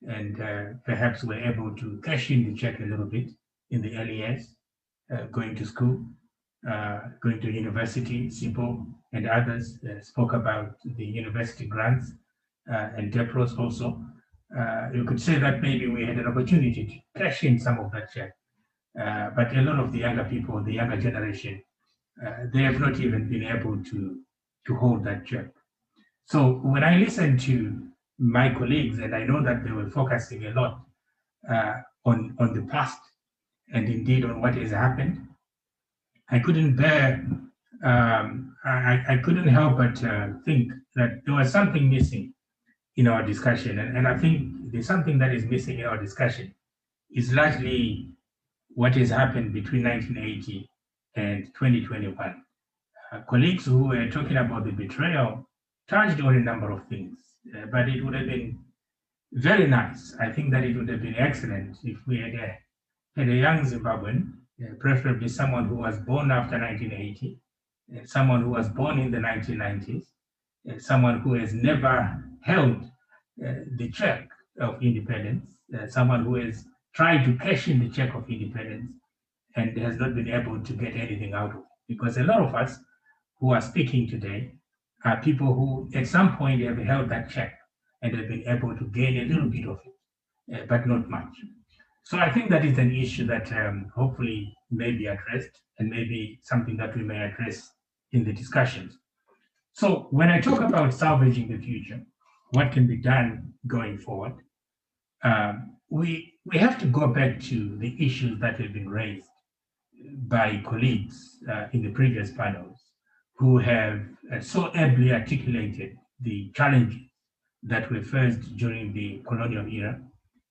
and perhaps were able to cash in the check a little bit in the early years, going to school, going to university. SIPO and others spoke about the university grants and DEPROS also. You could say that maybe we had an opportunity to cash in some of that check. But a lot of the younger people, the younger generation, they have not even been able to hold that check. So when I listen to my colleagues, and I know that they were focusing a lot on the past and indeed on what has happened, I couldn't bear, I couldn't help but think that there was something missing in our discussion. And I think there's something that is missing in our discussion is largely what has happened between 1980 and 2021. Colleagues who were talking about the betrayal touched on a number of things, but it would have been very nice. I think that it would have been excellent if we had a young Zimbabwean, preferably someone who was born after 1980, someone who was born in the 1990s, someone who has never held the check of independence, someone who has tried to cash in the check of independence and has not been able to get anything out of it. Because a lot of us who are speaking today are people who at some point have held that check and have been able to gain a little bit of it, but not much. So I think that is an issue that hopefully may be addressed and maybe something that we may address in the discussions. So when I talk about salvaging the future, what can be done going forward, we have to go back to the issues that have been raised by colleagues in the previous panels who have so ably articulated the challenges that were faced during the colonial era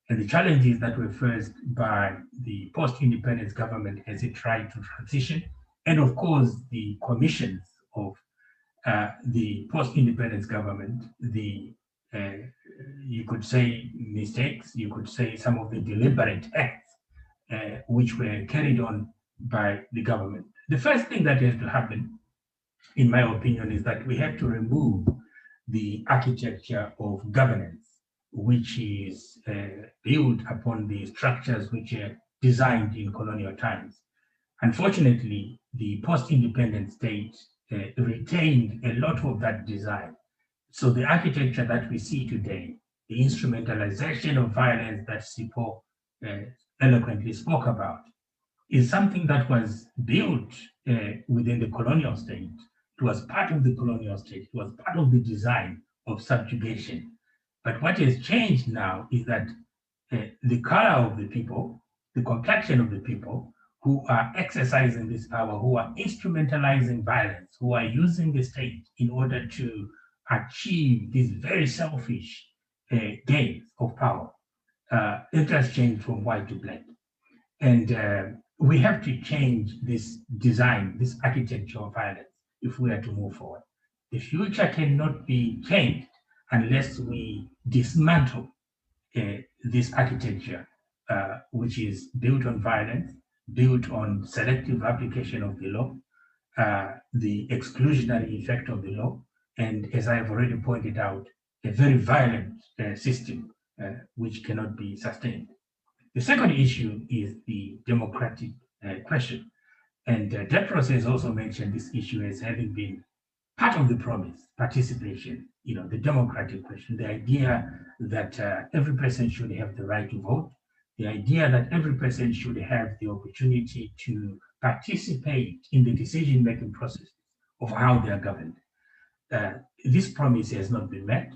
and the challenges that were faced by the post-independence government as it tried to transition, and of course the commissions of the post-independence government, the you could say mistakes, you could say some of the deliberate acts which were carried on by the government. The first thing that has to happen, in my opinion, is that we have to remove the architecture of governance, which is built upon the structures which are designed in colonial times. Unfortunately, the post-independent state retained a lot of that design. So the architecture that we see today, the instrumentalization of violence that SIPO eloquently spoke about, is something that was built within the colonial state. It was part of the colonial state. It was part of the design of subjugation. But what has changed now is that the color of the people, the complexion of the people who are exercising this power, who are instrumentalizing violence, who are using the state in order to achieve these very selfish gains of power, it has changed from white to black. And we have to change this design, this architecture of violence, if we are to move forward. The future cannot be changed unless we dismantle this architecture, which is built on violence, built on selective application of the law, the exclusionary effect of the law, and as I have already pointed out, a very violent system which cannot be sustained. The second issue is the democratic question. And DEPROS has also mentioned this issue as having been part of the promise, participation, the democratic question, the idea that every person should have the right to vote, the idea that every person should have the opportunity to participate in the decision-making process of how they are governed. This promise has not been met,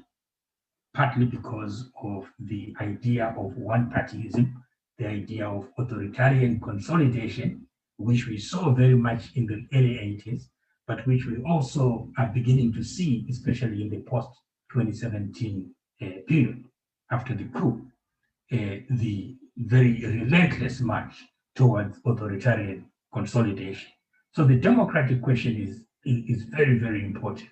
partly because of the idea of one-partyism, the idea of authoritarian consolidation, which we saw very much in the early 80s, but which we also are beginning to see, especially in the post-2017 period, after the coup, the very relentless march towards authoritarian consolidation. So the democratic question is very, very important.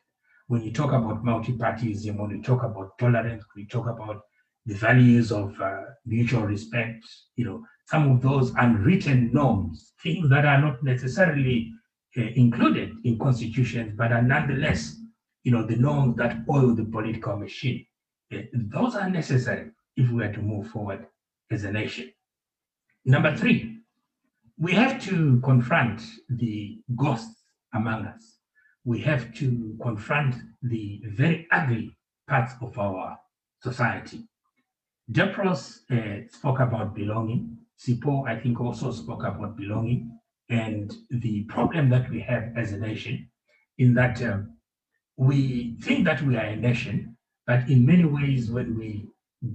When you talk about multi-partyism, when you talk about tolerance, when you talk about the values of mutual respect, some of those unwritten norms, things that are not necessarily included in constitutions, but are nonetheless, the norms that oil the political machine. Those are necessary if we are to move forward as a nation. Number three, we have to confront the ghosts among us. We have to confront the very ugly parts of our society. Depros spoke about belonging. Sipo, I think, also spoke about belonging and the problem that we have as a nation in that we think that we are a nation, but in many ways, when we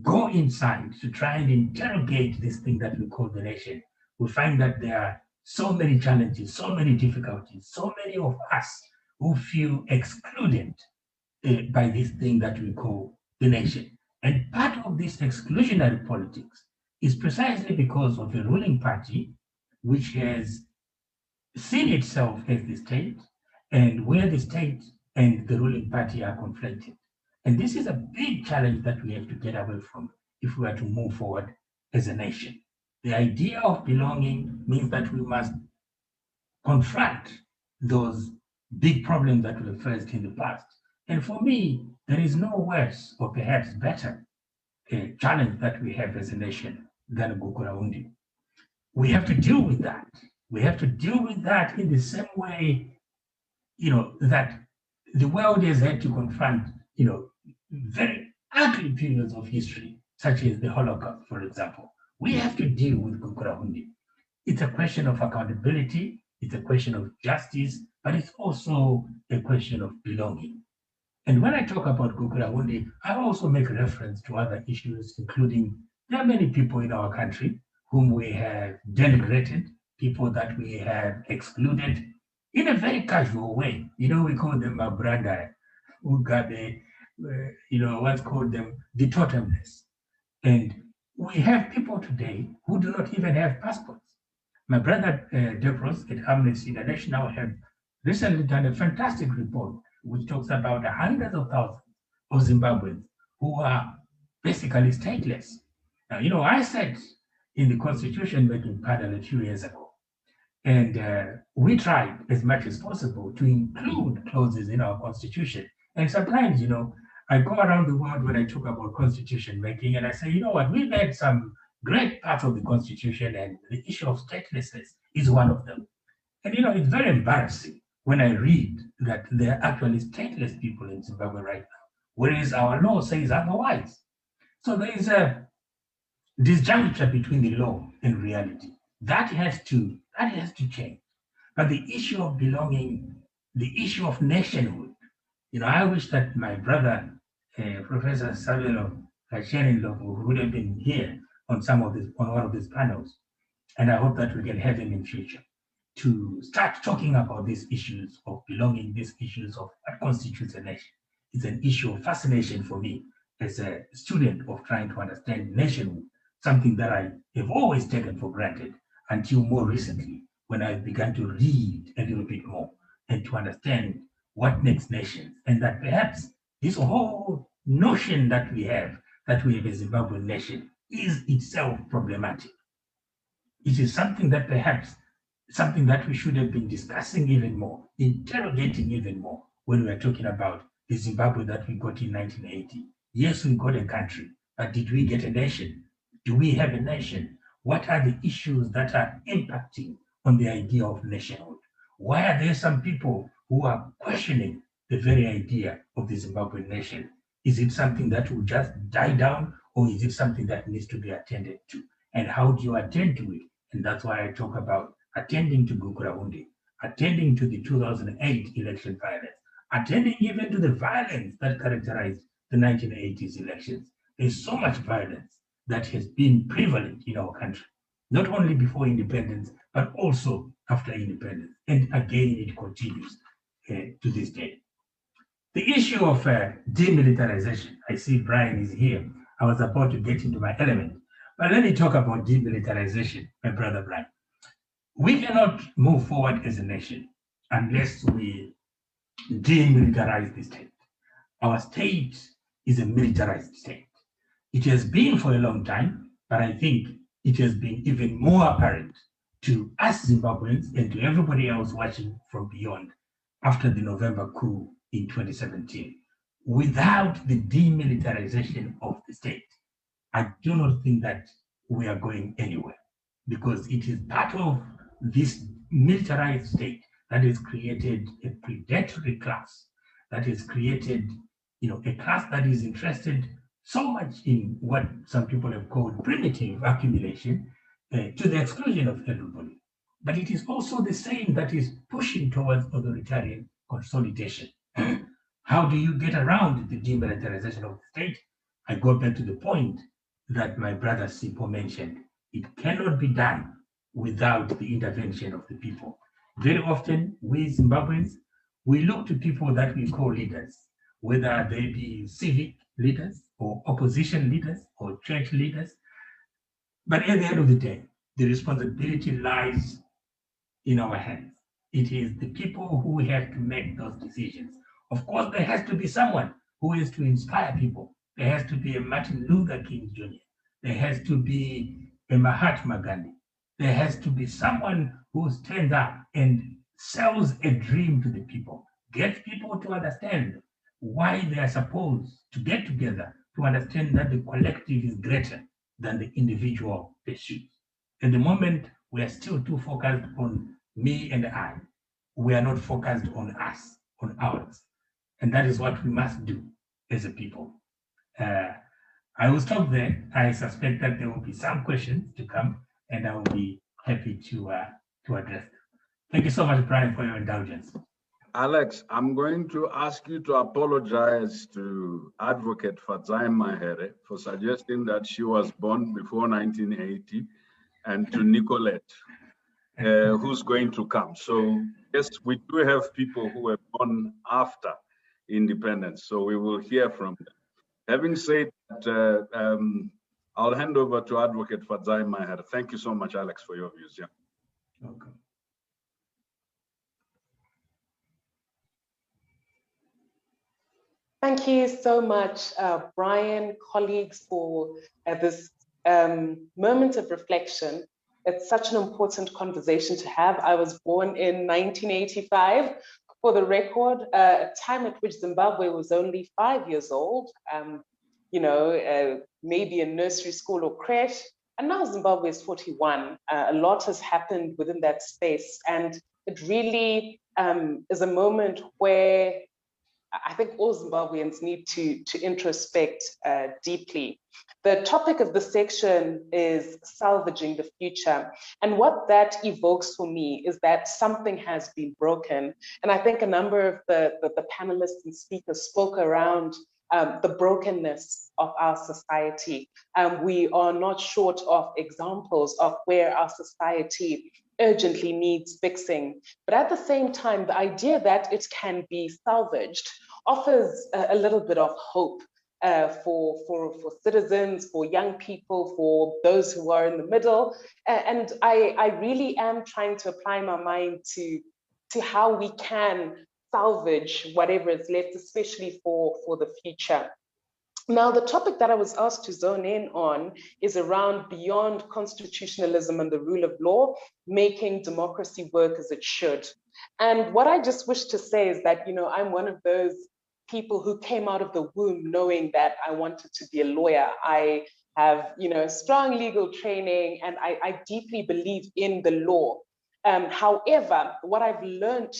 go inside to try and interrogate this thing that we call the nation, we find that there are so many challenges, so many difficulties, so many of us who feel excluded by this thing that we call the nation. And part of this exclusionary politics is precisely because of the ruling party, which has seen itself as the state, and where the state and the ruling party are conflicted. And this is a big challenge that we have to get away from if we are to move forward as a nation. The idea of belonging means that we must confront those big problems that were faced in the past. And for me, there is no worse or perhaps better challenge that we have as a nation than Gukurahundi. We have to deal with that. We have to deal with that in the same way, that the world has had to confront, very ugly periods of history, such as the Holocaust, for example. We have to deal with Gukurahundi. It's a question of accountability, it's a question of justice, but it's also a question of belonging. And when I talk about Gukurahundi, I also make reference to other issues, including there are many people in our country whom we have denigrated, people that we have excluded in a very casual way. We call them Branda, who got what's called them the totemness. And we have people today who do not even have passports. My brother Depros at Amnesty International have recently done a fantastic report which talks about hundreds of thousands of Zimbabweans who are basically stateless. Now, I sat in the constitution making panel a few years ago, and we tried as much as possible to include clauses in our constitution. And sometimes, I go around the world when I talk about constitution making, and I say, we've had some great parts of the constitution, and the issue of statelessness is one of them. And, it's very embarrassing when I read that there are actually stateless people in Zimbabwe right now, whereas our law says otherwise. So there is a disjuncture between the law and reality. That has to change. But the issue of belonging, the issue of nationhood, I wish that my brother, Professor Savelo Kashenin, would have been here on one of these panels. And I hope that we can have him in future to start talking about these issues of belonging, these issues of what constitutes a nation. It's an issue of fascination for me as a student of trying to understand nationhood, something that I have always taken for granted until more recently, when I began to read a little bit more and to understand what makes nations, and that perhaps this whole notion that we have a Zimbabwean nation is itself problematic. It is something that we should have been discussing even more, interrogating even more when we are talking about the Zimbabwe that we got in 1980. Yes, we got a country, but did we get a nation? Do we have a nation? What are the issues that are impacting on the idea of nationhood? Why are there some people who are questioning the very idea of the Zimbabwean nation? Is it something that will just die down, or is it something that needs to be attended to? And how do you attend to it? And that's why I talk about attending to Gukurahundi, attending to the 2008 election violence, attending even to the violence that characterized the 1980s elections. There's so much violence that has been prevalent in our country, not only before independence, but also after independence. And again, it continues to this day. The issue of demilitarization, I see Brian is here. I was about to get into my element, but let me talk about demilitarization, my brother Brian. We cannot move forward as a nation unless we demilitarize the state. Our state is a militarized state. It has been for a long time, but I think it has been even more apparent to us Zimbabweans and to everybody else watching from beyond after the November coup in 2017. Without the demilitarization of the state, I do not think that we are going anywhere, because it is part of this militarized state that has created a predatory class, that has created, a class that is interested so much in what some people have called primitive accumulation, to the exclusion of everybody. But it is also the same that is pushing towards authoritarian consolidation. How do you get around the demilitarization of the state? I go back to the point that my brother Sipo mentioned. It cannot be done without the intervention of the people. Very often, we Zimbabweans, we look to people that we call leaders, whether they be civic leaders or opposition leaders or church leaders. But at the end of the day, the responsibility lies in our hands. It is the people who have to make those decisions. Of course, there has to be someone who is to inspire people. There has to be a Martin Luther King Jr. There has to be a Mahatma Gandhi. There has to be someone who stands up and sells a dream to the people, gets people to understand why they are supposed to get together, to understand that the collective is greater than the individual pursuits. At the moment, we are still too focused on me and I. We are not focused on us, on ours. And that is what we must do as a people. I will stop there. I suspect that there will be some questions to come, and I will be happy to address them. Thank you so much, Brian, for your indulgence. Alex, I'm going to ask you to apologize to Advocate Fadzai Mahere for suggesting that she was born before 1980, and to Nicolette, who's going to come. So yes, we do have people who were born after independence, so we will hear from them. Having said that, I'll hand over to Advocate Fadzai Maher. Thank you so much, Alex, for your views. Yeah. Welcome. Thank you so much, Brian, colleagues, for this moment of reflection. It's such an important conversation to have. I was born in 1985, for the record, a time at which Zimbabwe was only 5 years old, maybe in nursery school or creche. And now Zimbabwe is 41. A lot has happened within that space. And it really is a moment where I think all Zimbabweans need to introspect deeply. The topic of the section is salvaging the future. And what that evokes for me is that something has been broken. And I think a number of the panelists and speakers spoke around the brokenness of our society. We are not short of examples of where our society urgently needs fixing. But at the same time, the idea that it can be salvaged offers a little bit of hope for citizens, for young people, for those who are in the middle. And I really am trying to apply my mind to how we can salvage whatever is left, especially for the future. Now, the topic that I was asked to zone in on is around beyond constitutionalism and the rule of law, making democracy work as it should. And what I just wish to say is that, I'm one of those people who came out of the womb knowing that I wanted to be a lawyer. I have, strong legal training, and I deeply believe in the law. However, what I've learned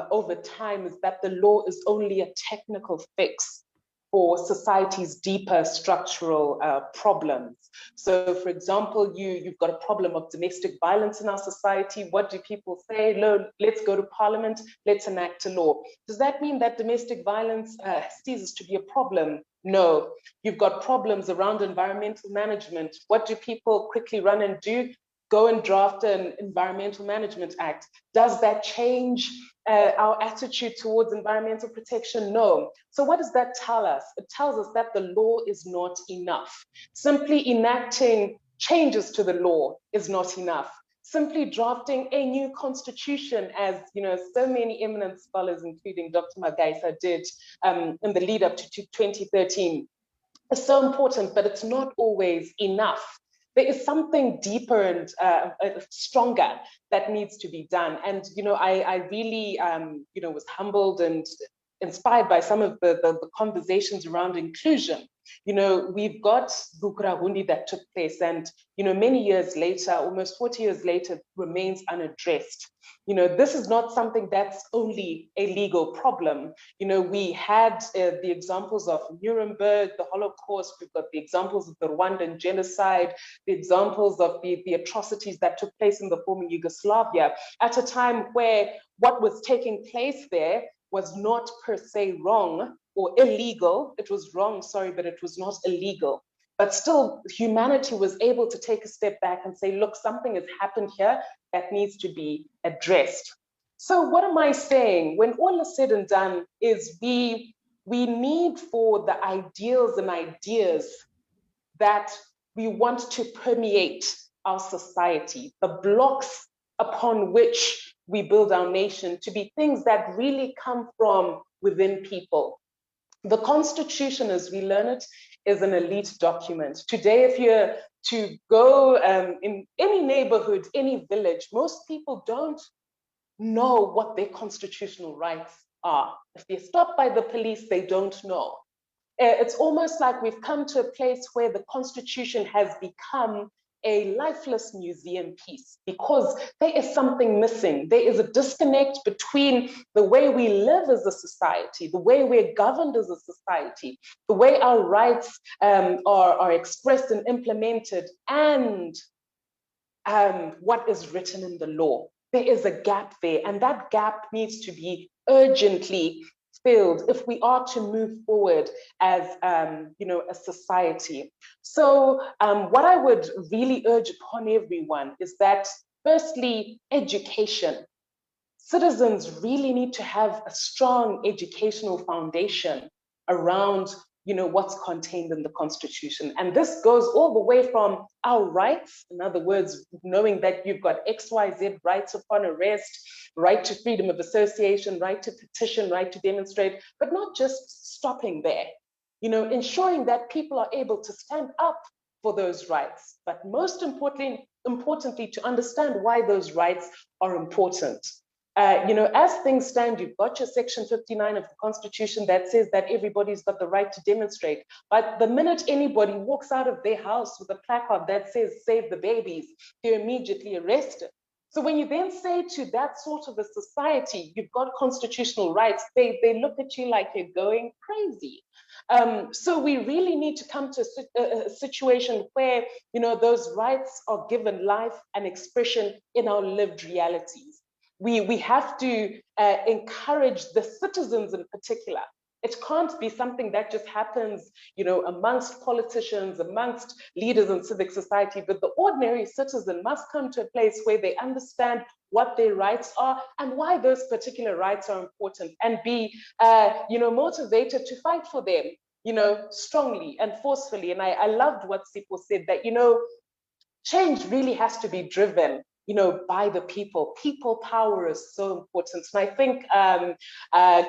over time is that the law is only a technical fix for society's deeper structural problems. So, for example, you've got a problem of domestic violence in our society. What do people say? Let's go to parliament, let's enact a law. Does that mean that domestic violence ceases to be a problem? No. You've got problems around environmental management. What do people quickly run and do? Go and draft an Environmental Management Act. Does that change our attitude towards environmental protection? No. So what does that tell us? It tells us that the law is not enough. Simply enacting changes to the law is not enough. Simply drafting a new constitution, as so many eminent scholars, including Dr. Magaisa, did in the lead up to 2013, is so important, but it's not always enough. There is something deeper and stronger that needs to be done. And, I really, was humbled and inspired by some of the conversations around inclusion. We've got Bukrahundi that took place, and many years later, almost 40 years later, remains unaddressed. This is not something that's only a legal problem. We had the examples of Nuremberg, the Holocaust, we've got the examples of the Rwandan genocide, the examples of the atrocities that took place in the former Yugoslavia, at a time where what was taking place there was not per se wrong or illegal. It was wrong, sorry, but it was not illegal. But still, humanity was able to take a step back and say, look, something has happened here that needs to be addressed. So what am I saying? When all is said and done is we need for the ideals and ideas that we want to permeate our society, the blocks upon which we build our nation, to be things that really come from within people. The Constitution, as we learn it, is an elite document. Today, if you're to go in any neighborhood, any village, most people don't know what their constitutional rights are. If they're stopped by the police, they don't know. It's almost like we've come to a place where the Constitution has become a lifeless museum piece, because there is something missing. There is a disconnect between the way we live as a society, the way we're governed as a society, the way our rights are expressed and implemented, and what is written in the law. There is a gap there, and that gap needs to be urgently filled if we are to move forward as a society. So what I would really urge upon everyone is that, firstly, education. Citizens really need to have a strong educational foundation around what's contained in the Constitution. And this goes all the way from our rights, in other words, knowing that you've got XYZ rights upon arrest, right to freedom of association, right to petition, right to demonstrate, but not just stopping there, ensuring that people are able to stand up for those rights, but most importantly, to understand why those rights are important. As things stand, you've got your section 59 of the Constitution that says that everybody's got the right to demonstrate. But the minute anybody walks out of their house with a placard that says, save the babies, they're immediately arrested. So when you then say to that sort of a society, you've got constitutional rights, they look at you like you're going crazy. So we really need to come to a situation where, those rights are given life and expression in our lived realities. We have to encourage the citizens in particular. It can't be something that just happens, amongst politicians, amongst leaders in civic society, but the ordinary citizen must come to a place where they understand what their rights are and why those particular rights are important, and be, motivated to fight for them, strongly and forcefully. And I loved what Sipho said, that, change really has to be driven by the people. People power is so important. And I think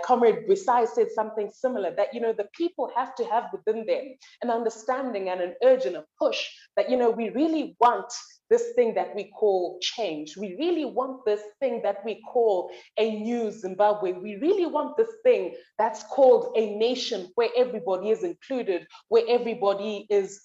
Comrade Brisai said something similar, that, the people have to have within them an understanding and an urge and a push that, we really want this thing that we call change. We really want this thing that we call a new Zimbabwe. We really want this thing that's called a nation where everybody is included, where everybody is,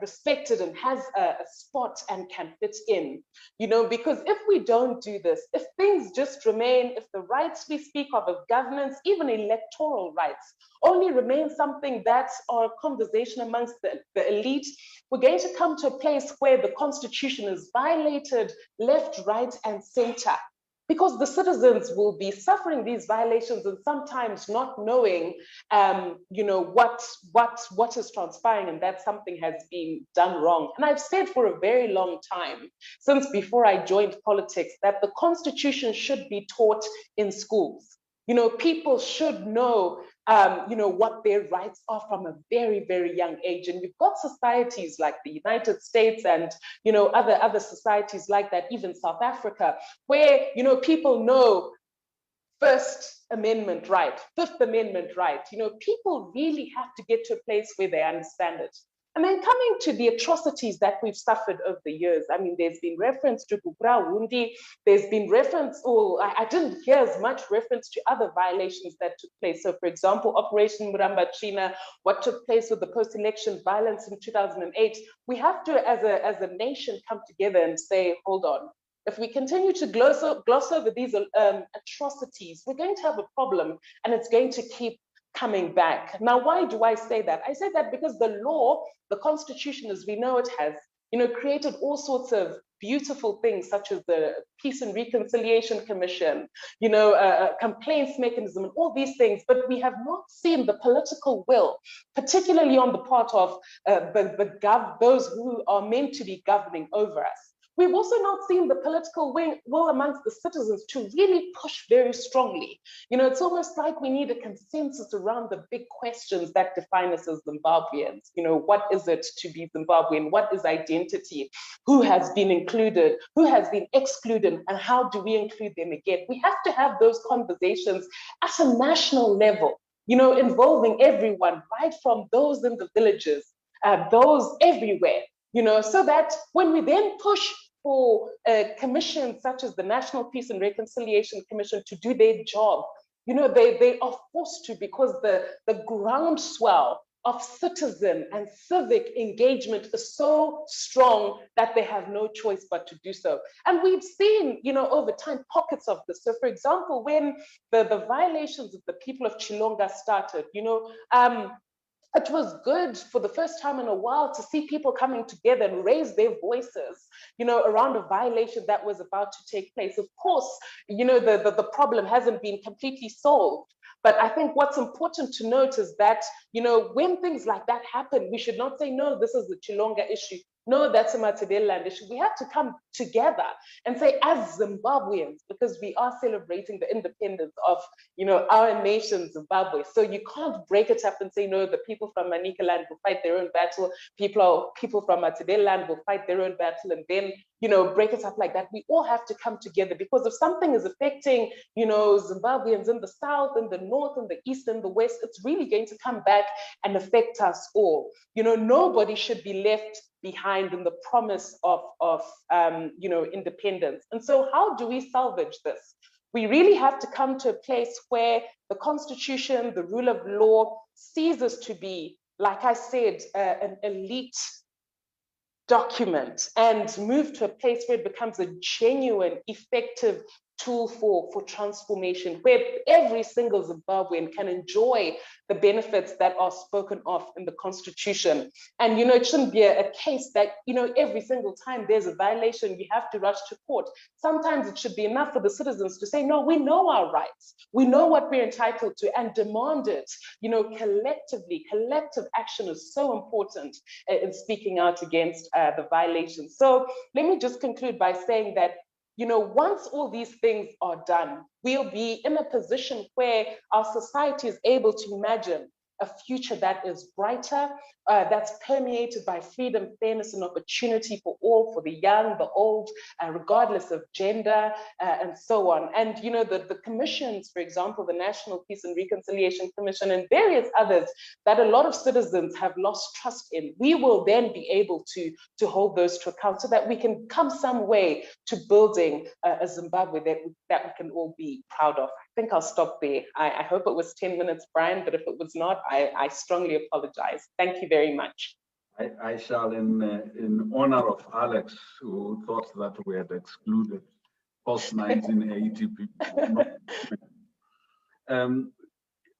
respected and has a spot and can fit in. Because if we don't do this, if things just remain, if the rights we speak of governance, even electoral rights, only remain something that's our conversation amongst the elite, we're going to come to a place where the Constitution is violated left, right, and center, because the citizens will be suffering these violations and sometimes not knowing, what is transpiring, and that something has been done wrong. And I've said for a very long time, since before I joined politics, that the Constitution should be taught in schools. People should know, what their rights are from a very, very young age. And we've got societies like the United States and, other societies like that, even South Africa, where, people know First Amendment right, Fifth Amendment right. People really have to get to a place where they understand it. And then coming to the atrocities that we've suffered over the years, I mean, there's been reference to Gubra Wundi, there's been reference, or I didn't hear as much reference to other violations that took place. So for example, Operation Muramba China, what took place with the post-election violence in 2008, we have to, as a nation, come together and say, hold on. If we continue to gloss over these atrocities, we're going to have a problem, and it's going to keep coming back. Now, why do I say that? I say that because the law, the Constitution, as we know it has, created all sorts of beautiful things, such as the Peace and Reconciliation Commission, complaints mechanism, and all these things. But we have not seen the political will, particularly on the part of those who are meant to be governing over us. We've also not seen the political will amongst the citizens to really push very strongly. It's almost like we need a consensus around the big questions that define us as Zimbabweans. What is it to be Zimbabwean? What is identity? Who has been included? Who has been excluded? And how do we include them again? We have to have those conversations at a national level, involving everyone, right from those in the villages, those everywhere, so that when we then push for commissions such as the National Peace and Reconciliation Commission to do their job, they are forced to, because the groundswell of citizen and civic engagement is so strong that they have no choice but to do so. And we've seen, over time, pockets of this. So for example, when the violations of the people of Chilonga started, it was good for the first time in a while to see people coming together and raise their voices, around a violation that was about to take place. Of course, the problem hasn't been completely solved. But I think what's important to note is that, when things like that happen, we should not say, no, this is the Chilonga issue. No, that's a Matabeleland issue. We have to come together and say, as Zimbabweans, because we are celebrating the independence of, our nation, Zimbabwe. So you can't break it up and say, no, the people from Manicaland will fight their own battle. People from Matabeleland will fight their own battle, and then, break it up like that. We all have to come together, because if something is affecting, Zimbabweans in the south, in the north, in the east, and the west, it's really going to come back and affect us all. Nobody should be left behind in the promise of independence. And so how do we salvage this? We really have to come to a place where the Constitution, the rule of law, ceases to be, like I said, an elite document, and move to a place where it becomes a genuine, effective tool for transformation, where every single Zimbabwean can enjoy the benefits that are spoken of in the Constitution. And, it shouldn't be a case that, every single time there's a violation, you have to rush to court. Sometimes it should be enough for the citizens to say, no, we know our rights. We know what we're entitled to, and demand it, collectively. Collective action is so important in speaking out against the violations. So let me just conclude by saying that, once all these things are done, we'll be in a position where our society is able to imagine a future that is brighter, that's permeated by freedom, fairness, and opportunity for all, for the young, the old, regardless of gender, and so on. And, the commissions, for example, the National Peace and Reconciliation Commission and various others that a lot of citizens have lost trust in, we will then be able to hold those to account, so that we can come some way to building a Zimbabwe that we can all be proud of. I think I'll stop there. I hope it was 10 minutes, Brian, but if it was not, I strongly apologize. Thank you very much. I shall, in honor of Alex, who thought that we had excluded post-1980 people.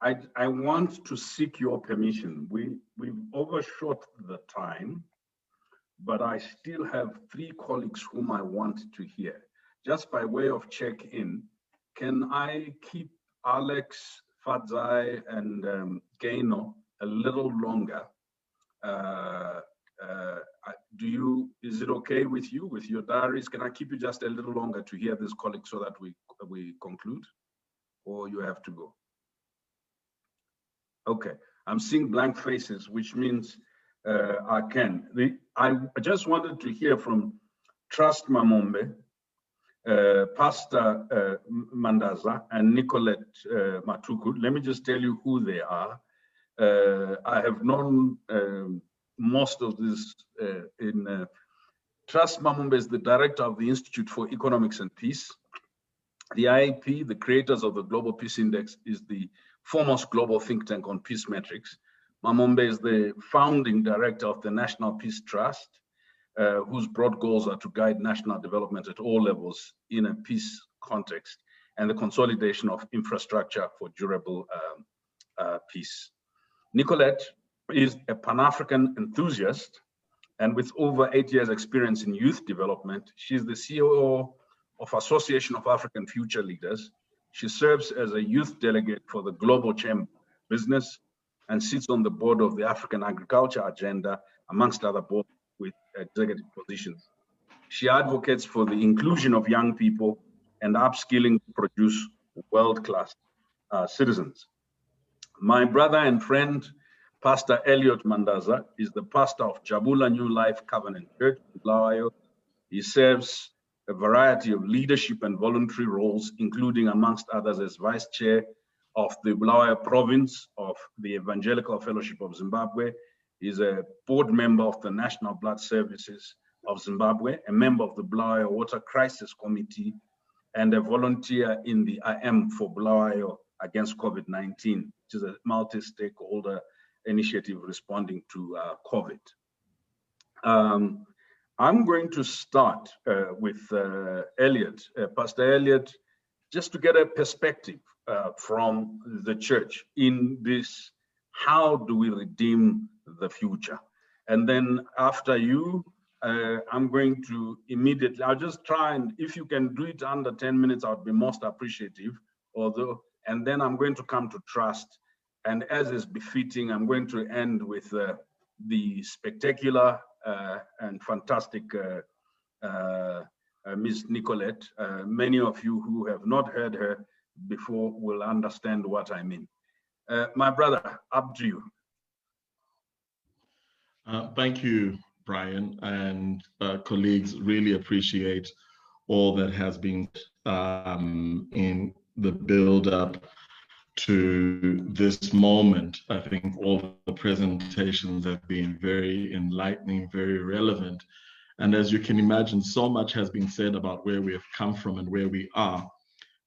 I want to seek your permission. We've overshot the time, but I still have 3 colleagues whom I want to hear. Just by way of check-in, can I keep Alex, Fadzai, and Gaino a little longer? Is it okay with you, with your diaries? Can I keep you just a little longer to hear this colleague so that we conclude? Or you have to go? Okay, I'm seeing blank faces, which means I can. I just wanted to hear from Trust Mamombe, Pastor Mandaza, and Nicolette Matuku. Let me just tell you who they are. I have known most of this Trust Mamumbe is the director of the Institute for Economics and Peace. The IEP, the creators of the Global Peace Index, is the foremost global think tank on peace metrics. Mamumbe is the founding director of the National Peace Trust, whose broad goals are to guide national development at all levels in a peace context and the consolidation of infrastructure for durable peace. Nicolette is a Pan-African enthusiast, and with over 8 years experience in youth development, she's the COO of Association of African Future Leaders. She serves as a youth delegate for the Global Chamber of Business and sits on the board of the African Agriculture Agenda, amongst other boards with executive positions. She advocates for the inclusion of young people and upskilling to produce world-class citizens. My brother and friend, Pastor Elliot Mandaza, is the pastor of Jabula New Life Covenant Church in Bulawayo. He serves a variety of leadership and voluntary roles, including, amongst others, as vice chair of the Bulawayo province of the Evangelical Fellowship of Zimbabwe. He's a board member of the National Blood Services of Zimbabwe, a member of the Bulawayo Water Crisis Committee, and a volunteer in the IM for Bulawayo Against COVID-19, which is a multi-stakeholder initiative responding to COVID. I'm going to start with Elliot, Pastor Elliot, just to get a perspective from the church in this, how do we redeem the future? And then after you, I'm going to immediately, I'll just try, and if you can do it under 10 minutes, I would be most appreciative, and then I'm going to come to trust. And as is befitting, I'm going to end with the spectacular and fantastic Ms. Nicolette. Many of you who have not heard her before will understand what I mean. My brother, up to you. Thank you, Brian, and colleagues. Really appreciate all that has been in the build-up to this moment. I think all the presentations have been very enlightening, very relevant. And as you can imagine, so much has been said about where we have come from and where we are,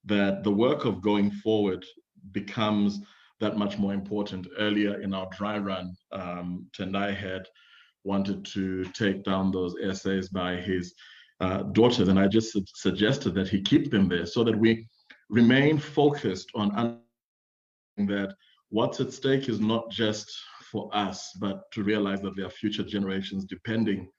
that the work of going forward becomes that much more important. Earlier in our dry run, Tendai had wanted to take down those essays by his daughters, and I just suggested that he keep them there so that we remain focused on that what's at stake is not just for us, but to realize that there are future generations depending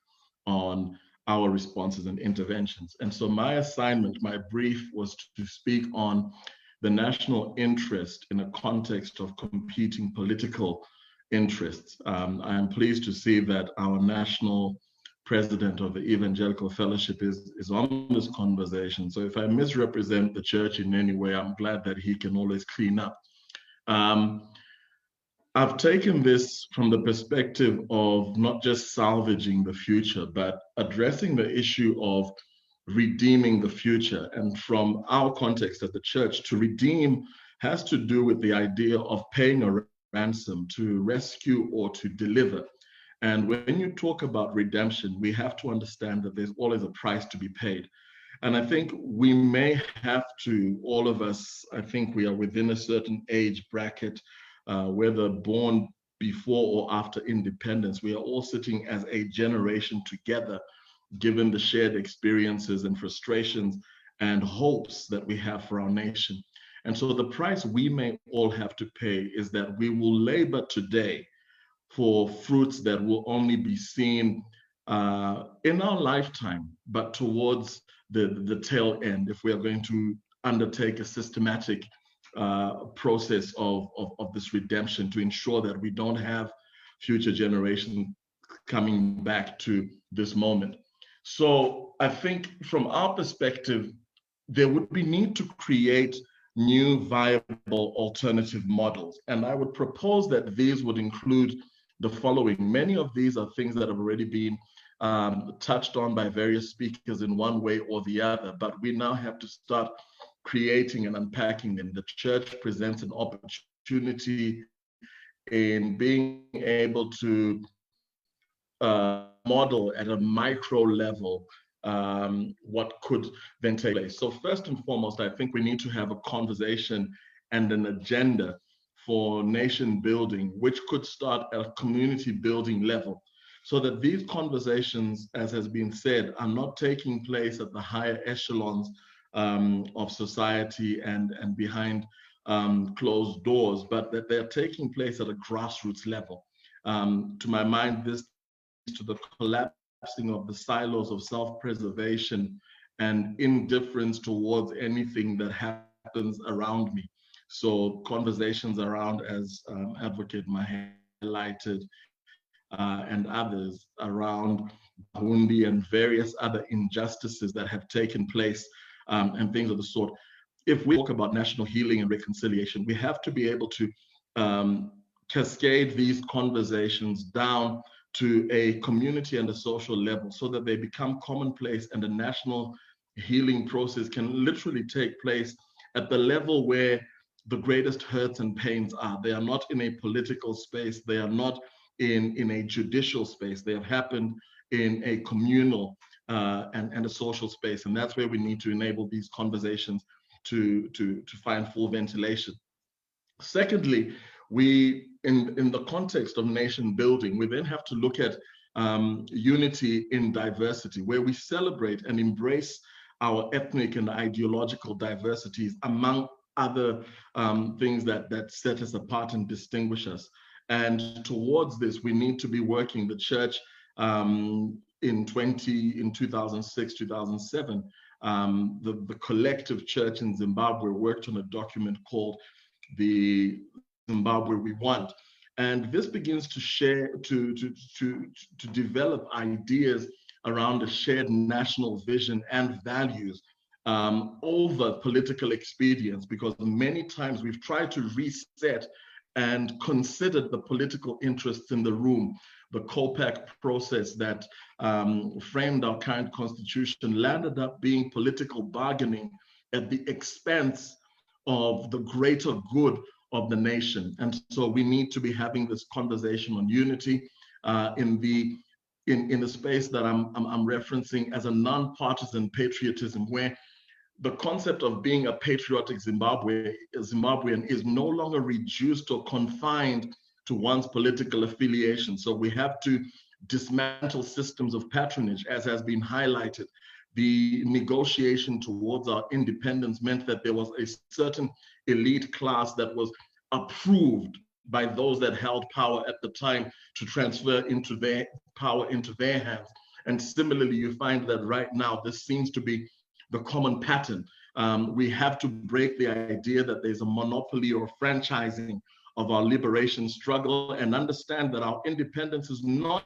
on our responses and interventions. And so my assignment, my brief, was to speak on the national interest in a context of competing political interests. I am pleased to see that our national president of the Evangelical Fellowship is on this conversation. So if I misrepresent the church in any way, I'm glad that he can always clean up. I've taken this from the perspective of not just salvaging the future, but addressing the issue of redeeming the future. And from our context as the church, to redeem has to do with the idea of paying a ransom, to rescue or to deliver. And when you talk about redemption, we have to understand that there's always a price to be paid. And I think we may have to, all of us, I think we are within a certain age bracket, whether born before or after independence, we are all sitting as a generation together, given the shared experiences and frustrations and hopes that we have for our nation. And so the price we may all have to pay is that we will labor today for fruits that will only be seen in our lifetime, but towards the tail end, if we are going to undertake a systematic process of this redemption to ensure that we don't have future generations coming back to this moment. So I think from our perspective, there would be need to create new viable alternative models. And I would propose that these would include the following. Many of these are things that have already been touched on by various speakers in one way or the other, but we now have to start creating and unpacking them. The church presents an opportunity in being able to model at a micro level what could then take place. So first and foremost, I think we need to have a conversation and an agenda for nation building, which could start at a community building level, so that these conversations, as has been said, are not taking place at the higher echelons of society and behind closed doors, but that they're taking place at a grassroots level. To my mind, this leads to the collapsing of the silos of self-preservation and indifference towards anything that happens around me. So conversations around, as Advocate Mahe highlighted, and others around Burundi and various other injustices that have taken place and things of the sort. If we talk about national healing and reconciliation, we have to be able to cascade these conversations down to a community and a social level so that they become commonplace, and the national healing process can literally take place at the level where the greatest hurts and pains are. They are not in a political space. They are not in a judicial space. They have happened in a communal and a social space. And that's where we need to enable these conversations to find full ventilation. Secondly, we, in the context of nation building, we then have to look at unity in diversity, where we celebrate and embrace our ethnic and ideological diversities, among other things that set us apart and distinguish us. And towards this, we need to be working. The church in 2006, 2007, the collective church in Zimbabwe worked on a document called the Zimbabwe We Want. And this begins to share, to develop ideas around a shared national vision and values over political expedience, because many times we've tried to reset and considered the political interests in the room. The COPAC process that framed our current constitution landed up being political bargaining at the expense of the greater good of the nation. And so we need to be having this conversation on unity in the space that I'm referencing as a non-partisan patriotism, where the concept of being a patriotic Zimbabwean is no longer reduced or confined to one's political affiliation. So we have to dismantle systems of patronage, as has been highlighted. The negotiation towards our independence meant that there was a certain elite class that was approved by those that held power at the time to transfer into their power into their hands. And similarly, you find that right now, this seems to be the common pattern. We have to break the idea that there's a monopoly or franchising of our liberation struggle, and understand that our independence is not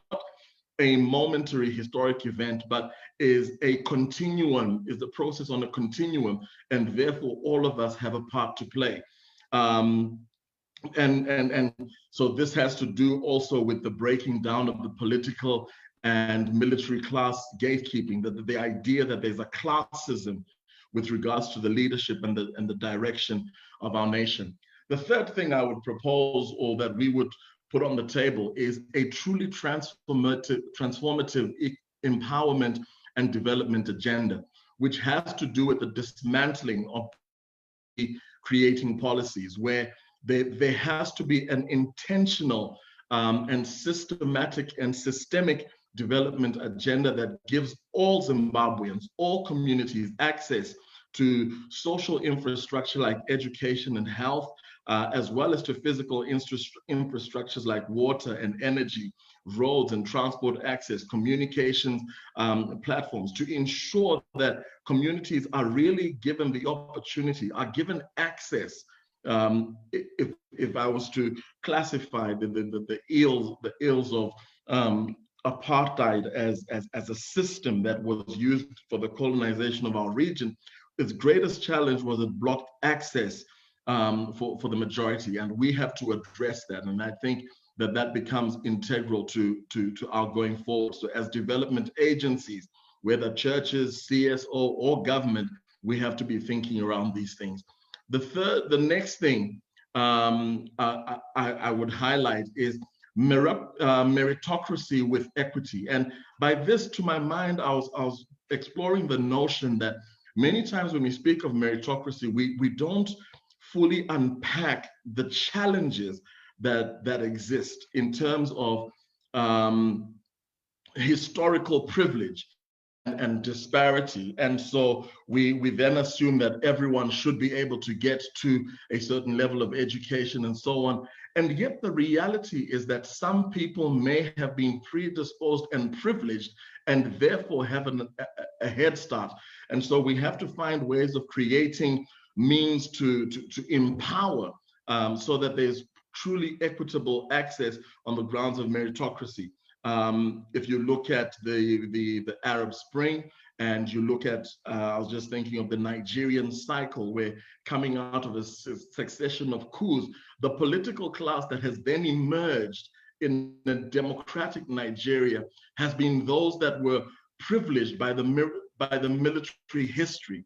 a momentary historic event, but is a continuum, is the process on a continuum, and therefore all of us have a part to play. And so this has to do also with the breaking down of the political and military class gatekeeping, the idea that there's a classism with regards to the leadership and the direction of our nation. The third thing I would propose, or that we would put on the table, is a truly transformative empowerment and development agenda, which has to do with the dismantling of creating policies, where there has to be an intentional and systematic and systemic development agenda that gives all Zimbabweans, all communities, access to social infrastructure like education and health, as well as to physical infrastructures like water and energy, roads and transport access, communications platforms, to ensure that communities are really given the opportunity, are given access. If I was to classify the ills of apartheid as a system that was used for the colonization of our region, its greatest challenge was it blocked access for the majority, and we have to address that. And I think that becomes integral to our going forward. So as development agencies, whether churches, CSO, or government, we have to be thinking around these things. The next thing I would highlight is meritocracy with equity. And by this, to my mind, I was exploring the notion that many times when we speak of meritocracy, we don't fully unpack the challenges that exist in terms of historical privilege and disparity. And so we then assume that everyone should be able to get to a certain level of education and so on. And yet the reality is that some people may have been predisposed and privileged and therefore have a head start. And so we have to find ways of creating means to empower so that there's truly equitable access on the grounds of meritocracy. If you look at the Arab Spring and you look at, I was just thinking of the Nigerian cycle where coming out of a succession of coups, the political class that has then emerged in a democratic Nigeria has been those that were privileged by the military history.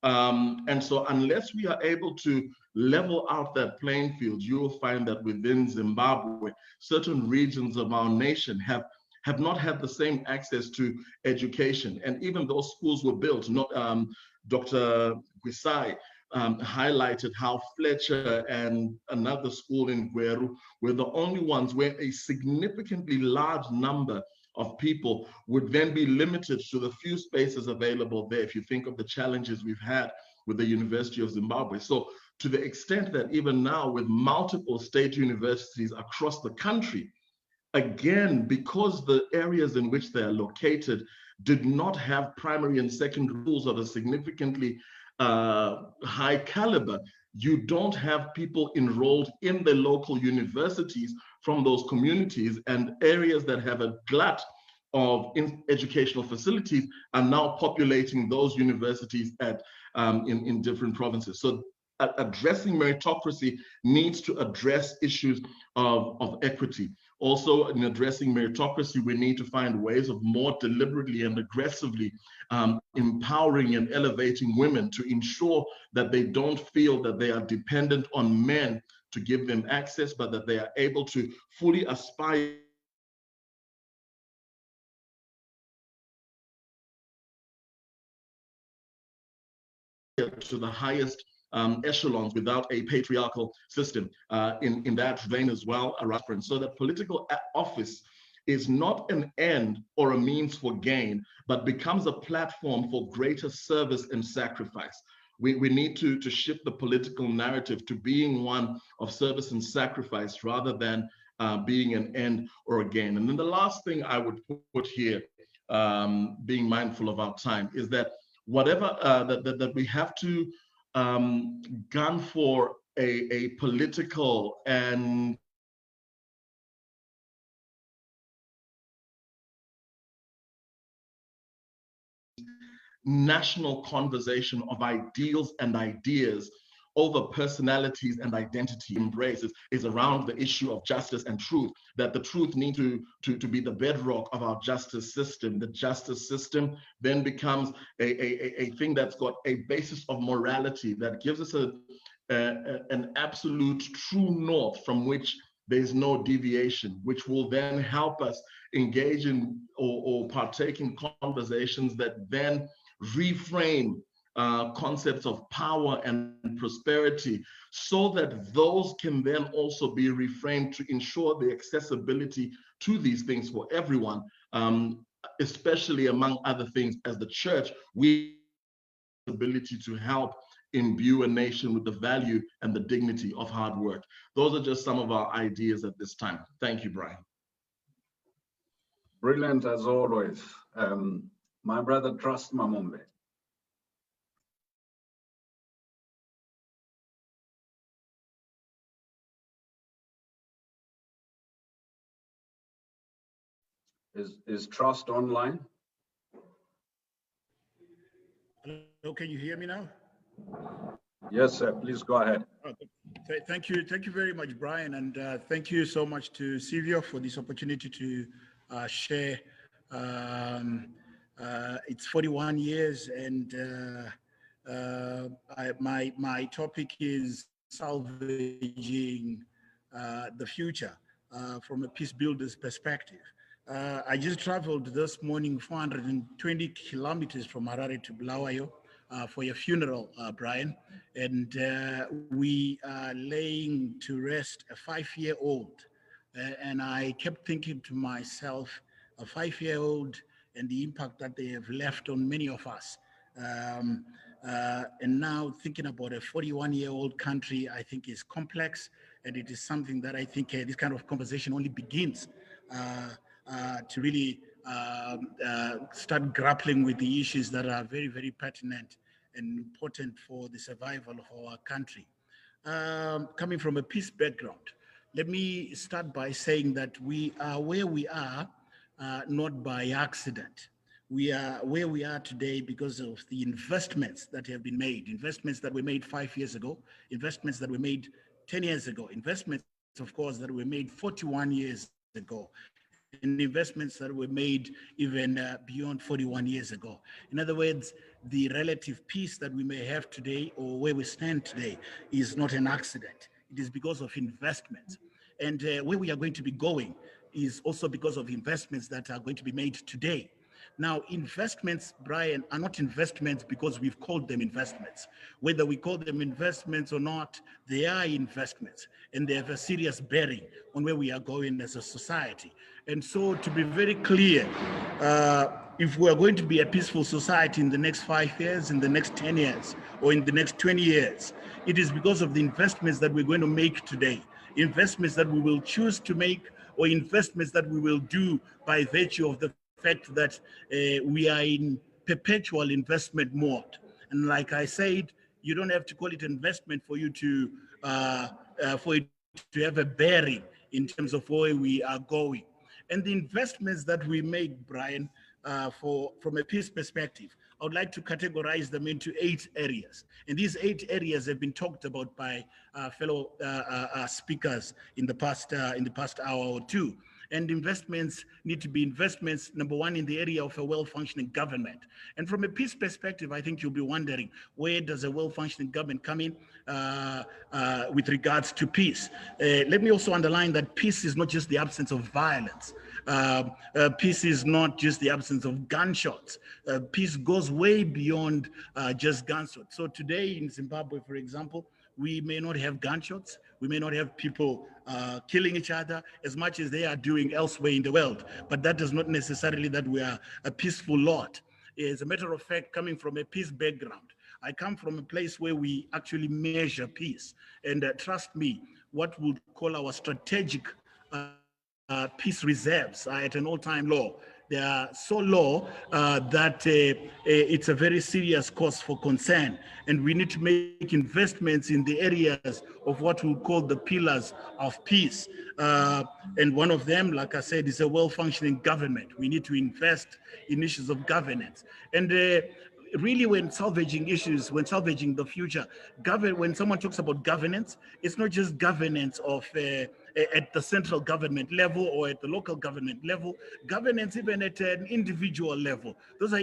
And so unless we are able to level out that playing field, you will find that within Zimbabwe, certain regions of our nation have not had the same access to education. And even those schools were built, Dr. Gwisai highlighted how Fletcher and another school in Gweru were the only ones where a significantly large number of people would then be limited to the few spaces available there, if you think of the challenges we've had with the University of Zimbabwe. So to the extent that even now with multiple state universities across the country, again, because the areas in which they are located did not have primary and secondary schools of a significantly high caliber, you don't have people enrolled in the local universities from those communities, and areas that have a glut of educational facilities are now populating those universities in different provinces. So addressing meritocracy needs to address issues of equity. Also, in addressing meritocracy, we need to find ways of more deliberately and aggressively empowering and elevating women to ensure that they don't feel that they are dependent on men to give them access, but that they are able to fully aspire to the highest echelons without a patriarchal system in that vein as well, a reference. So that political office is not an end or a means for gain, but becomes a platform for greater service and sacrifice. We need to shift the political narrative to being one of service and sacrifice rather than being an end or a gain. And then the last thing I would put here, being mindful of our time, is that whatever that we have to gun for a political and national conversation of ideals and ideas over personalities and identity embraces is around the issue of justice and truth, that the truth needs to be the bedrock of our justice system. The justice system then becomes a thing that's got a basis of morality that gives us an absolute true north from which there's no deviation, which will then help us engage in or partake in conversations that then reframe concepts of power and prosperity so that those can then also be reframed to ensure the accessibility to these things for everyone, especially among other things as the church, we have the ability to help imbue a nation with the value and the dignity of hard work. Those are just some of our ideas at this time. Thank you, Brian. Brilliant as always. My brother, Trust Mamombe. Is Trust online? Hello, can you hear me now? Yes, sir. Please go ahead. Thank you very much, Brian, and thank you so much to Silvio for this opportunity to share. It's 41 years, and my topic is salvaging the future. from a peace builder's perspective. I just traveled this morning 420 kilometers from Harare to Bulawayo for your funeral, Brian, and we are laying to rest a 5-year-old. And I kept thinking to myself, a 5-year-old and the impact that they have left on many of us. And now thinking about a 41-year-old country, I think is complex, and it is something that I think this kind of conversation only begins to really start grappling with the issues that are very, very pertinent and important for the survival of our country. Coming from a peace background, let me start by saying that we are where we are not by accident. We are where we are today because of the investments that have been made, investments that were made 5 years ago, investments that were made 10 years ago, investments, of course, that were made 41 years ago, and investments that were made even beyond 41 years ago. In other words, the relative peace that we may have today or where we stand today is not an accident. It is because of investments. And where we are going to be going is also because of investments that are going to be made today. Now, investments, Brian, are not investments because we've called them investments. Whether we call them investments or not, they are investments, and they have a serious bearing on where we are going as a society. And so, to be very clear, if we are going to be a peaceful society in the next 5 years, in the next 10 years, or in the next 20 years, it is because of the investments that we're going to make today, investments that we will choose to make, or investments that we will do by virtue of the fact that we are in perpetual investment mode. And like I said, you don't have to call it investment for you to for it to have a bearing in terms of where we are going. And the investments that we make, Brian, from a peace perspective, I would like to categorize them into 8 areas. And these 8 areas have been talked about by fellow speakers in the past hour or two. And investments need to be investments, number one, in the area of a well-functioning government. And from a peace perspective, I think you'll be wondering, where does a well-functioning government come in with regards to peace? Let me also underline that peace is not just the absence of violence. Peace is not just the absence of gunshots. Peace goes way beyond just gunshots. So today in Zimbabwe, for example, we may not have gunshots. We may not have people killing each other as much as they are doing elsewhere in the world. But that does not necessarily that we are a peaceful lot. As a matter of fact, coming from a peace background, I come from a place where we actually measure peace. And trust me, what we'll call our strategic peace reserves are at an all-time low. They are so low that it's a very serious cause for concern. And we need to make investments in the areas of what we call the pillars of peace. And one of them, like I said, is a well-functioning government. We need to invest in issues of governance. And really, when salvaging issues, when salvaging the future, when someone talks about governance, it's not just governance of at the central government level or at the local government level, governance even at an individual level. Those are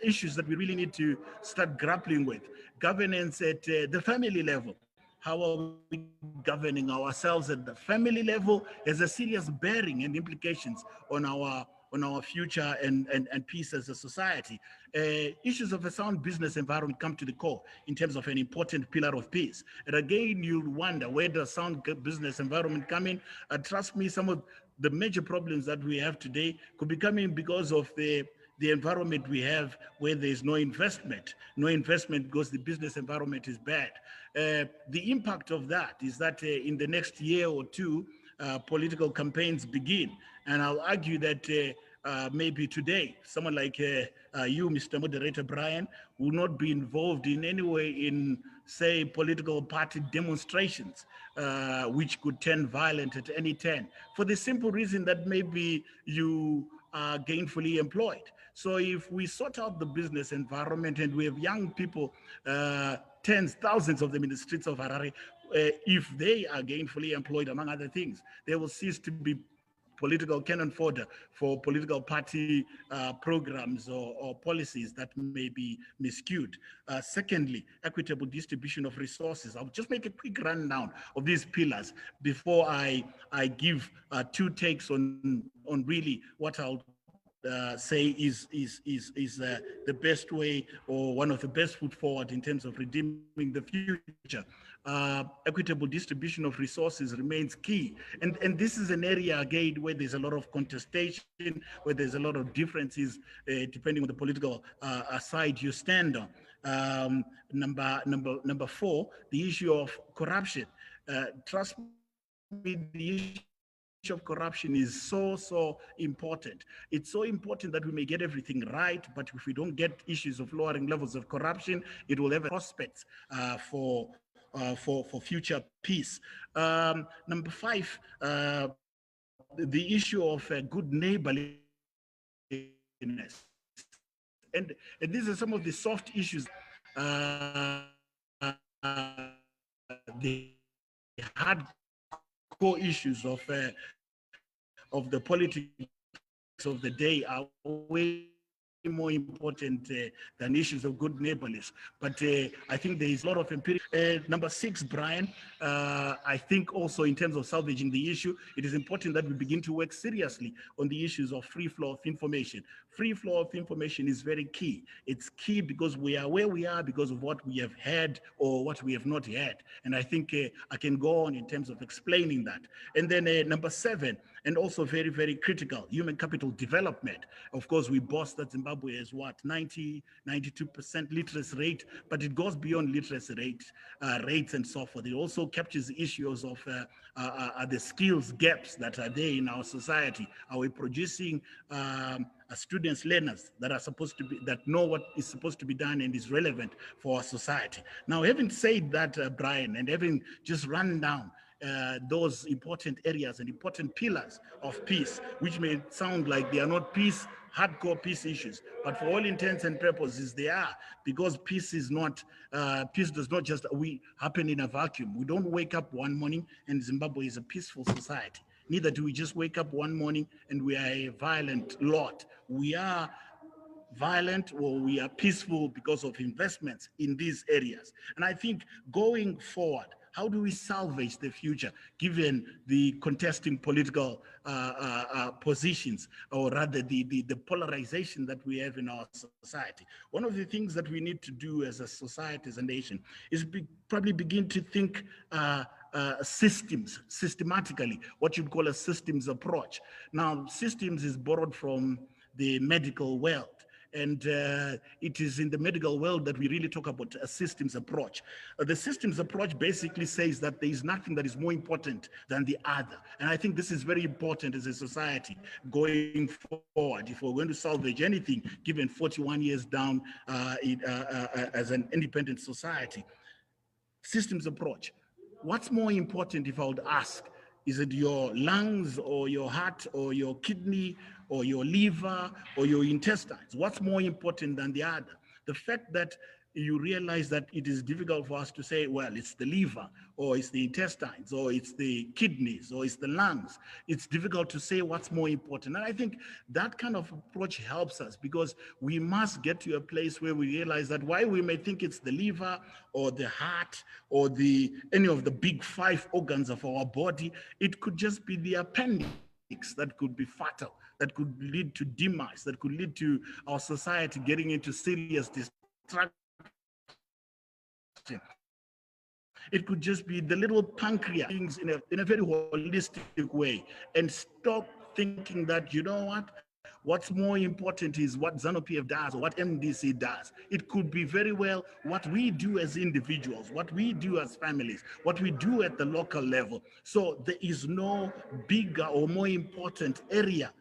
issues that we really need to start grappling with. Governance at the family level. How are we governing ourselves at the family level has a serious bearing and implications on our future and peace as a society. Issues of a sound business environment come to the core in terms of an important pillar of peace. And again, you'll wonder, where does sound business environment come in? Trust me, some of the major problems that we have today could be coming because of the environment we have where there's no investment because the business environment is bad. The impact of that is that in the next year or two, political campaigns begin. And I'll argue that maybe today, someone like you, Mr. Moderator Brian, will not be involved in any way in, say, political party demonstrations, which could turn violent at any turn, for the simple reason that maybe you are gainfully employed. So if we sort out the business environment and we have young people, tens, thousands of them in the streets of Harare, if they are gainfully employed, among other things, they will cease to be political cannon fodder for political party programs or policies that may be miscued. Secondly, equitable distribution of resources. I'll just make a quick rundown of these pillars before I give two takes on really what I'll say is the best way or one of the best foot forward in terms of redeeming the future. Equitable distribution of resources remains key. And this is an area, again, where there's a lot of contestation, where there's a lot of differences, depending on the political side you stand on. Number four, the issue of corruption. Trust me, the issue of corruption is so important. It's so important that we may get everything right, but if we don't get issues of lowering levels of corruption, it will have prospects for future peace. Number five, the issue of good neighborliness. And these are some of the soft issues. The hardcore issues of the politics of the day are way more important than issues of good neighborliness. But I think there is a lot of empirical. Number six, Brian, I think also in terms of salvaging the issue, it is important that we begin to work seriously on the issues of free flow of information. Free flow of information is very key. It's key because we are where we are because of what we have had or what we have not had. And I think I can go on in terms of explaining that. And then number seven, and also very, very critical, human capital development. Of course, we boast that Zimbabwe is what, 92% literacy rate, but it goes beyond literacy rates and so forth. It also captures the issues of the skills gaps that are there in our society. Are we producing students, learners that are supposed to be, that know what is supposed to be done and is relevant for our society? Now, having said that, Brian, and having just run down those important areas and important pillars of peace, which may sound like they are not hardcore peace issues, but for all intents and purposes they are, because peace is not, peace does not just happen in a vacuum. We don't wake up one morning and Zimbabwe is a peaceful society. Neither do we just wake up one morning and we are a violent lot. We are violent or we are peaceful because of investments in these areas. And I think going forward, how do we salvage the future given the contesting political positions, or rather the polarization that we have in our society? One of the things that we need to do as a society, as a nation, is probably begin to think systematically, what you'd call a systems approach. Now, systems is borrowed from the medical world. And it is in the medical world that we really talk about a systems approach. The systems approach basically says that there is nothing that is more important than the other. And I think this is very important as a society going forward. If we're going to salvage anything, given 41 years down as an independent society, systems approach. What's more important, if I would ask? Is it your lungs or your heart or your kidney or your liver or your intestines? What's more important than the other? The fact that you realize that it is difficult for us to say, well, it's the liver or it's the intestines or it's the kidneys or it's the lungs. It's difficult to say what's more important. And I think that kind of approach helps us, because we must get to a place where we realize that while we may think it's the liver or the heart or any of the big 5 organs of our body, it could just be the appendix that could be fatal, that could lead to demise, that could lead to our society getting into serious destruction. It could just be the little pancreas in a very holistic way, and stop thinking that, you know what, what's more important is what ZANU-PF does or what MDC does. It could be very well what we do as individuals, what we do as families, what we do at the local level. So there is no bigger or more important area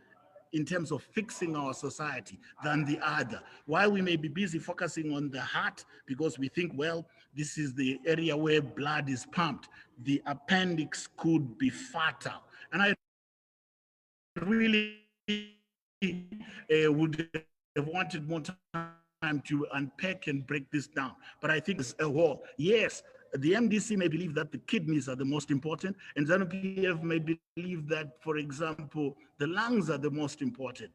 in terms of fixing our society than the other. While we may be busy focusing on the heart because we think, well, this is the area where blood is pumped, the appendix could be fatal. And I really would have wanted more time to unpack and break this down. But I think it's a whole, yes, The MDC may believe that the kidneys are the most important, and ZANU-PF may believe that, for example, the lungs are the most important.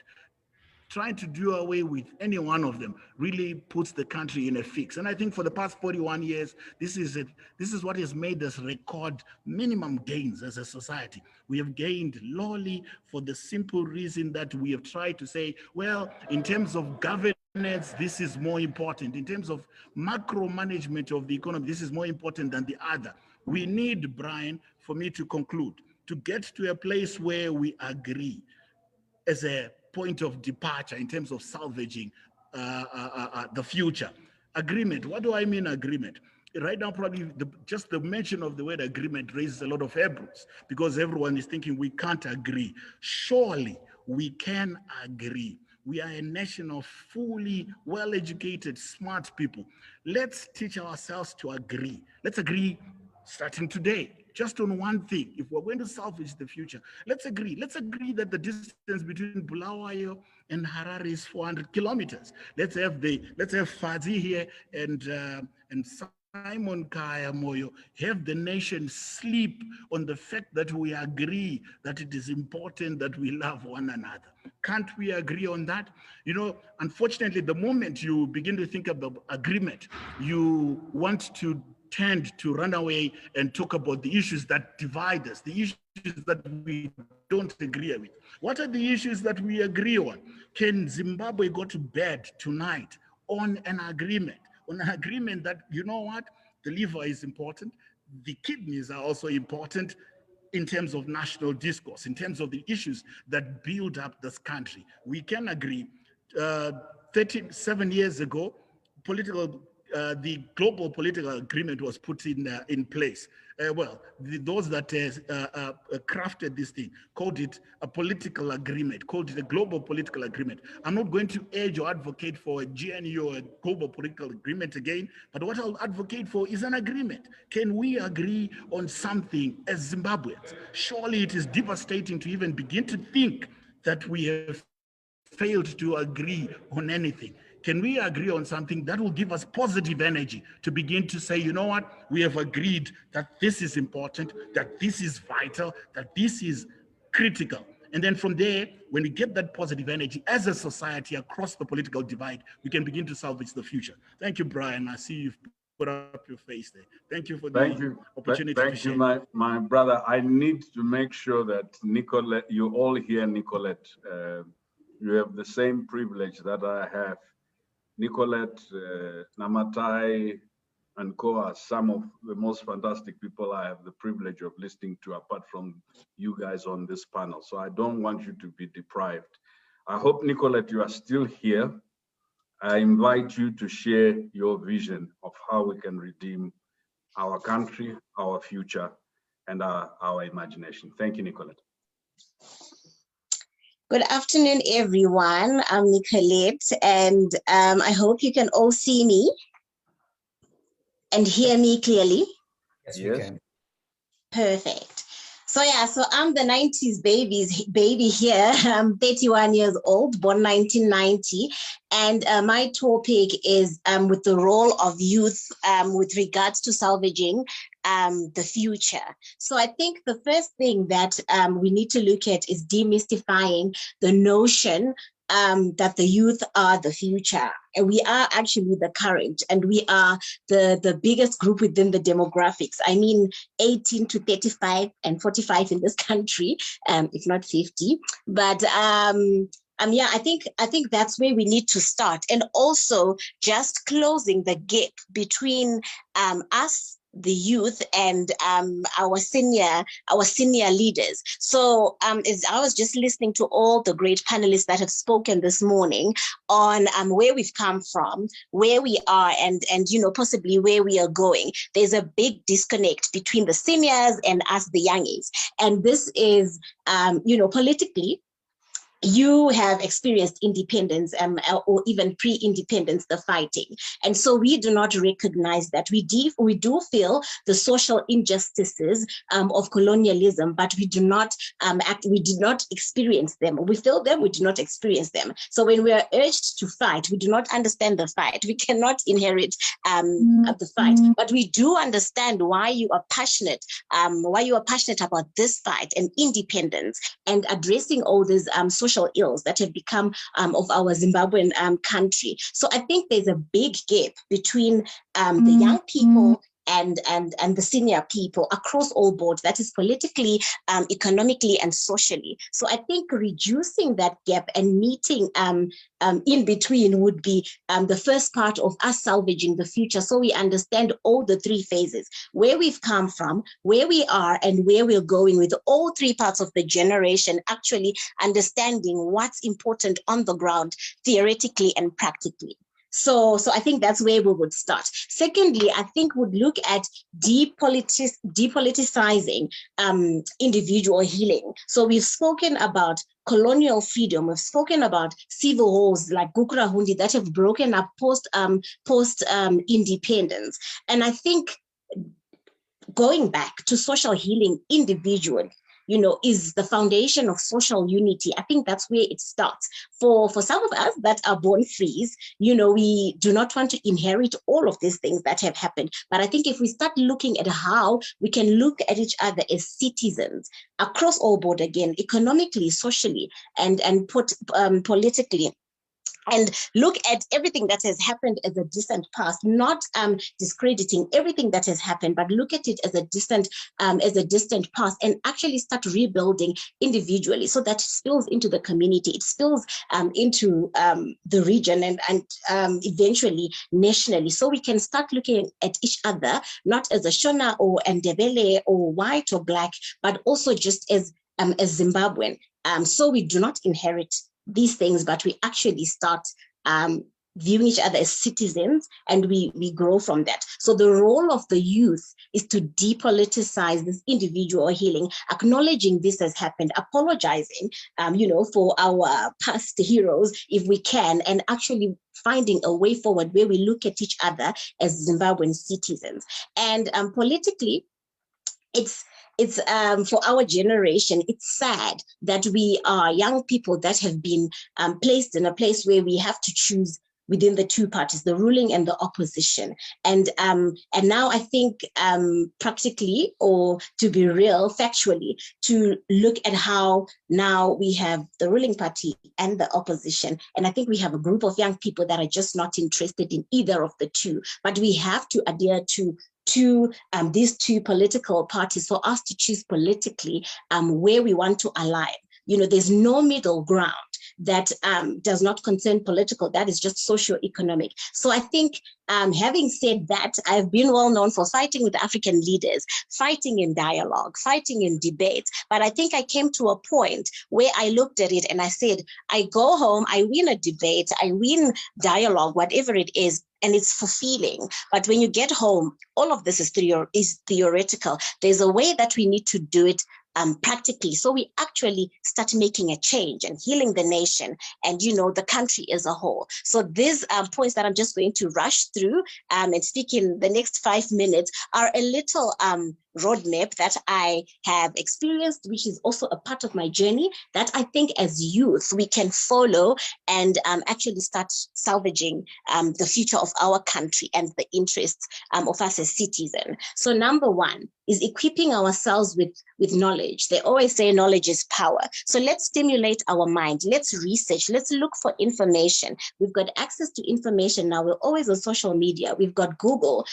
Trying to do away with any one of them really puts the country in a fix. And I think for the past 41 years, this is it. This is what has made us record minimum gains as a society. We have gained lowly for the simple reason that we have tried to say, well, in terms of governance, this is more important. In terms of macro management of the economy, this is more important than the other. We need, Brian, for me to conclude, to get to a place where we agree as a point of departure in terms of salvaging the future. Agreement, what do I mean agreement? Right now, probably just the mention of the word agreement raises a lot of eyebrows because everyone is thinking we can't agree. Surely we can agree. We are a nation of fully well-educated, smart people. Let's teach ourselves to agree. Let's agree starting today, just on one thing. If we're going to salvage the future, let's agree. Let's agree that the distance between Bulawayo and Harare is 400 kilometers. Let's have Fadzi here and Simon Kaya Moyo have the nation sleep on the fact that we agree that it is important that we love one another. Can't we agree on that? You know, unfortunately, the moment you begin to think about agreement, you want to tend to run away and talk about the issues that divide us, the issues that we don't agree with. What are the issues that we agree on? Can Zimbabwe go to bed tonight on an agreement? On an agreement that, you know what, the liver is important, the kidneys are also important in terms of national discourse, in terms of the issues that build up this country. We can agree. 37 years ago, the global political agreement was put in place. Those that crafted this thing called it a political agreement, called it a global political agreement. I'm not going to urge or advocate for a GNU or a global political agreement again, but what I'll advocate for is an agreement. Can we agree on something as Zimbabweans? Surely it is devastating to even begin to think that we have failed to agree on anything. Can we agree on something that will give us positive energy to begin to say, you know what, we have agreed that this is important, that this is vital, that this is critical. And then from there, when we get that positive energy as a society across the political divide, we can begin to salvage the future. Thank you, Brian. I see you've put up your face there. Thank you for the opportunity to share. Thank you, my brother. I need to make sure that Nicolette, you all hear Nicolette. You have the same privilege that I have. Nicolette, Namatai, and Co are some of the most fantastic people I have the privilege of listening to, apart from you guys on this panel. So I don't want you to be deprived. I hope, Nicolette, you are still here. I invite you to share your vision of how we can redeem our country, our future, and our imagination. Thank you, Nicolette. Good afternoon, everyone. I'm Nicolette, and I hope you can all see me and hear me clearly. Yes, we can. Perfect. So I'm the 90s baby here. I'm 31 years old, born 1990. And my topic is with the role of youth with regards to salvaging the future. So I think the first thing that we need to look at is demystifying the notion that the youth are the future. And we are actually the current, and we are the biggest group within the demographics. I mean, 18 to 35 and 45 in this country, if not 50. But yeah, I think that's where we need to start. And also just closing the gap between us, the youth, and our senior leaders. So as I was just listening to all the great panelists that have spoken this morning on where we've come from, where we are, and possibly where we are going, there's a big disconnect between the seniors and us, the youngies. And this is politically, you have experienced independence or even pre-independence, the fighting. And so we do not recognize that. We do feel the social injustices of colonialism, but we do not we did not experience them. We feel them, we do not experience them. So when we are urged to fight, we do not understand the fight. We cannot inherit the fight, but we do understand why you are passionate about this fight and independence and addressing all these social ills that have become of our Zimbabwean country. So I think there's a big gap between the young people and the senior people across all boards, that is politically, economically, and socially. So I think reducing that gap and meeting in between would be the first part of us salvaging the future, so we understand all the three phases, where we've come from, where we are, and where we're going, with all three parts of the generation actually understanding what's important on the ground, theoretically and practically. So I think that's where we would start. Secondly, I think we'd look at depoliticizing individual healing. So we've spoken about colonial freedom. We've spoken about civil wars like Gukurahundi that have broken up post independence. And I think going back to social healing individually, is the foundation of social unity. I think that's where it starts. For some of us that are born frees, we do not want to inherit all of these things that have happened. But I think if we start looking at how we can look at each other as citizens across all board, again, economically, socially, and politically, and look at everything that has happened as a distant past, not discrediting everything that has happened, but look at it as a distant past, and actually start rebuilding individually, so that it spills into the community, it spills into the region, and eventually nationally. So we can start looking at each other not as a Shona or Ndebele or white or black, but also just as Zimbabwean. So we do not inherit these things, but we actually start viewing each other as citizens, and we grow from that. So the role of the youth is to depoliticize this individual healing, acknowledging this has happened, apologizing, for our past heroes if we can, and actually finding a way forward where we look at each other as Zimbabwean citizens. And politically, it's for our generation, it's sad that we are young people that have been placed in a place where we have to choose within the two parties, the ruling and the opposition. And now I think practically, or to be real, factually, to look at how now we have the ruling party and the opposition. And I think we have a group of young people that are just not interested in either of the two, but we have to adhere to these two political parties for us to choose politically where we want to align. There's no middle ground that does not concern political, that is just socio-economic. So I think having said that, I've been well known for fighting with African leaders, fighting in dialogue, fighting in debates. But I think I came to a point where I looked at it and I said, I go home, I win a debate, I win dialogue, whatever it is, and it's fulfilling. But when you get home, all of this is theoretical. There's a way that we need to do it practically. So we actually start making a change and healing the nation and, the country as a whole. So these points that I'm just going to rush through and speak in the next 5 minutes are a little roadmap that I have experienced, which is also a part of my journey that I think as youth we can follow and actually start salvaging the future of our country and the interests of us as citizens. So number one is equipping ourselves with knowledge. They always say knowledge is power. So let's stimulate our mind. Let's research. Let's look for information. We've got access to information now. We're always on social media. We've got Google.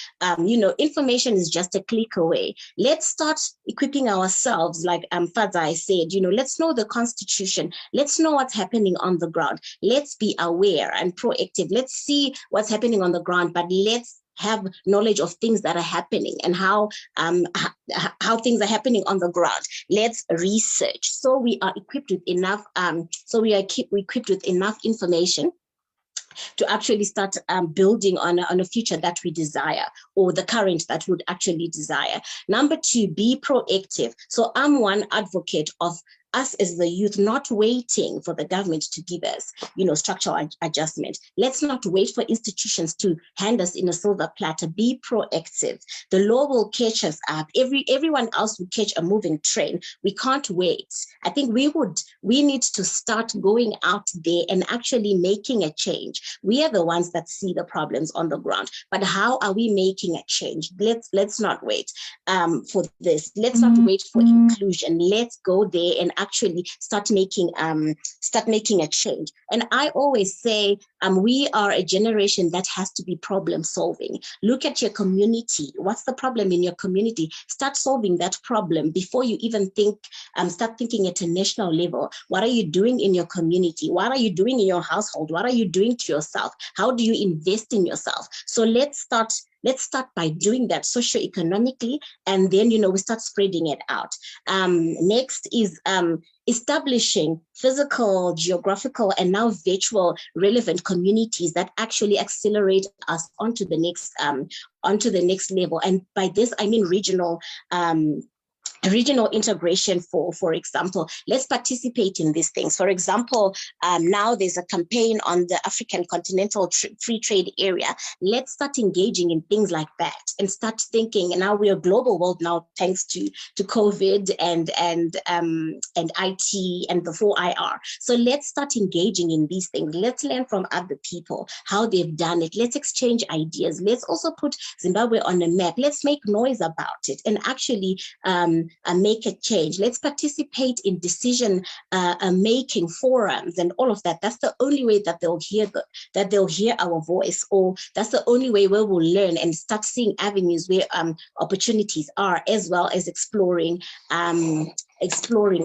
Information is just a click away. Let's start equipping ourselves, like Fadza said, let's know the Constitution. Let's know what's happening on the ground. Let's be aware and proactive. Let's see what's happening on the ground, but let's have knowledge of things that are happening and how things are happening on the ground. Let's research. So we are equipped with enough. Equipped with enough information to actually start building on a future that we desire, or the current that we would actually desire. Number two, be proactive. So I'm one advocate of us as the youth, not waiting for the government to give us, structural adjustment. Let's not wait for institutions to hand us in a silver platter. Be proactive. The law will catch us up. Everyone else will catch a moving train. We can't wait. I think we need to start going out there and actually making a change. We are the ones that see the problems on the ground, but how are we making a change? Let's not wait for this. Let's not wait for inclusion. Let's go there and actually start making a change. And I always say we are a generation that has to be problem solving. Look at your community. What's the problem in your community? Start solving that problem before you even start thinking at a national level. What are you doing in your community? What are you doing in your household? What are you doing to yourself? How do you invest in yourself? So let's start by doing that socioeconomically, and then we start spreading it out. Next is establishing physical, geographical, and now virtual relevant communities that actually accelerate us onto the next level. And by this I mean regional integration. For example, let's participate in these things. For example, now there's a campaign on the African Continental Free Trade Area. Let's start engaging in things like that and start thinking. And now we're a global world now, thanks to COVID and IT and the 4IR. So let's start engaging in these things. Let's learn from other people how they've done it. Let's exchange ideas. Let's also put Zimbabwe on a map. Let's make noise about it and actually make a change. Let's participate in decision making forums and all of that. That's the only way that they'll hear our voice, or that's the only way where we'll learn and start seeing avenues where opportunities are, as well as exploring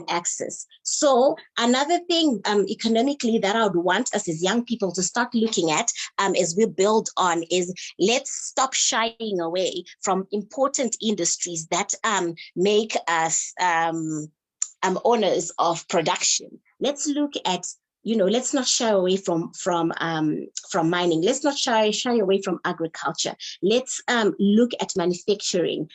access. So another thing economically that I would want us as young people to start looking at as we build on is, let's stop shying away from important industries that make us owners of production. Let's look at, let's not shy away from mining. Let's not shy away from agriculture. Let's look at manufacturing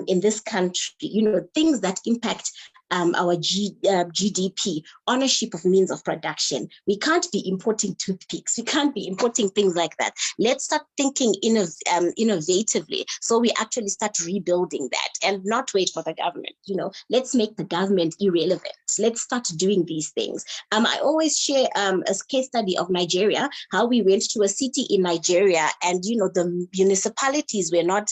in this country, things that impact our GDP, ownership of means of production. We can't be importing toothpicks. We can't be importing things like that. Let's start thinking innovatively, so we actually start rebuilding that and not wait for the government. Let's make the government irrelevant. Let's start doing these things. I always share a case study of Nigeria, how we went to a city in Nigeria and, the municipalities were not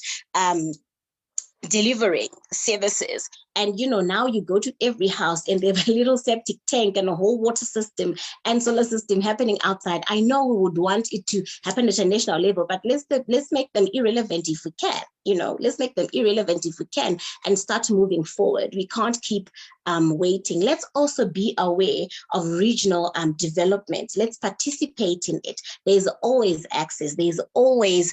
delivering services. And now you go to every house and they have a little septic tank and a whole water system and solar system happening outside. I know we would want it to happen at a national level, but let's make them irrelevant if we can. Let's make them irrelevant if we can and start moving forward. We can't keep waiting. Let's also be aware of regional development. Let's participate in it. There's always access. There's always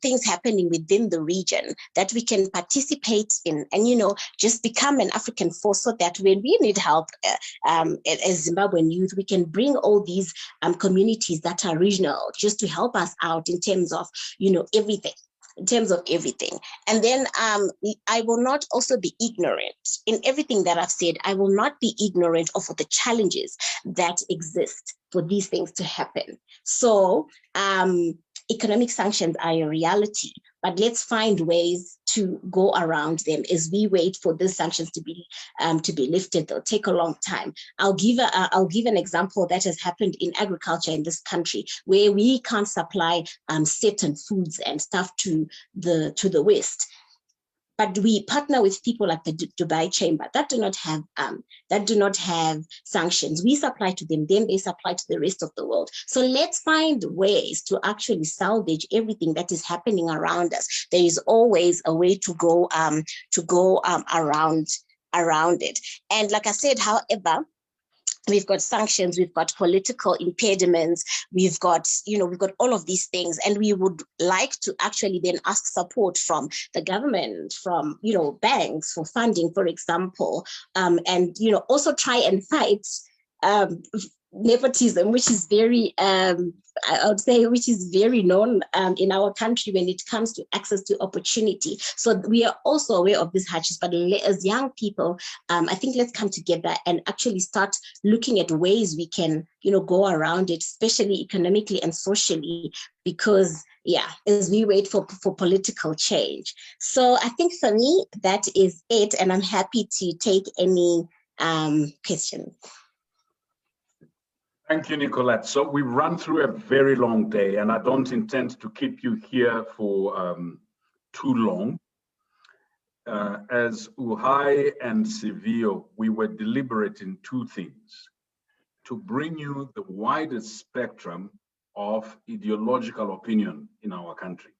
things happening within the region that we can participate in, and just become an African force, so that when we need help as Zimbabwean youth, we can bring all these communities that are regional just to help us out in terms of everything. And then I will not also be ignorant in everything that I've said. I will not be ignorant of the challenges that exist for these things to happen. So economic sanctions are a reality, but let's find ways to go around them as we wait for these sanctions to be lifted. They'll take a long time. I'll give an example that has happened in agriculture in this country, where we can't supply certain foods and stuff to the West. But we partner with people like the Dubai Chamber that do not have sanctions. We supply to them, then they supply to the rest of the world. So let's find ways to actually salvage everything that is happening around us. There is always a way to go around it. And like I said, however, we've got sanctions, we've got political impediments, we've got all of these things, and we would like to actually then ask support from the government, from banks for funding, for example, and also try and fight nepotism, which is very, I would say, which is very known in our country when it comes to access to opportunity. So we are also aware of these hardships, but as young people, I think let's come together and actually start looking at ways we can, go around it, especially economically and socially, because as we wait for political change. So I think for me, that is it. And I'm happy to take any questions. Thank you, Nicolette. So we've run through a very long day, and I don't intend to keep you here for too long. As Uhai and Seville, we were deliberating two things: to bring you the widest spectrum of ideological opinion in our country,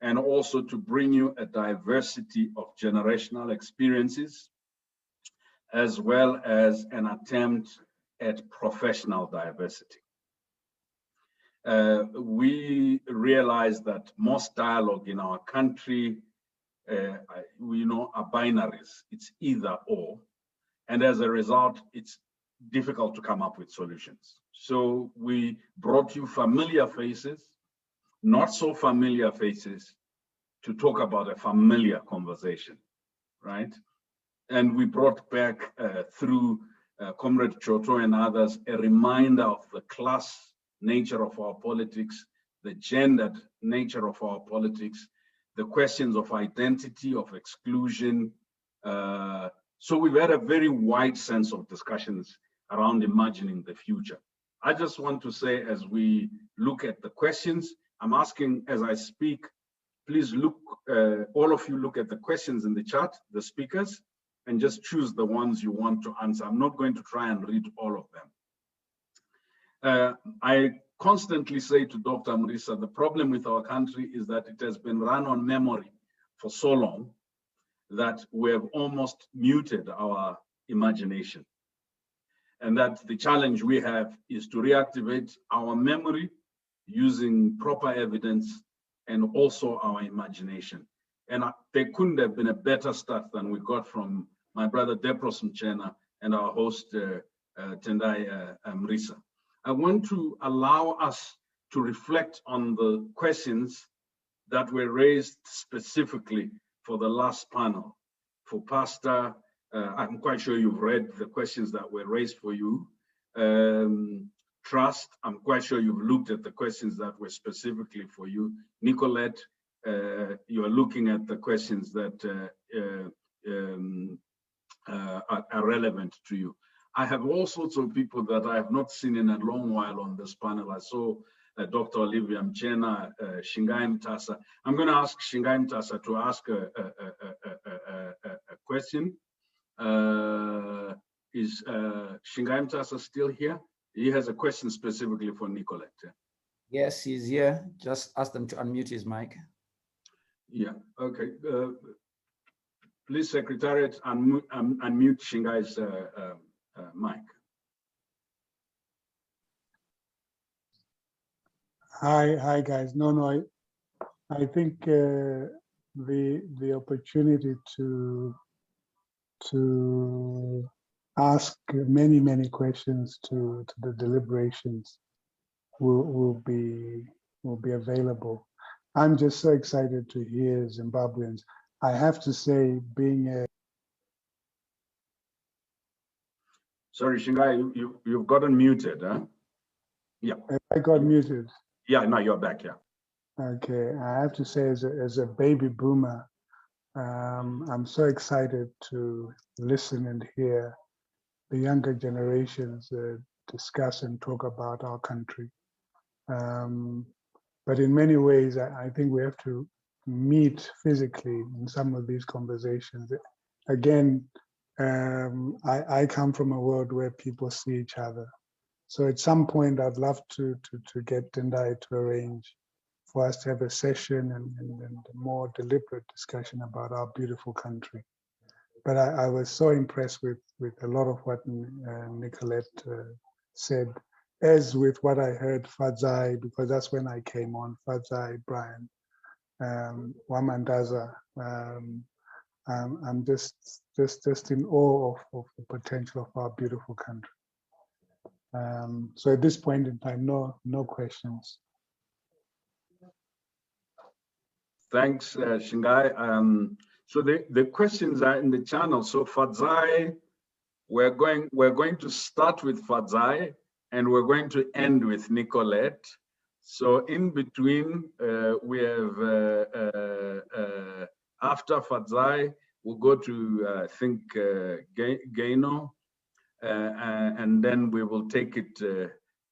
and also to bring you a diversity of generational experiences, as well as an attempt at professional diversity. We realize that most dialogue in our country, are binaries. It's either or, and as a result, it's difficult to come up with solutions. So we brought you familiar faces, not so familiar faces, to talk about a familiar conversation, right? And we brought back through Comrade Choto and others a reminder of the class nature of our politics, the gendered nature of our politics, the questions of identity, of exclusion. So we've had a very wide sense of discussions around imagining the future. I just want to say, as we look at the questions, I'm asking as I speak, please look, all of you look at the questions in the chat, the speakers, and just choose the ones you want to answer. I'm not going to try and read all of them. I constantly say to Dr. Mrisa, the problem with our country is that it has been run on memory for so long that we have almost muted our imagination. And that the challenge we have is to reactivate our memory using proper evidence and also our imagination. And there couldn't have been a better start than we got from my brother Depros Mchena and our host Tendai Mrisa. I want to allow us to reflect on the questions that were raised specifically for the last panel. For Pastor, I'm quite sure you've read the questions that were raised for you. Trust, I'm quite sure you've looked at the questions that were specifically for you. Nicolette, you are looking at the questions that are relevant to you. I have all sorts of people that I have not seen in a long while on this panel. I saw Dr. Olivia Mchena, Shingai Mtasa. I'm going to ask Shingai Mtasa to ask a question. Is Shingai Mtasa still here? He has a question specifically for Nicolette. Yes, he's here. Just ask them to unmute his mic. Yeah, okay. Please, Secretariat, unmute Shingai's mic. Hi guys. No, I think the opportunity to ask many questions to the deliberations will be available. I'm just so excited to hear Zimbabweans. I have to say, being a Sorry, Shingai, you've gotten muted, huh? Yeah. I got muted. Yeah, now you're back, yeah. Okay, I have to say, as a baby boomer, I'm so excited to listen and hear the younger generations discuss and talk about our country. But in many ways, I think we have to meet physically in some of these conversations. Again, I come from a world where people see each other. So at some point, I'd love to get Tendai to arrange for us to have a session and a more deliberate discussion about our beautiful country. But I was so impressed with a lot of what Nicolette said, as with what I heard Fadzai, because that's when I came on, Fadzai, Brian, Wamandaza. I'm just in awe of the potential of our beautiful country. So at this point in time, no questions. Thanks, Shingai. So the questions are in the channel. So Fadzai, we're going to start with Fadzai and we're going to end with Nicolette. So in between, we have, after Fadzai, we'll go to, I think, Gaino, and then we will take it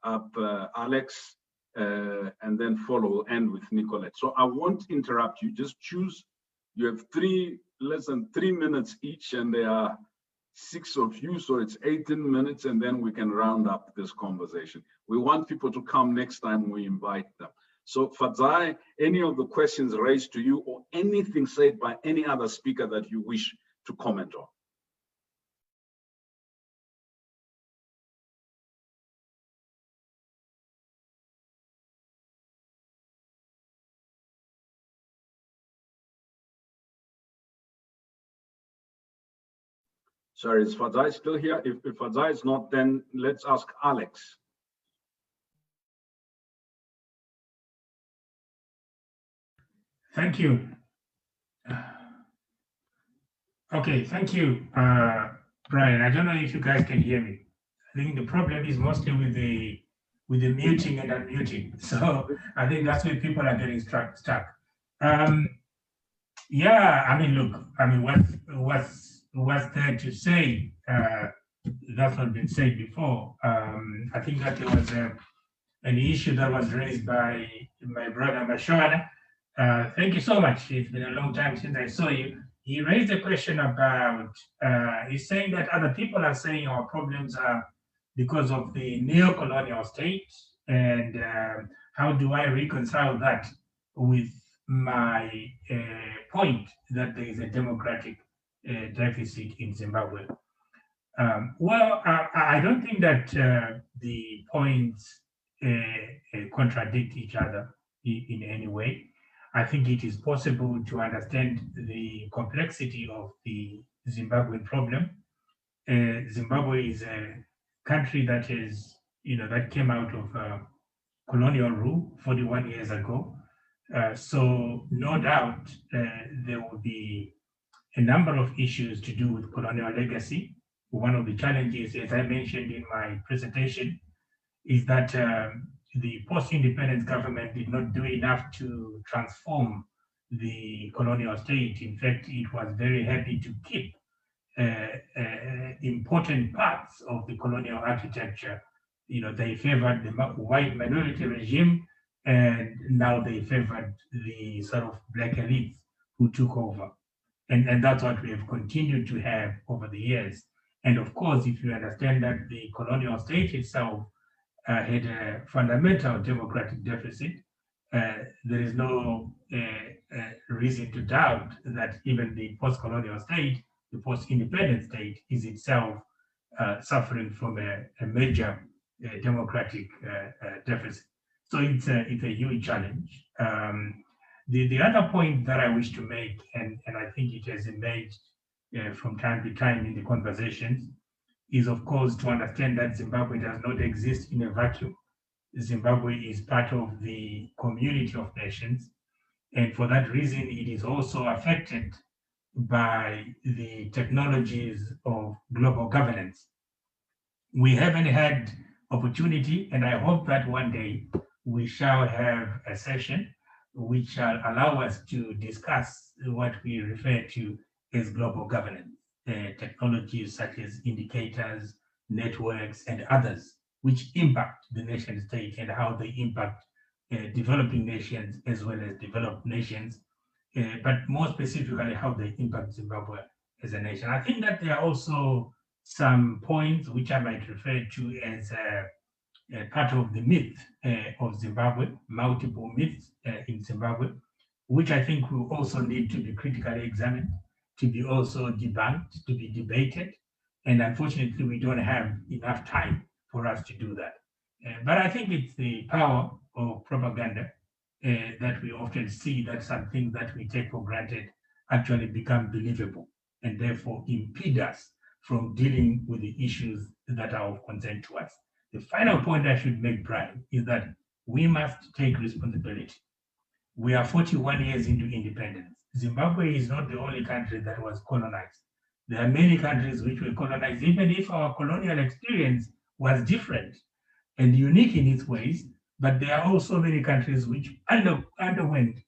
up, Alex, and then follow, end with Nicolette. So I won't interrupt you, just choose. You have less than 3 minutes each, and there are 6 of you, so it's 18 minutes, and then we can round up this conversation. We want people to come next time we invite them. So Fadzai, any of the questions raised to you or anything said by any other speaker that you wish to comment on? Sorry, is Fadzai still here? If Fadzai is not, then let's ask Alex. Thank you. Okay, thank you, Brian. I don't know if you guys can hear me. I think the problem is mostly with the muting and unmuting. So I think that's where people are getting stuck. Yeah, I mean, look, I mean, what's there to say? That's not been said before. I think that there was an issue that was raised by my brother Mashwana. Thank you so much. It's been a long time since I saw you. He raised a question about, he's saying that other people are saying our problems are because of the neo-colonial state, and how do I reconcile that with my point that there is a democratic deficit in Zimbabwe? Well, I don't think that the points contradict each other in any way. I think it is possible to understand the complexity of the Zimbabwean problem. Zimbabwe is a country that is, that came out of colonial rule 41 years ago. So no doubt there will be a number of issues to do with colonial legacy. One of the challenges, as I mentioned in my presentation, is that the post-independence government did not do enough to transform the colonial state. In fact, it was very happy to keep important parts of the colonial architecture. They favored the white minority regime, and now they favored the sort of black elites who took over. And that's what we have continued to have over the years. And of course, if you understand that the colonial state itself had a fundamental democratic deficit, there is no reason to doubt that even the post-colonial state, the post-independent state, is itself suffering from a major democratic deficit. So it's a huge challenge. The other point that I wish to make, and I think it has emerged from time to time in the conversations, is of course to understand that Zimbabwe does not exist in a vacuum. Zimbabwe is part of the community of nations, and for that reason, it is also affected by the technologies of global governance. We haven't had opportunity, and I hope that one day we shall have a session which shall allow us to discuss what we refer to as global governance. Technologies such as indicators, networks, and others, which impact the nation state and how they impact developing nations as well as developed nations, but more specifically how they impact Zimbabwe as a nation. I think that there are also some points which I might refer to as a part of the myth of Zimbabwe, multiple myths in Zimbabwe, which I think will also need to be critically examined, to be also debunked, to be debated. And unfortunately, we don't have enough time for us to do that. But I think it's the power of propaganda that we often see that some things that we take for granted actually become believable and therefore impede us from dealing with the issues that are of concern to us. The final point I should make, Brian, is that we must take responsibility. We are 41 years into independence. Zimbabwe is not the only country that was colonized. There are many countries which were colonized, even if our colonial experience was different and unique in its ways, but there are also many countries which underwent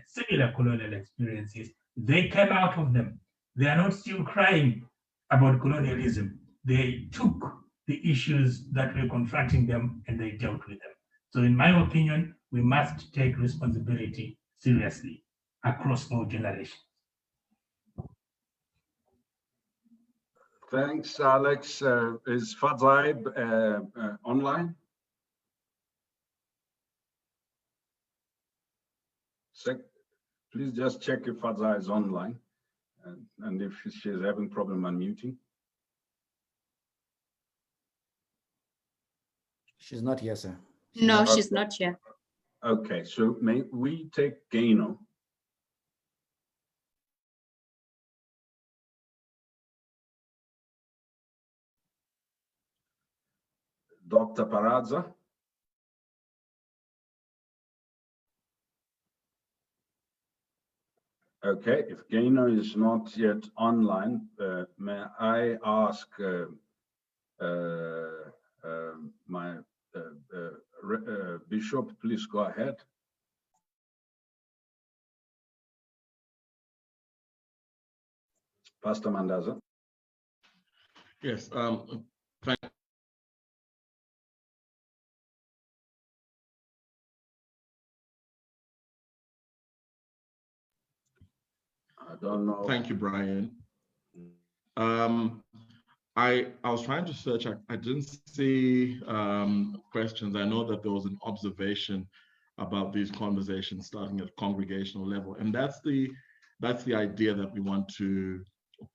similar colonial experiences. They came out of them. They are not still crying about colonialism. They took the issues that were confronting them and they dealt with them. So in my opinion, we must take responsibility seriously across all generations. Thanks, Alex. Is Fadzai online? Please just check if Fadzai is online and if she's having problem unmuting. She's not here, sir. No, she's not here. Okay, so may we take Gano? Dr. Paradza? Okay, if Gano is not yet online, may I ask my Bishop, please go ahead. Pastor Mandaza. Yes, I don't know. Thank you, Brian. I was trying to search. I didn't see questions. I know that there was an observation about these conversations starting at congregational level, and that's the idea that we want to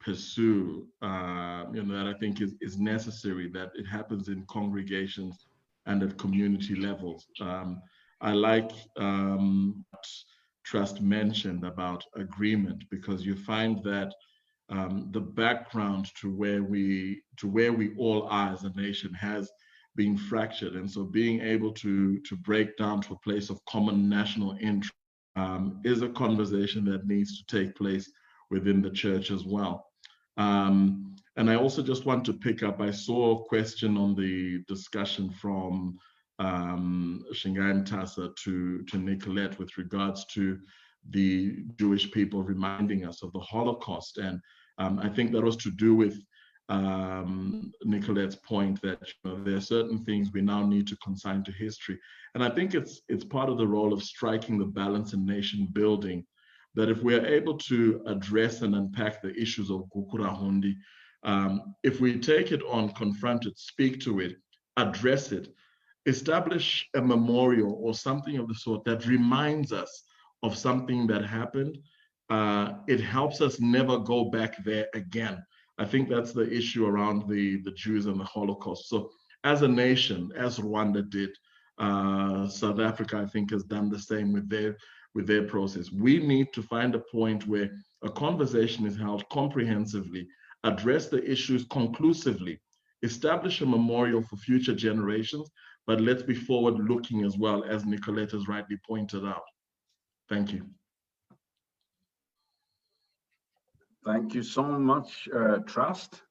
pursue. That I think is necessary. That it happens in congregations and at community levels. I like what Trust mentioned about agreement, because you find that the background to where we all are as a nation has been fractured, and so being able to break down to a place of common national interest is a conversation that needs to take place within the church as well. And I also just want to pick up, I saw a question on the discussion from Shingai Mtasa to Nicolette with regards to the Jewish people reminding us of the Holocaust. And I think that was to do with Nicolette's point that there are certain things we now need to consign to history. And I think it's part of the role of striking the balance in nation building, that if we are able to address and unpack the issues of Gukurahundi, if we take it on, confront it, speak to it, address it, establish a memorial or something of the sort that reminds us of something that happened, it helps us never go back there again. I think that's the issue around the Jews and the Holocaust. So as a nation, as Rwanda did, South Africa, I think, has done the same with their process. We need to find a point where a conversation is held comprehensively, address the issues conclusively, establish a memorial for future generations, but let's be forward-looking as well, as Nicolette has rightly pointed out. Thank you. Thank you so much, Trust.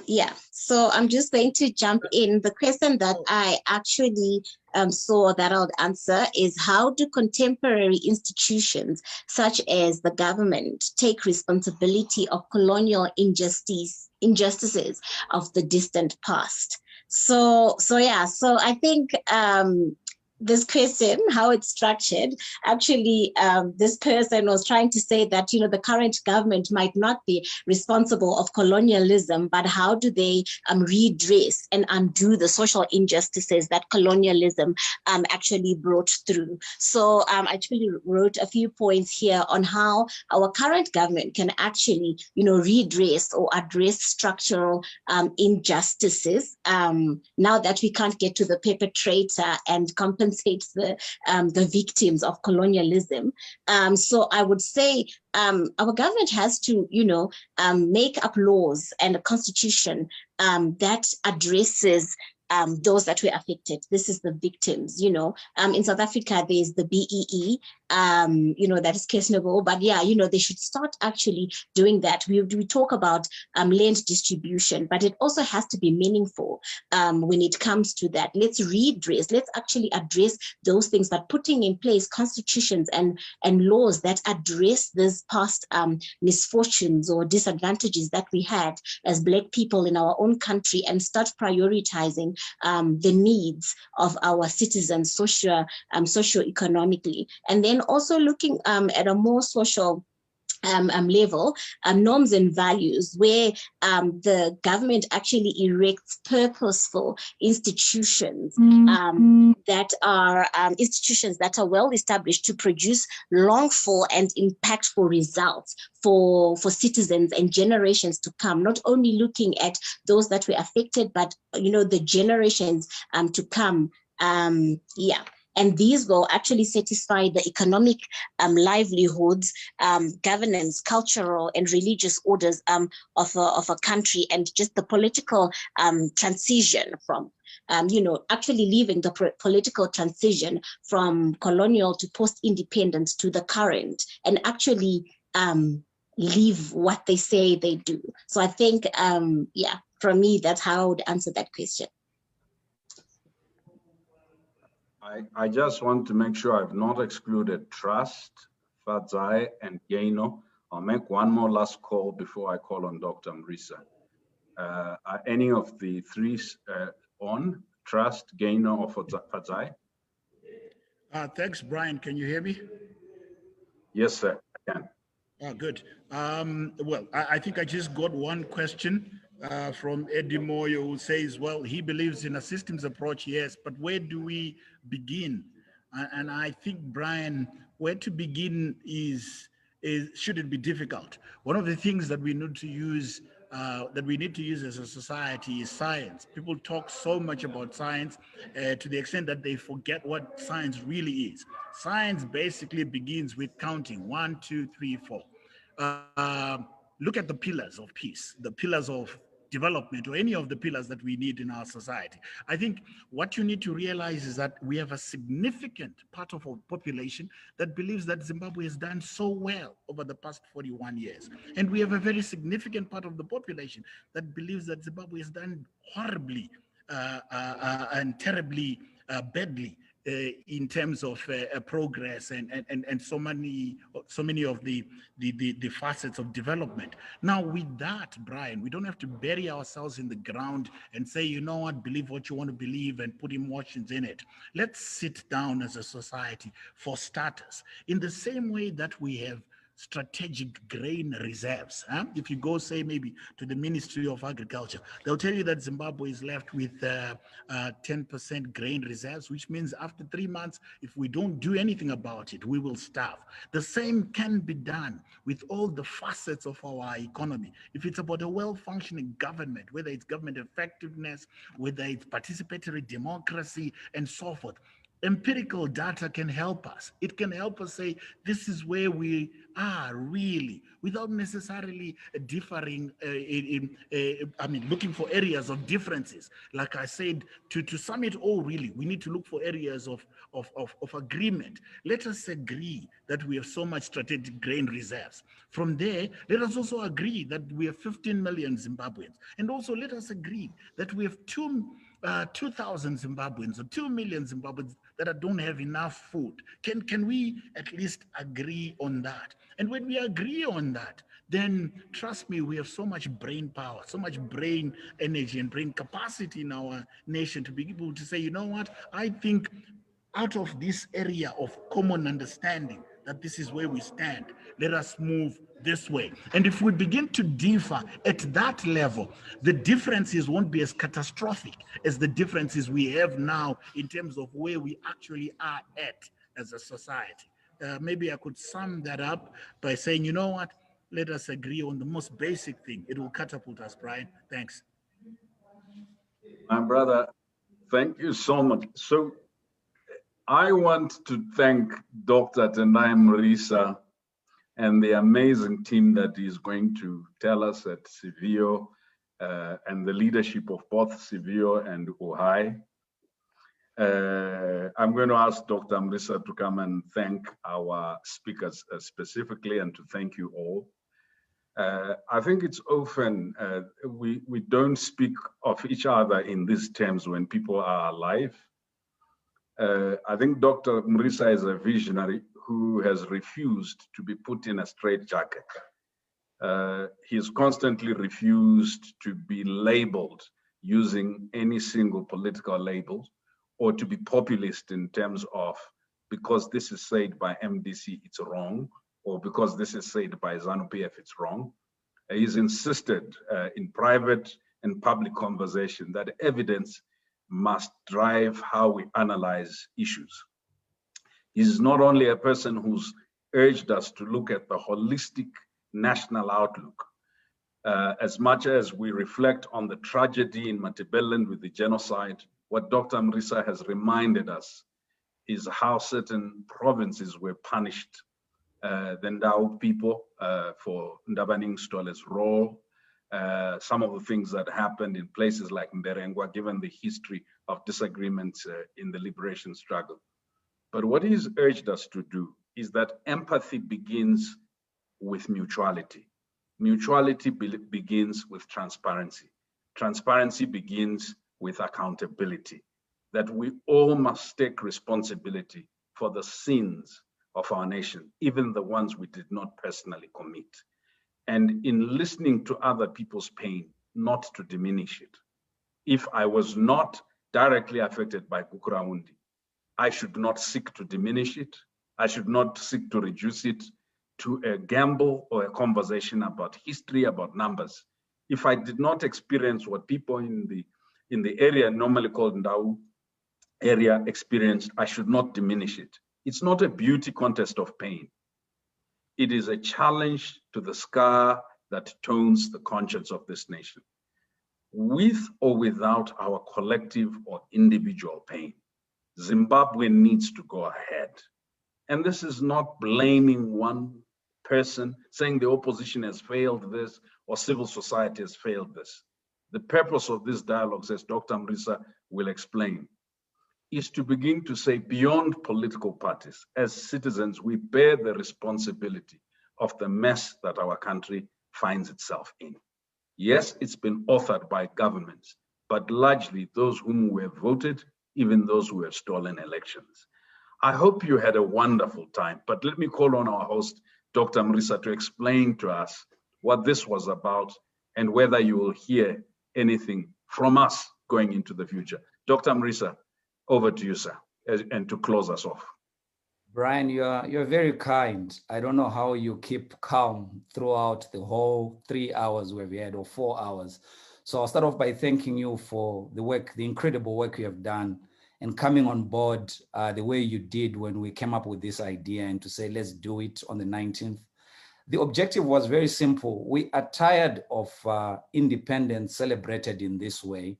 Yeah, so I'm just going to jump in. The question that I actually saw that I would answer is, how do contemporary institutions such as the government take responsibility of colonial injustices of the distant past? So I think this question, how it's structured, actually, this person was trying to say that, the current government might not be responsible of colonialism, but how do they redress and undo the social injustices that colonialism actually brought through? So I actually wrote a few points here on how our current government can actually, redress or address structural injustices now that we can't get to the perpetrator and compensate compensates the victims of colonialism. So I would say our government has to, make up laws and a constitution that addresses those that were affected. This is the victims, in South Africa, there's the BEE, that is questionable, but yeah, they should start actually doing that. We talk about land distribution, but it also has to be meaningful when it comes to that. Let's actually address those things, but putting in place constitutions and laws that address this past misfortunes or disadvantages that we had as Black people in our own country, and start prioritizing the needs of our citizens socio-economically, and then also looking at a more social level, norms and values, where the government actually erects purposeful institutions that are institutions that are well established to produce longful and impactful results for citizens and generations to come, not only looking at those that were affected, but the generations to come. And these will actually satisfy the economic livelihoods, governance, cultural and religious orders of a country, and just the political transition from, actually leaving the political transition from colonial to post-independence to the current, and actually leave what they say they do. So I think, for me, that's how I would answer that question. I just want to make sure I've not excluded Trust, Fadzai, and Gaino. I'll make one more last call before I call on Dr. Mrisa. Are any of the three on? Trust, Gaino, or Fadzai? Thanks, Brian. Can you hear me? Yes, sir, I can. Oh, good. Well, I think I just got one question from Eddie Moyo, who says, well, he believes in a systems approach, yes, but where do we begin? And I think, Brian, where to begin shouldn't be difficult. One of the things that we need to use as a society is science. People talk so much about science to the extent that they forget what science really is. Science basically begins with counting 1, 2, 3, 4. Look at the pillars of peace, the pillars of development, or any of the pillars that we need in our society. I think what you need to realize is that we have a significant part of our population that believes that Zimbabwe has done so well over the past 41 years. And we have a very significant part of the population that believes that Zimbabwe has done horribly and terribly badly in terms of progress and so many of the facets of development. Now, with that, Brian, we don't have to bury ourselves in the ground and say, you know what, believe what you want to believe and put emotions in it. Let's sit down as a society, for starters, in the same way that we have strategic grain reserves. If you go, say, maybe to the Ministry of Agriculture, they'll tell you that Zimbabwe is left with 10% grain reserves, which means after 3 months, if we don't do anything about it, we will starve. The same can be done with all the facets of our economy. If it's about a well-functioning government, whether it's government effectiveness, whether it's participatory democracy, and so forth, empirical data can help us. It can help us say, this is where we are really, without necessarily differing, looking for areas of differences. Like I said, to sum it all, really, we need to look for areas of agreement. Let us agree that we have so much strategic grain reserves. From there, let us also agree that we have 15 million Zimbabweans. And also let us agree that we have 2,000 Zimbabweans or 2 million Zimbabweans that don't have enough food. Can we at least agree on that? And when we agree on that, then trust me, we have so much brain power, so much brain energy and brain capacity in our nation to be able to say, you know what, I think out of this area of common understanding that this is where we stand, let us move this way. And if we begin to differ at that level, the differences won't be as catastrophic as the differences we have now in terms of where we actually are at as a society. Maybe I could sum that up by saying, you know what, let us agree on the most basic thing. It will catapult us, Brian. Thanks. My brother, thank you so much. So I want to thank Dr. Tendai Mrisa and the amazing team that is going to tell us at Civio and the leadership of both Civio and UHAI. I'm going to ask Dr. Mrisa to come and thank our speakers specifically and to thank you all. I think it's often we don't speak of each other in these terms when people are alive. I think Dr. Mrisa is a visionary who has refused to be put in a straitjacket. He's constantly refused to be labeled using any single political label or to be populist in terms of because this is said by MDC, it's wrong, or because this is said by ZANU-PF, it's wrong. He's insisted in private and public conversation that evidence must drive how we analyze issues. He's not only a person who's urged us to look at the holistic national outlook, as much as we reflect on the tragedy in Matabeleland with the genocide, what Dr. Mrisa has reminded us is how certain provinces were punished. The Ndau people for Ndabaning Stole's role, some of the things that happened in places like Mberengwa, given the history of disagreements in the liberation struggle. But what he's urged us to do is that empathy begins with mutuality. Mutuality begins with transparency. Transparency begins with accountability, that we all must take responsibility for the sins of our nation, even the ones we did not personally commit. And in listening to other people's pain, not to diminish it. If I was not directly affected by Kukuraundi, I should not seek to diminish it. I should not seek to reduce it to a gamble or a conversation about history, about numbers. If I did not experience what people in the area normally called Ndau area experienced, I should not diminish it. It's not a beauty contest of pain. It is a challenge to the scar that tones the conscience of this nation. With or without our collective or individual pain, Zimbabwe needs to go ahead. And this is not blaming one person, saying the opposition has failed this or civil society has failed this. The purpose of this dialogue, as Dr. Mrisa will explain, is to begin to say beyond political parties, as citizens, we bear the responsibility of the mess that our country finds itself in. Yes, it's been authored by governments, but largely those whom we have voted, even those who have stolen elections. I hope you had a wonderful time, but let me call on our host, Dr. Mrisa, to explain to us what this was about and whether you will hear anything from us going into the future. Dr. Mrisa, over to you, sir, and to close us off. Brian, you're very kind. I don't know how you keep calm throughout the whole 3 hours we've had, or 4 hours. So I'll start off by thanking you for the work, the incredible work you have done, and coming on board the way you did when we came up with this idea and to say, let's do it on the 19th. The objective was very simple. We are tired of independence celebrated in this way,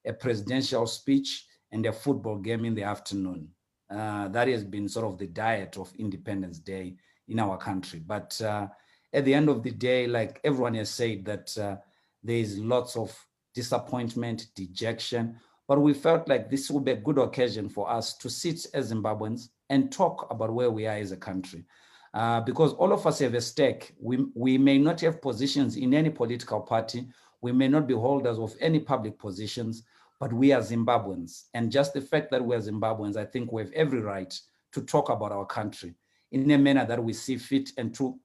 a presidential speech and a football game in the afternoon. That has been sort of the diet of Independence Day in our country. But at the end of the day, like everyone has said, that there is lots of disappointment, dejection, but we felt like this would be a good occasion for us to sit as Zimbabweans and talk about where we are as a country. Because all of us have a stake. We may not have positions in any political party. We may not be holders of any public positions, but we are Zimbabweans. And just the fact that we're Zimbabweans, I think we have every right to talk about our country in a manner that we see fit and to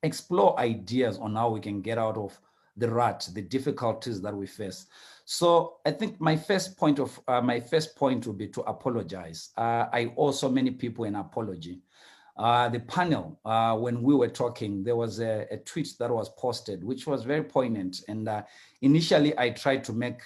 explore ideas on how we can get out of the rut, the difficulties that we face. So I think my first point would be to apologize. I owe so many people an apology. The panel, when we were talking, there was a tweet that was posted, which was very poignant. And initially I tried to make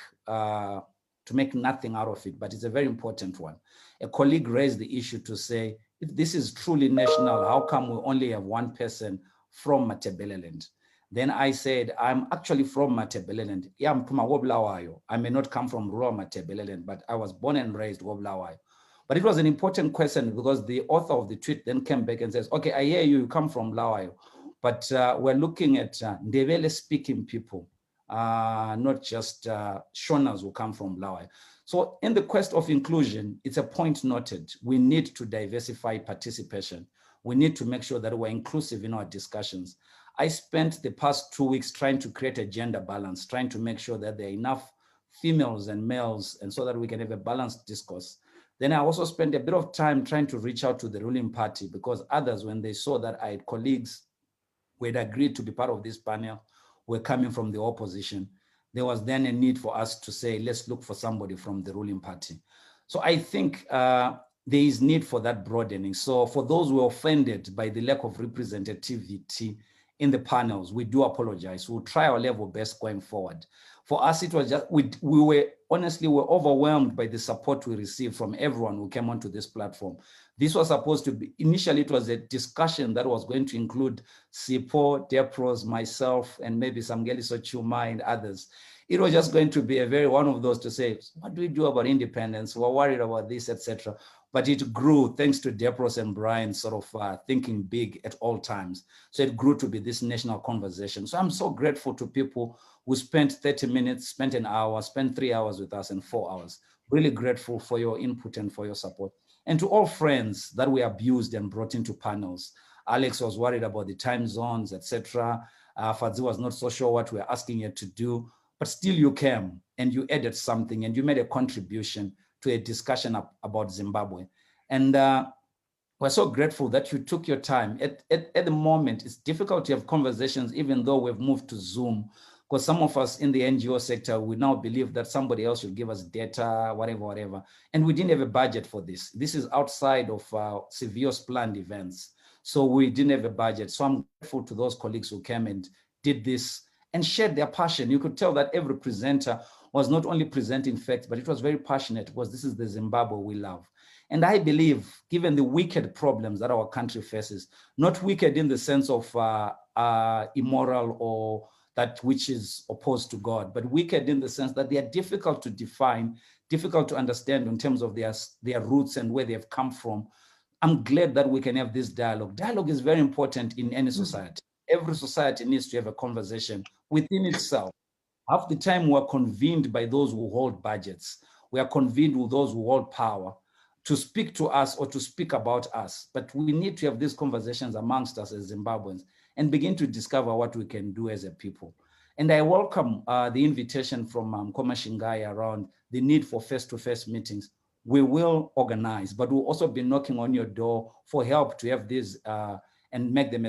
nothing out of it, but it's a very important one. A colleague raised the issue to say, if this is truly national, how come we only have one person from Matabeleland? Then I said, I'm actually from Matabeleland. I may not come from rural Matabeleland, but I was born and raised Wobulawayo. But it was an important question because the author of the tweet then came back and says, okay, I hear you come from Bulawayo, but we're looking at Ndebele speaking people, not just Shonas who come from Bulawayo. So in the quest of inclusion, it's a point noted. We need to diversify participation. We need to make sure that we're inclusive in our discussions. I spent the past 2 weeks trying to create a gender balance, trying to make sure that there are enough females and males, and so that we can have a balanced discourse. Then I also spent a bit of time trying to reach out to the ruling party, because others, when they saw that I had colleagues who had agreed to be part of this panel, were coming from the opposition, there was then a need for us to say, let's look for somebody from the ruling party. So I think there is need for that broadening. So for those who are offended by the lack of representativity in the panels, we do apologize. We'll try our level best going forward. For us, it was just, we were honestly, we're overwhelmed by the support we received from everyone who came onto this platform. This was supposed to be, initially it was a discussion that was going to include Sipo, Depros, myself, and maybe Samgeli Sochuma and others. It was just going to be a very one of those to say, what do we do about independence? We're worried about this, etc. But it grew thanks to Depros and Brian sort of thinking big at all times. So it grew to be this national conversation. So I'm so grateful to people who spent 30 minutes, spent an hour, spent 3 hours with us and 4 hours. Really grateful for your input and for your support. And to all friends that we abused and brought into panels. Alex was worried about the time zones, etc. Fadzi was not so sure what we were asking you to do, but still you came and you added something and you made a contribution to a discussion about Zimbabwe. And we're so grateful that you took your time. At the moment, it's difficult to have conversations, even though we've moved to Zoom, because some of us in the NGO sector, we now believe that somebody else should give us data, whatever. And we didn't have a budget for this. This is outside of Sevio's planned events. So we didn't have a budget. So I'm grateful to those colleagues who came and did this and shared their passion. You could tell that every presenter was not only presenting facts, but it was very passionate, because this is the Zimbabwe we love. And I believe, given the wicked problems that our country faces, not wicked in the sense of immoral or that which is opposed to God, but wicked in the sense that they are difficult to define, difficult to understand in terms of their roots and where they have come from. I'm glad that we can have this dialogue. Dialogue is very important in any society. Every society needs to have a conversation within itself. Half the time we're convened by those who hold budgets. We are convened with those who hold power to speak to us or to speak about us. But we need to have these conversations amongst us as Zimbabweans and begin to discover what we can do as a people. And I welcome the invitation from Koma Shingai around the need for face-to-face meetings. We will organize, but we'll also be knocking on your door for help to have these and make them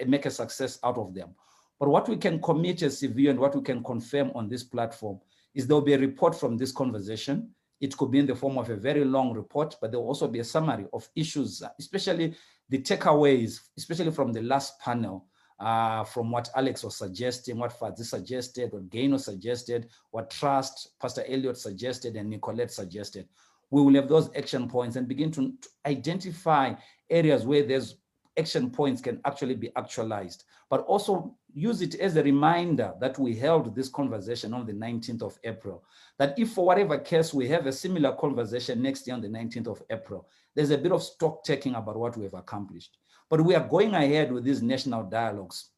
make a success out of them. But what we can commit as Sevio and what we can confirm on this platform is there will be a report from this conversation. It could be in the form of a very long report, but there will also be a summary of issues, especially the takeaways, especially from the last panel, from what Alex was suggesting, what Fadzi suggested, what Gaino suggested, what Trust, Pastor Elliott suggested, and Nicolette suggested. We will have those action points and begin to identify areas where there's action points can actually be actualized, but also use it as a reminder that we held this conversation on the 19th of April, that if for whatever case we have a similar conversation next year on the 19th of April, there's a bit of stock taking about what we've accomplished. But we are going ahead with these national dialogues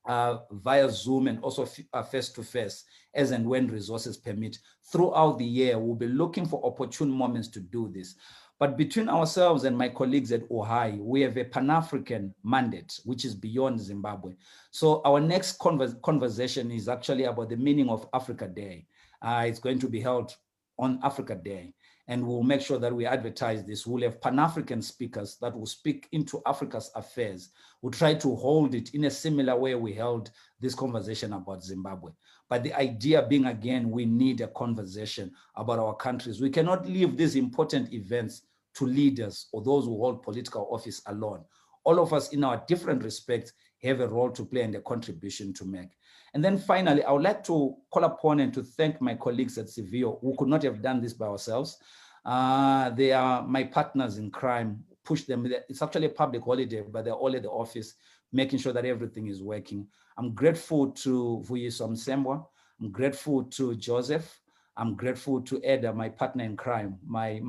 via Zoom and also face-to-face as and when resources permit. Throughout the year, we'll be looking for opportune moments to do this. But between ourselves and my colleagues at OHAI, we have a Pan-African mandate, which is beyond Zimbabwe. So our next conversation is actually about the meaning of Africa Day. It's going to be held on Africa Day. And we'll make sure that we advertise this. We'll have Pan-African speakers that will speak into Africa's affairs. We'll try to hold it in a similar way we held this conversation about Zimbabwe. But the idea being, again, we need a conversation about our countries. We cannot leave these important events to leaders or those who hold political office alone. All of us in our different respects have a role to play and a contribution to make. And then finally, I would like to call upon and to thank my colleagues at Sevio who could not have done this by ourselves. They are my partners in crime, push them. It's actually a public holiday, but they're all at the office, making sure that everything is working. I'm grateful to Vuyiso Msembwa. I'm grateful to Joseph. I'm grateful to Eda, my partner in crime, my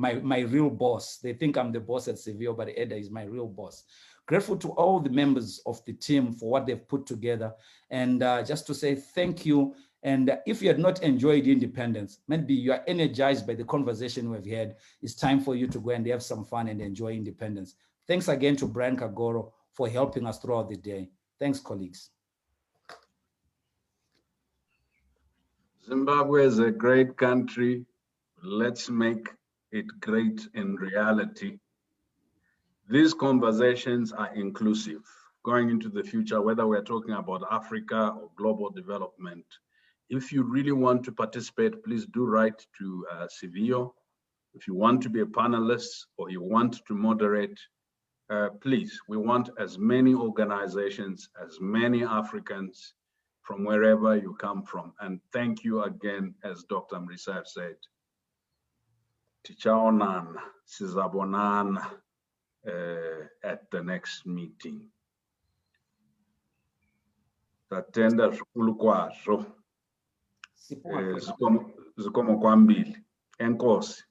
real boss. They think I'm the boss at Seville, but Eda is my real boss. Grateful to all the members of the team for what they've put together. And just to say thank you. And if you had not enjoyed independence, maybe you are energized by the conversation we've had, it's time for you to go and have some fun and enjoy independence. Thanks again to Brian Kagoro for helping us throughout the day. Thanks, colleagues. Zimbabwe is a great country. Let's make it great in reality. These conversations are inclusive. Going into the future, whether we're talking about Africa or global development, if you really want to participate, please do write to Seville. If you want to be a panelist or you want to moderate, please, we want as many organizations, as many Africans from wherever you come from. And thank you again, as Dr. Mrisa said. Tichaonan, Sizabonan at the next meeting. Tatenda zvikulu kwazvo. Zikomo kwambili. Enkosi.